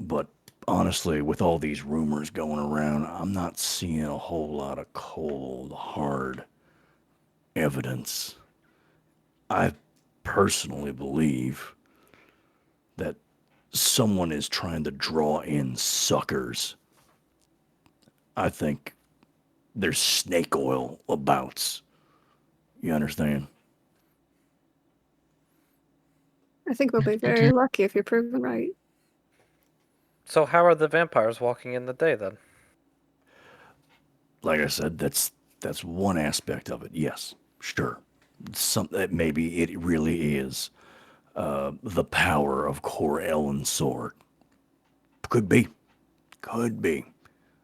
But honestly, with all these rumors going around, I'm not seeing a whole lot of cold, hard evidence. I personally believe that someone is trying to draw in suckers. I think there's snake oil abouts. You understand? I think we'll be I very do. lucky if you're proven right. So how are the vampires walking in the day then? Like I said, that's one aspect of it. Yes, sure. Some that maybe it really is the power of Cor Ellen's sword. Could be. Could be.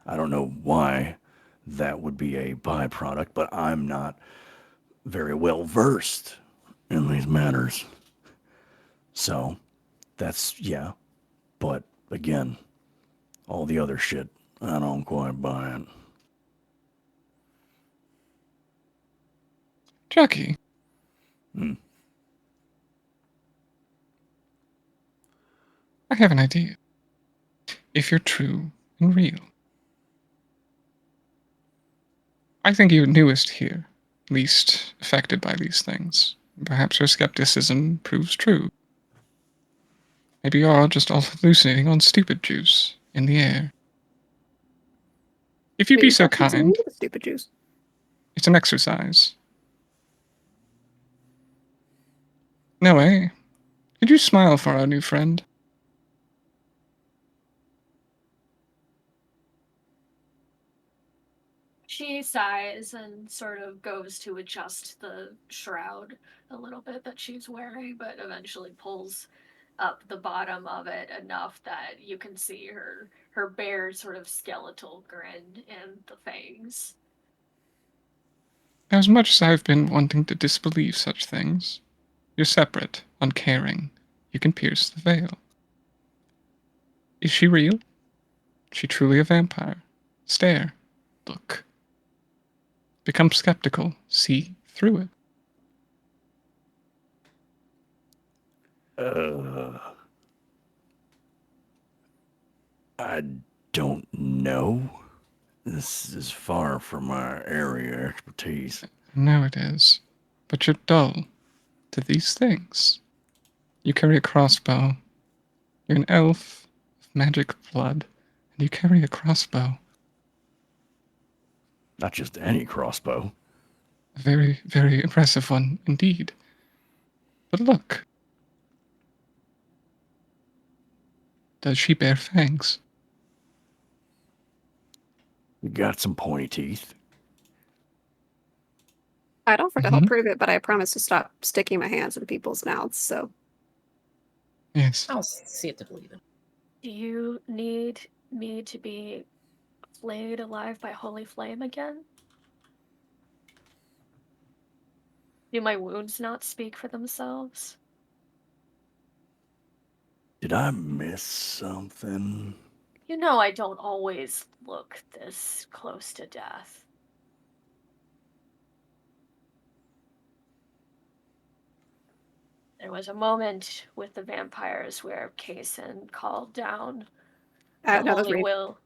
I don't know why that would be a byproduct, but I'm not very well versed in these matters. So, that's, yeah. But again, all the other shit, I don't quite buy it. Chucky. Hmm. I have an idea. If you're true and real, I think you're newest here, least affected by these things. Perhaps your skepticism proves true. Maybe you're just all hallucinating on stupid juice in the air. If you'd be Maybe so Chuck needs some kind, more stupid juice. it's an exercise. No, eh? Could you smile for our new friend? She sighs and sort of goes to adjust the shroud a little bit that she's wearing, but eventually pulls up the bottom of it enough that you can see her bare sort of skeletal grin and the fangs. As much as I've been wanting to disbelieve such things, you're separate, uncaring. You can pierce the veil. Is she real? Is she truly a vampire? Stare. Look. Become skeptical. See through it. I don't know. This is far from my area of expertise. I know it is. But you're dull to these things. You carry a crossbow. You're an elf of magic blood, and you carry a crossbow. Not just any crossbow. A very, very impressive one indeed. But look. Does she bear fangs? You got some pointy teeth. I don't forget I'll Mhm. prove it, but I promise to stop sticking my hands in people's mouths, so Yes. I'll see it to believe it. Do you need me to be flayed alive by holy flame again? Do my wounds not speak for themselves? Did I miss something? You know I don't always look this close to death. There was a moment with the vampires where Kaysen called down the No, that's Holy Rain. Will.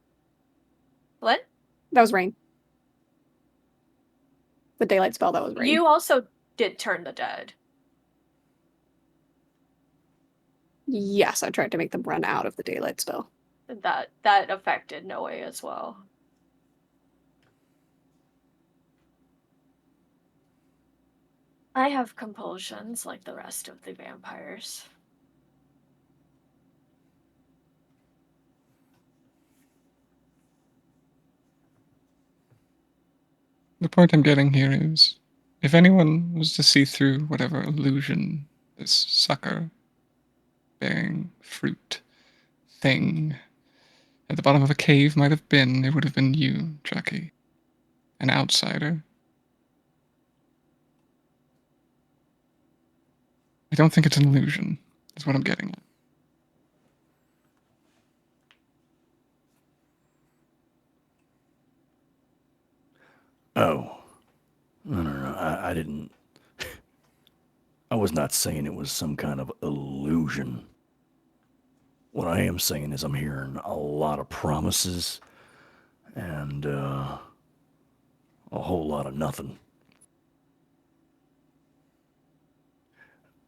What? That was Rain. The daylight spell, that was Rain. You also did turn the dead. Yes, I tried to make them run out of the daylight spell. That affected Noe as well. I have compulsions like the rest of the vampires. The point I'm getting here is, if anyone was to see through whatever illusion this sucker bearing fruit thing at the bottom of a cave might have been, it would have been you, Jackie. An outsider. I don't think it's an illusion, is what I'm getting at. Oh. No. I didn't. I was not saying it was some kind of illusion. What I am saying is I'm hearing a lot of promises and a whole lot of nothing.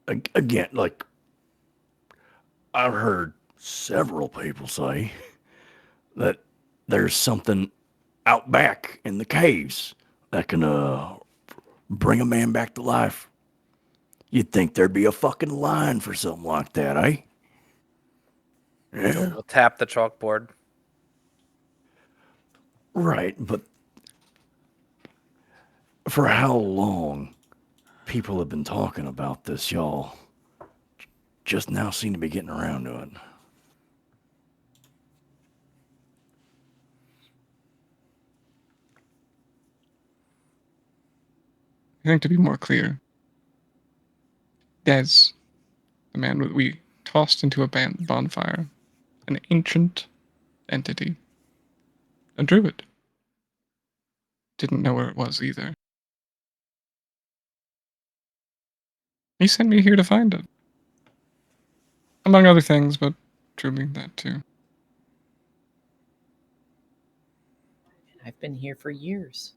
Again, like, I've heard several people say that there's something out back in the caves that can bring a man back to life. You'd think there'd be a fucking line for something like that, eh? Yeah. We'll tap the chalkboard. Right, but for how long people have been talking about this, y'all just now seem to be getting around to it. I think to be more clear, Des, the man that we tossed into a bonfire, an ancient entity, a druid, didn't know where it was either. He sent me here to find it. Among other things, but truly that too. I've been here for years,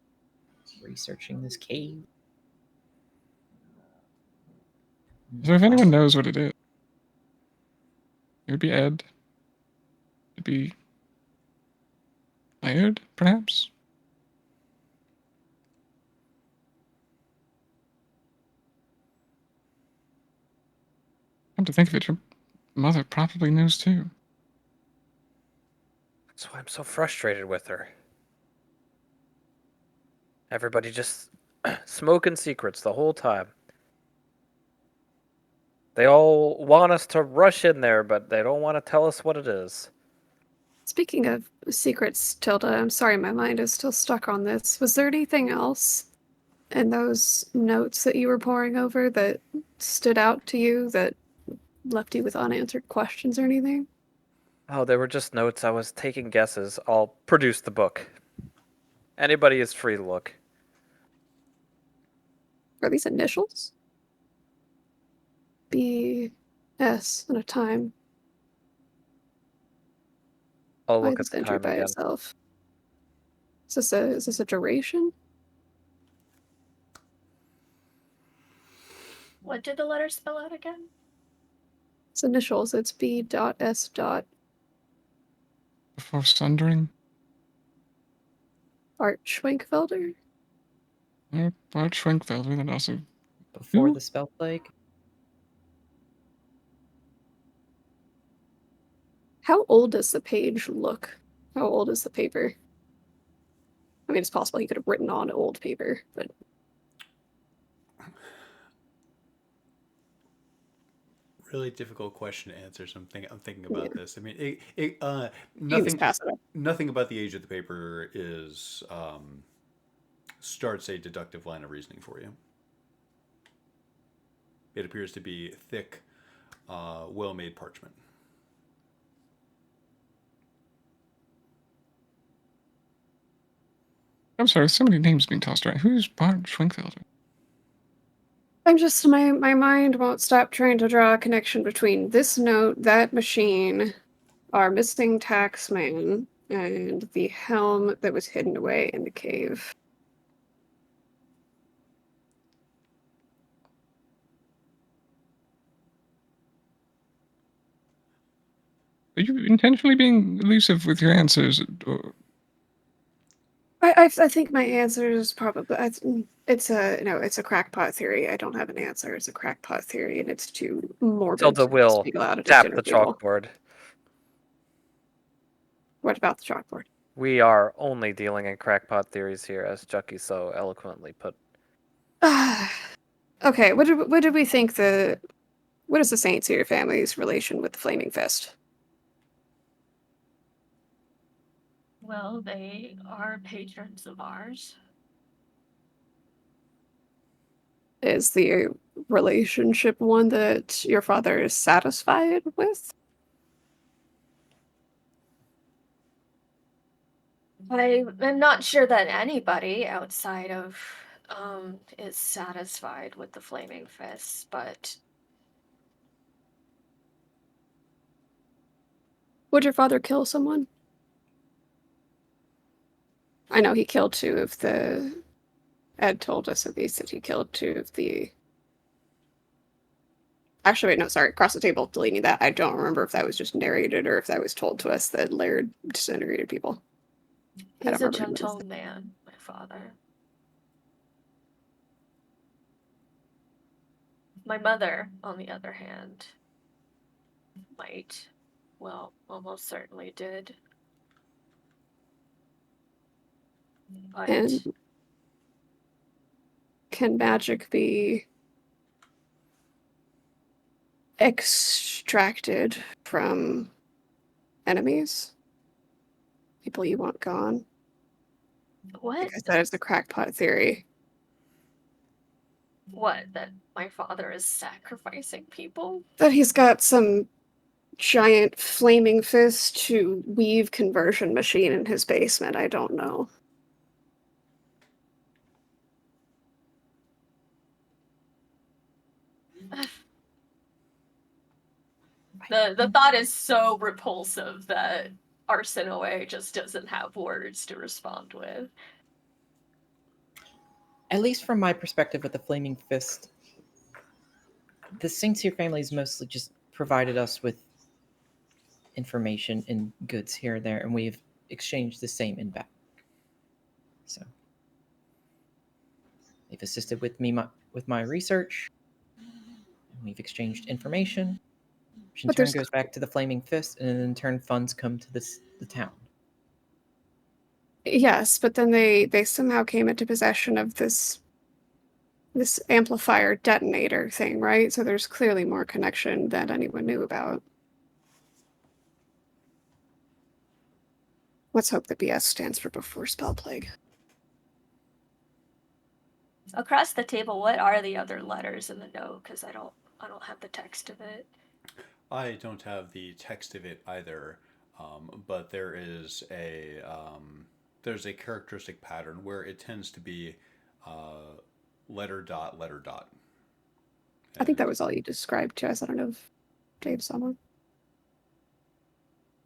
researching this cave. So if anyone knows what it is, it would be Ed. It'd be Laird, perhaps? Come to think of it, your mother probably knows too. That's why I'm so frustrated with her. Everybody just smoking secrets the whole time. They all want us to rush in there, but they don't want to tell us what it is. Speaking of secrets, Tilda, I'm sorry my mind is still stuck on this. Was there anything else in those notes that you were poring over that stood out to you that left you with unanswered questions or anything? Oh, they were just notes. I was taking guesses. I'll produce the book. Anybody is free to look. Are these initials? B.S. and a time. I'll Why look at this the entered time by again. itself? Is this a duration? What did the letter spell out again? It's initials. It's B.S. Before sundering? Art Schwenkfelder? Bart Schwenkfelder, and also Before Who? the spell plague, How old does the page look? How old is the paper? I mean, it's possible he could have written on old paper, but Really difficult question to answer. So I'm thinking about Yeah. this. I mean, you can just nothing pass it up. nothing about the age of the paper is starts a deductive line of reasoning for you. It appears to be thick, well-made parchment. I'm sorry, so many names being tossed around. Who's Bart Schwingfelder? I'm just my mind won't stop trying to draw a connection between this note, that machine, our missing taxman, and the helm that was hidden away in the cave. Are you intentionally being elusive with your answers? Or... I think my answer is probably it's a crackpot theory. I don't have an answer. It's a crackpot theory, and it's too morbid Tilda to will speak aloud at a tap dinner the table. chalkboard. What about the chalkboard? We are only dealing in crackpot theories here, as Chucky so eloquently put. Okay, what did we think what is the Saint Cyr family's relation with the Flaming Fist? Well, they are patrons of ours. Is the relationship one that your father is satisfied with? I'm not sure that anybody outside of is satisfied with the Flaming Fists, but Would your father kill someone? I know he killed two of the. Ed told us at least that he killed two of the. Actually, wait, no, sorry. Across the table, deleting that. I don't remember if that was just narrated or if that was told to us that Laird disintegrated people. I he's don't a remember. gentle man, my father. My mother, on the other hand, might, well, almost certainly did. But And can magic be extracted from enemies? People you want gone? what? Because that is the crackpot theory. What? That my father is sacrificing people? That he's got some giant flaming fist to weave conversion machine in his basement. I don't know. The thought is so repulsive that Arsinoe just doesn't have words to respond with. At least from my perspective with the Flaming Fist, the St. Cyr family's mostly just provided us with information and goods here and there, and we've exchanged the same in back. So they've assisted with me with my research, and we've exchanged information, which in But turn there's- goes back to the Flaming Fist, and then in turn funds come to the town. Yes, but then they somehow came into possession of this amplifier detonator thing, right? So there's clearly more connection than anyone knew about. Let's hope that BS stands for Before Spell Plague. Across the table, what are the other letters in the note? Because I don't have the text of it. I don't have the text of it either, but there's a characteristic pattern where it tends to be letter dot letter dot. I think that was all you described to us. I don't know if Dave saw one.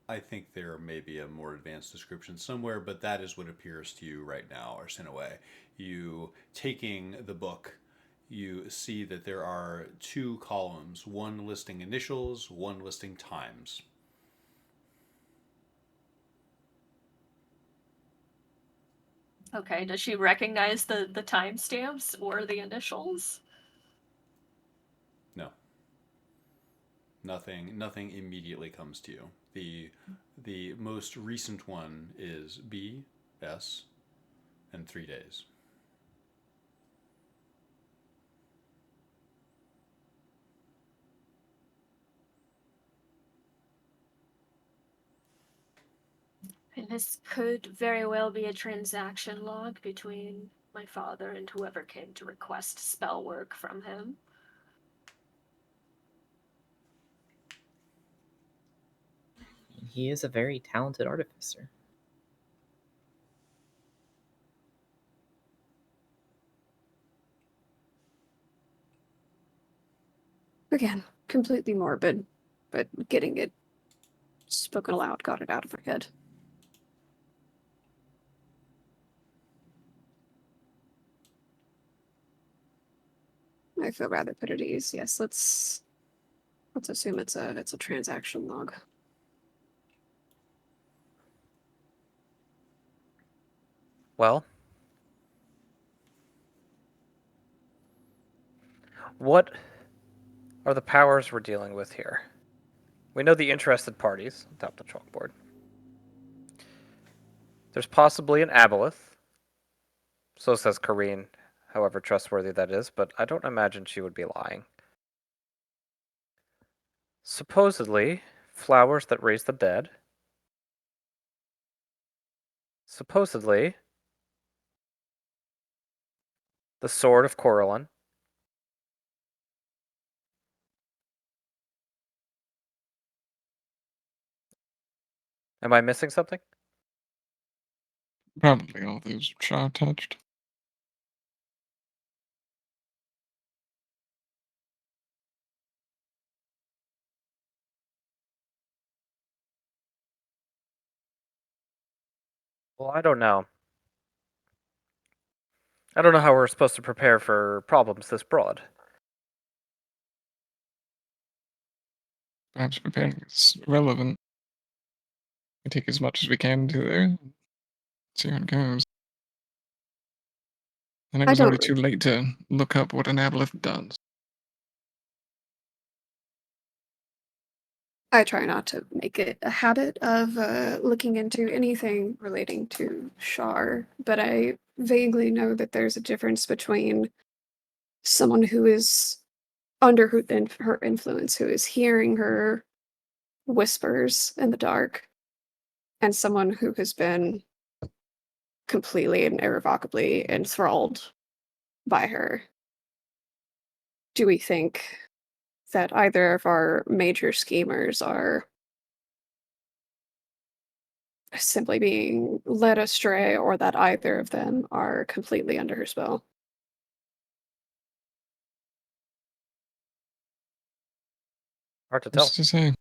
I think there may be a more advanced description somewhere, but that is what appears to you right now, Arsinoe. You taking the book, you see that there are two columns, one listing initials, one listing times. Okay, does she recognize the timestamps or the initials? No. Nothing immediately comes to you. The most recent one is B, S, and 3 days. And this could very well be a transaction log between my father and whoever came to request spell work from him. He is a very talented artificer. Again, completely morbid, but getting it spoken aloud got it out of my head. I feel rather put at ease. Yes, let's assume it's a transaction log. Well, what are the powers we're dealing with here? We know the interested parties. Tap the chalkboard. There's possibly an aboleth. So says Kareen, however trustworthy that is, but I don't imagine she would be lying. Supposedly, flowers that raise the dead. Supposedly, the sword of Coralin. Am I missing something? Probably all those Shaw touched. Well, I don't know. I don't know how we're supposed to prepare for problems this broad. Perhaps preparing is relevant. We take as much as we can to there. See how it goes. And it I was already don't. too late to look up what an aboleth does. I try not to make it a habit of looking into anything relating to Shar, but I vaguely know that there's a difference between someone who is under her influence, who is hearing her whispers in the dark, and someone who has been completely and irrevocably enthralled by her. Do we think that either of our major schemers are simply being led astray, or that either of them are completely under her spell? Hard to tell. What's to say?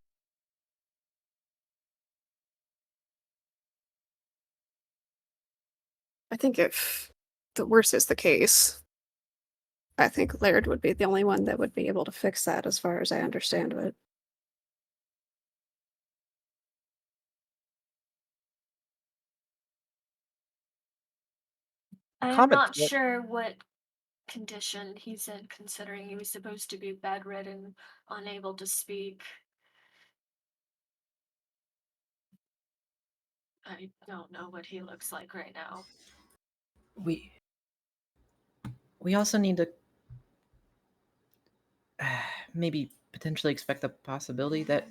I think if the worst is the case, I think Laird would be the only one that would be able to fix that, as far as I understand it. I'm Comment. not sure what condition he's in, considering he was supposed to be bedridden, unable to speak. I don't know what he looks like right now. We also need to maybe potentially expect the possibility that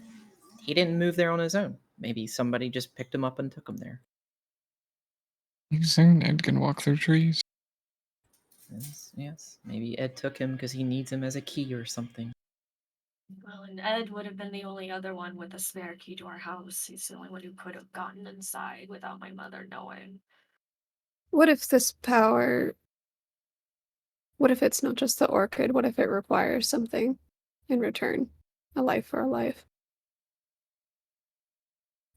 he didn't move there on his own. Maybe somebody just picked him up and took him there. You saying Ed can walk through trees? Yes. Maybe Ed took him because he needs him as a key or something. Well, and Ed would have been the only other one with a spare key to our house. He's the only one who could have gotten inside without my mother knowing. What if this power... What if it's not just the orchid? What if it requires something in return? A life for a life?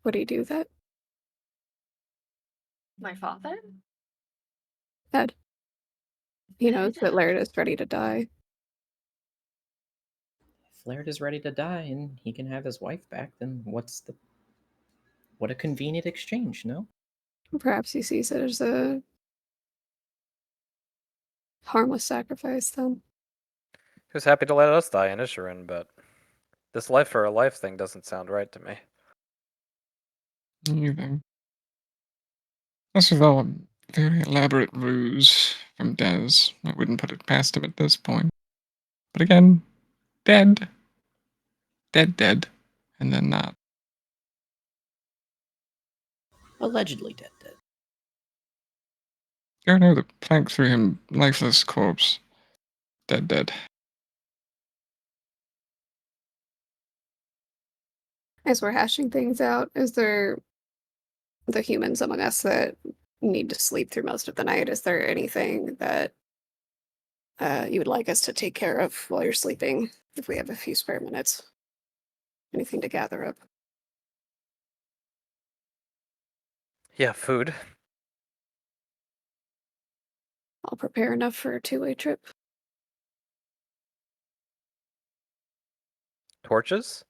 Would he do that? My father? Ed. He knows Ed? that Laird is ready to die. If Laird is ready to die and he can have his wife back, then what a convenient exchange, no? Perhaps he sees it as a harmless sacrifice, then. He was happy to let us die in Isherin, but this life for a life thing doesn't sound right to me. Either. This is all a very elaborate ruse from Dez. I wouldn't put it past him at this point. But again, dead. Dead. And then not. Allegedly dead. You know the plank through him, lifeless corpse. Dead. As we're hashing things out, is there the humans among us that need to sleep through most of the night? Is there anything that you would like us to take care of while you're sleeping, if we have a few spare minutes. Anything to gather up. Yeah, food. I'll prepare enough for a 2-way trip. Torches?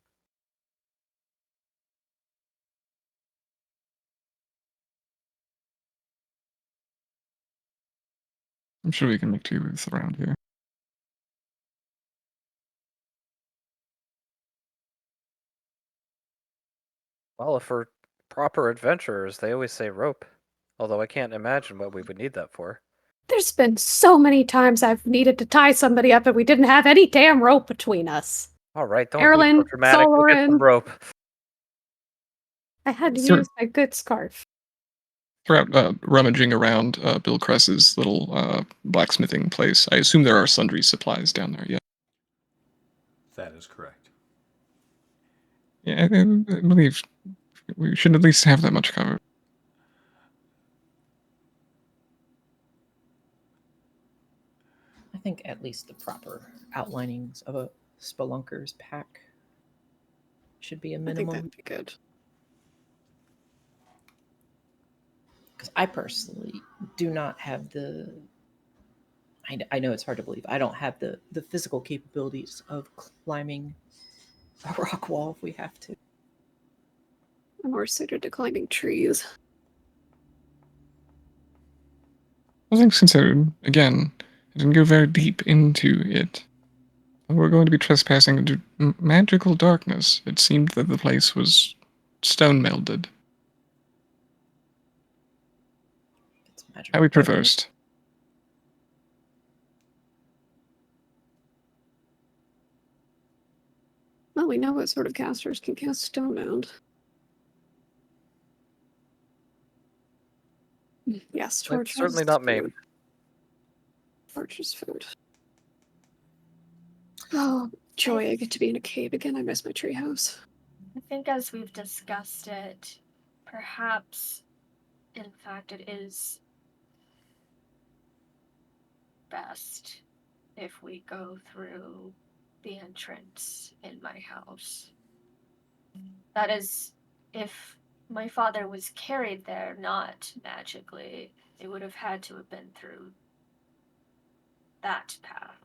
I'm sure we can make do with around here. Well, if we're proper adventurers, they always say rope. Although I can't imagine what we would need that for. There's been so many times I've needed to tie somebody up and we didn't have any damn rope between us. All right, don't be so Erlen, dramatic. Go get some Soloran. rope. I had to Sure. use my good scarf. Throughout rummaging around Bill Cress's little blacksmithing place, I assume there are sundry supplies down there. Yeah, That is correct. yeah, I believe we should at least have that much covered. I think at least the proper outlinings of a spelunker's pack should be a I think minimum. that'd be good. Because I personally do not have the. I know it's hard to believe. I don't have the physical capabilities of climbing a rock wall if we have to. I'm more suited to climbing trees. All things considered, again, I didn't go very deep into it. We're going to be trespassing into magical darkness. It seemed that the place was stone melded. It's magical. How we traversed. Well, we know what sort of casters can cast stone mound. Yes, Well, torch. certainly not me. Torch is food. Oh, joy, I get to be in a cave again. I miss my treehouse. I think as we've discussed it, perhaps, in fact, it is best if we go through the entrance in my house. That is, if my father was carried there, not magically, it would have had to have been through that path.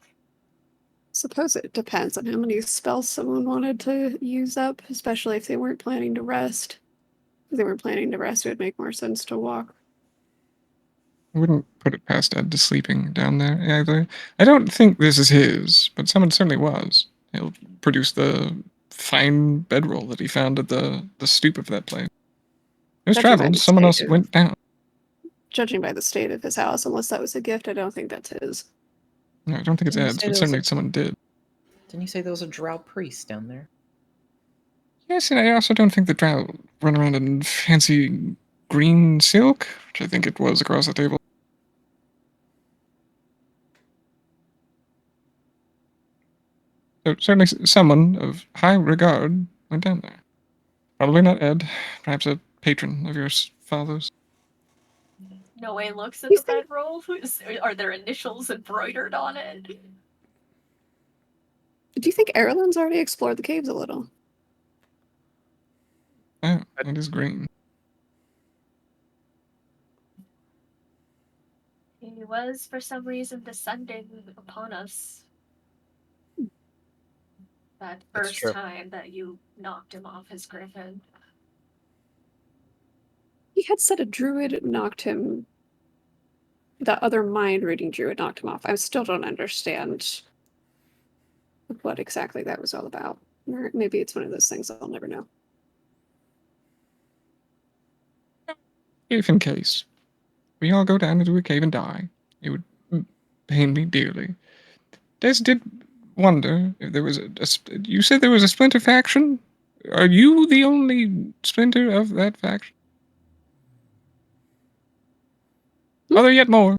Suppose it depends on how many spells someone wanted to use up, especially if they weren't planning to rest. If they weren't planning to rest, it would make more sense to walk. I wouldn't put it past Ed to sleeping down there either. I don't think this is his, but someone certainly was. He'll produce the fine bedroll that he found at the stoop of that place. It was Judging by traveled. the Someone else state of- went down. Judging by the state of his house, unless that was a gift, I don't think that's his. No, I don't think it's Didn't you Ed's, say but there was certainly a- someone did. Didn't you say there was a drow priest down there? Yes, and I also don't think the drow run around in fancy green silk, which I think it was across the table. So certainly someone of high regard went down there. Probably not Ed, perhaps a patron of your father's. Noe looks at You the think- bedroll. Are there initials embroidered on it? Do you think Erlen's already explored the caves a little? Oh, it is green. He was, for some reason, descending upon us. That That's first true. time that you knocked him off his griffin. He had said a druid knocked him. That other mind reading druid knocked him off. I still don't understand what exactly that was all about. Or maybe it's one of those things I'll never know. If in case we all go down into a cave and die, it would pain me dearly. Des did wonder if there was you said there was a splinter faction? Are you the only splinter of that faction? Are there yet more?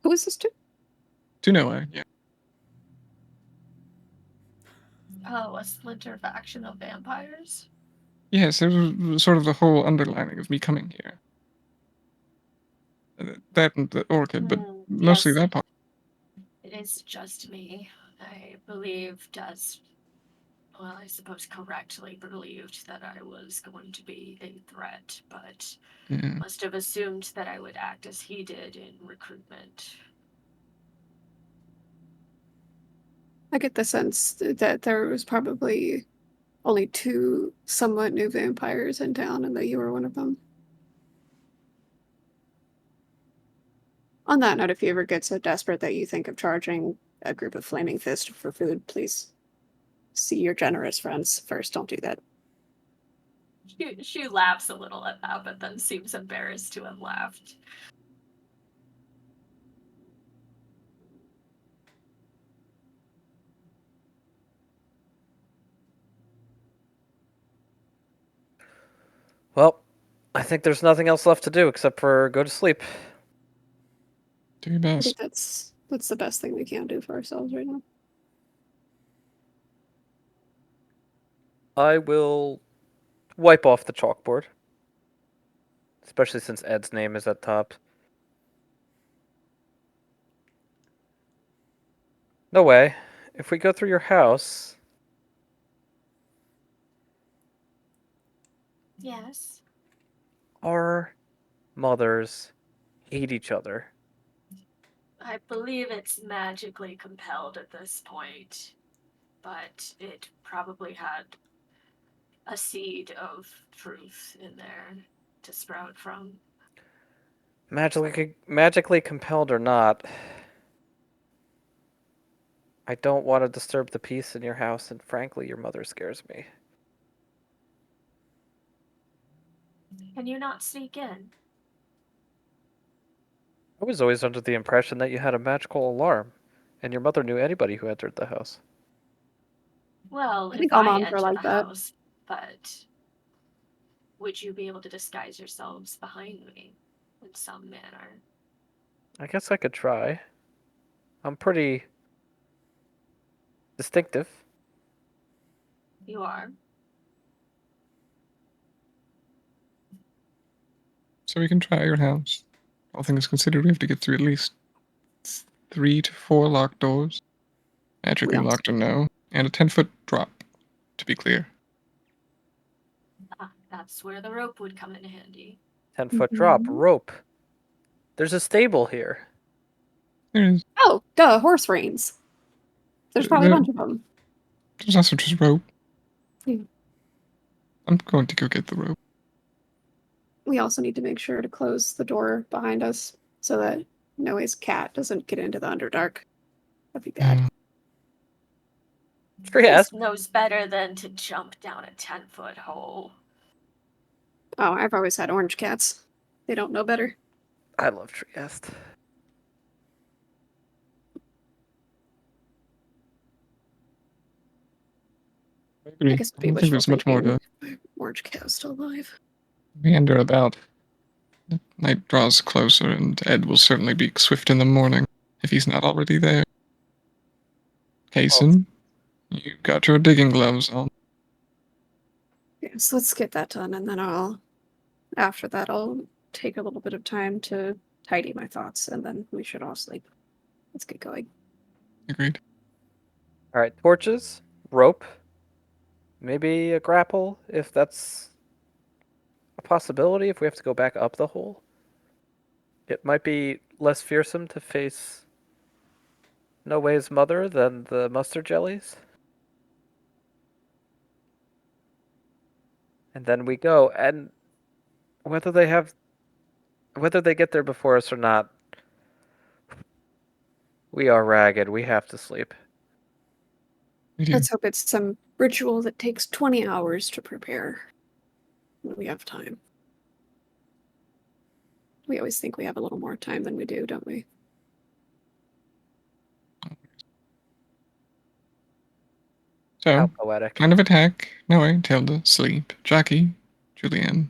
Who is this to? To Noah, yeah. Oh, a splinter faction of vampires? Yes, it was sort of the whole underlining of me coming here. That and the orchid, but Mm, mostly yes. that part. It is just me. I believed as well, I suppose correctly believed that I was going to be a threat, but Yeah. must have assumed that I would act as he did in recruitment. I get the sense that there was probably only 2 somewhat new vampires in town and that you were one of them. On that note, if you ever get so desperate that you think of charging a group of Flaming Fist for food, please see your generous friends first. Don't do that. She laughs a little at that, but then seems embarrassed to have laughed. Well, I think there's nothing else left to do except for go to sleep. Do your I best. think that's the best thing we can do for ourselves right now. I will wipe off the chalkboard, especially since Ed's name is at top. No way. If we go through your house, Yes. our mothers hate each other. I believe it's magically compelled at this point, but it probably had a seed of truth in there to sprout from. Magically compelled or not, I don't want to disturb the peace in your house, and frankly, your mother scares me. Can you not sneak in? I was always under the impression that you had a magical alarm, and your mother knew anybody who entered the house. Well, I if think all I moms are enter like the that. house, but would you be able to disguise yourselves behind me in some manner? I guess I could try. I'm pretty distinctive. You are. So we can try your house. All things considered, we have to get through at least 3 to 4 locked doors. Magically also- locked or no. And a 10-foot drop, to be clear. Ah, that's where the rope would come in handy. 10-foot drop, Mhm. rope. There's a stable here. There is. Oh, duh, horse reins. There's probably a There, bunch of them. there's also just rope. Yeah. I'm going to go get the rope. We also need to make sure to close the door behind us so that Noe's cat doesn't get into the Underdark. That'd be bad. Mm. Trieste. This knows better than to jump down a 10-foot hole. Oh, I've always had orange cats. They don't know better. I love Trieste. I agree. I guess it'd I be don't think wishful there's much more thinking to if my orange cat was still alive. meander about. The night draws closer, and Ed will certainly be swift in the morning, if he's not already there. Kason, you got your digging gloves on. Yes, let's get that done, and then after that, I'll take a little bit of time to tidy my thoughts, and then we should all sleep. Let's get going. Agreed. All right, torches, rope, maybe a grapple if that's a possibility. If we have to go back up the hole, it might be less fearsome to face No Way's mother than the mustard jellies. And then we go, and whether they get there before us or not, we are ragged. We have to sleep. We do. Let's hope it's some ritual that takes 20 hours to prepare. When we have time. We always think we have a little more time than we do, don't we? How So, poetic. plan of attack, Noe, Tilda, sleep, Jackie, Julianne.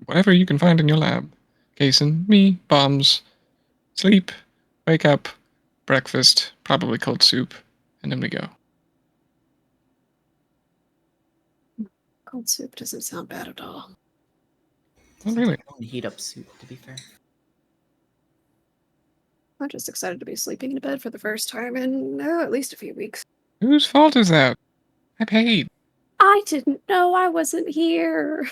Whatever you can find in your lab. Kason, me, bombs, sleep, wake up, breakfast, probably cold soup, and then we go. Cold soup doesn't sound bad at all. Not really. Heat up soup, to be fair. I'm just excited to be sleeping in a bed for the first time in at least a few weeks. Whose fault is that? I paid. I didn't know I wasn't here.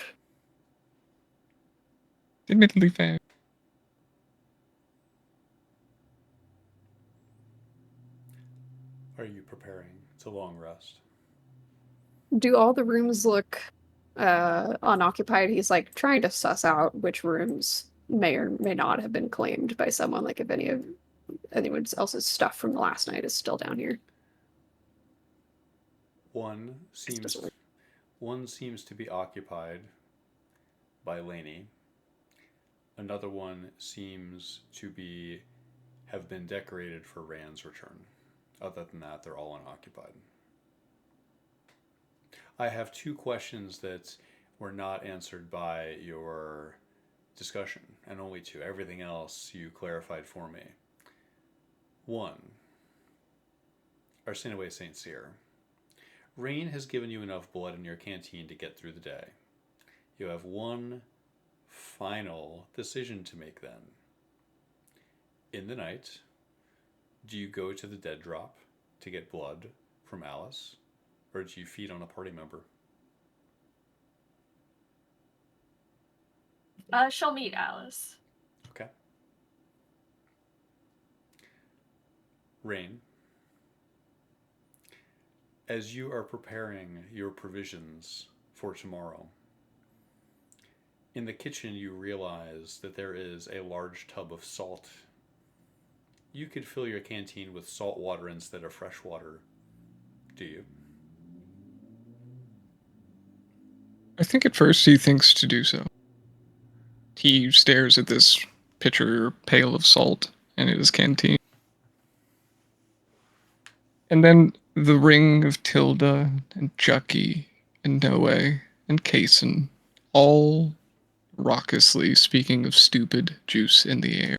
Admittedly fair. Are you preparing? It's a long rest. Do all the rooms look unoccupied? He's like trying to suss out which rooms may or may not have been claimed by someone, like if anyone else's stuff from the last night is still down here. One seems to be occupied by Lainey. Another one seems to have been decorated for Rand's return. Other than that, they're all unoccupied. I have 2 questions that were not answered by your discussion, and only 2. Everything else you clarified for me. 1. Arsinoe St. Cyr. Rain has given you enough blood in your canteen to get through the day. You have one final decision to make then. In the night, do you go to the dead drop to get blood from Alice, or do you feed on a party member? She'll meet Alice. Okay. Rain, as you are preparing your provisions for tomorrow, in the kitchen you realize that there is a large tub of salt. You could fill your canteen with salt water instead of fresh water. Do you? I think at first he thinks to do so. He stares at this pitcher pail of salt in his canteen. And then the ring of Tilda and Chucky and Noe and Kaysen all raucously speaking of stupid juice in the air.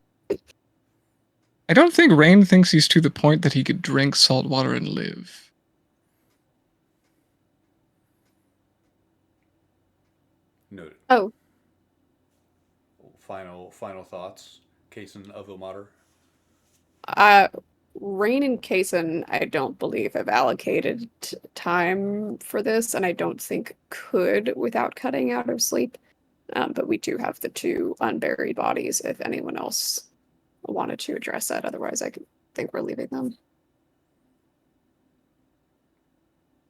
I don't think Rain thinks he's to the point that he could drink salt water and live. Noted. Oh, Final thoughts, Kaysen of Ilmater. Rain and Kaysen, I don't believe have allocated time for this, and I don't think could without cutting out of sleep. But we do have the 2 unburied bodies if anyone else wanted to address that. Otherwise, I think we're leaving them.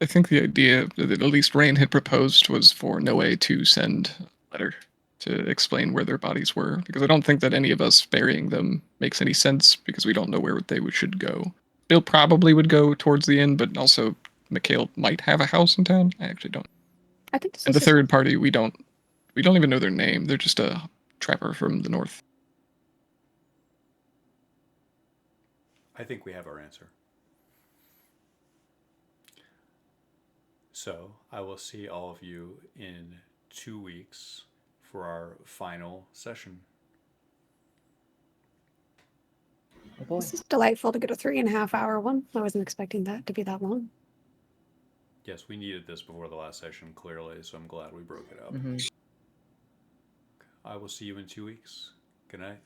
I think the idea that at least Rain had proposed was for Noe to send a letter to explain where their bodies were, because I don't think that any of us burying them makes any sense, because we don't know where they should go. Bill probably would go towards the inn, but also Mikhail might have a house in town. I actually don't. I think this And is the third party, we don't even know their name. They're just a trapper from the north. I think we have our answer. So I will see all of you in 2 weeks for our final session. Oh boy. This is delightful to get a 3.5 hour one. I wasn't expecting that to be that long. Yes, we needed this before the last session, clearly, so I'm glad we broke it up. Mm-hmm. I will see you in 2 weeks. Good night.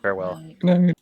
Farewell. No,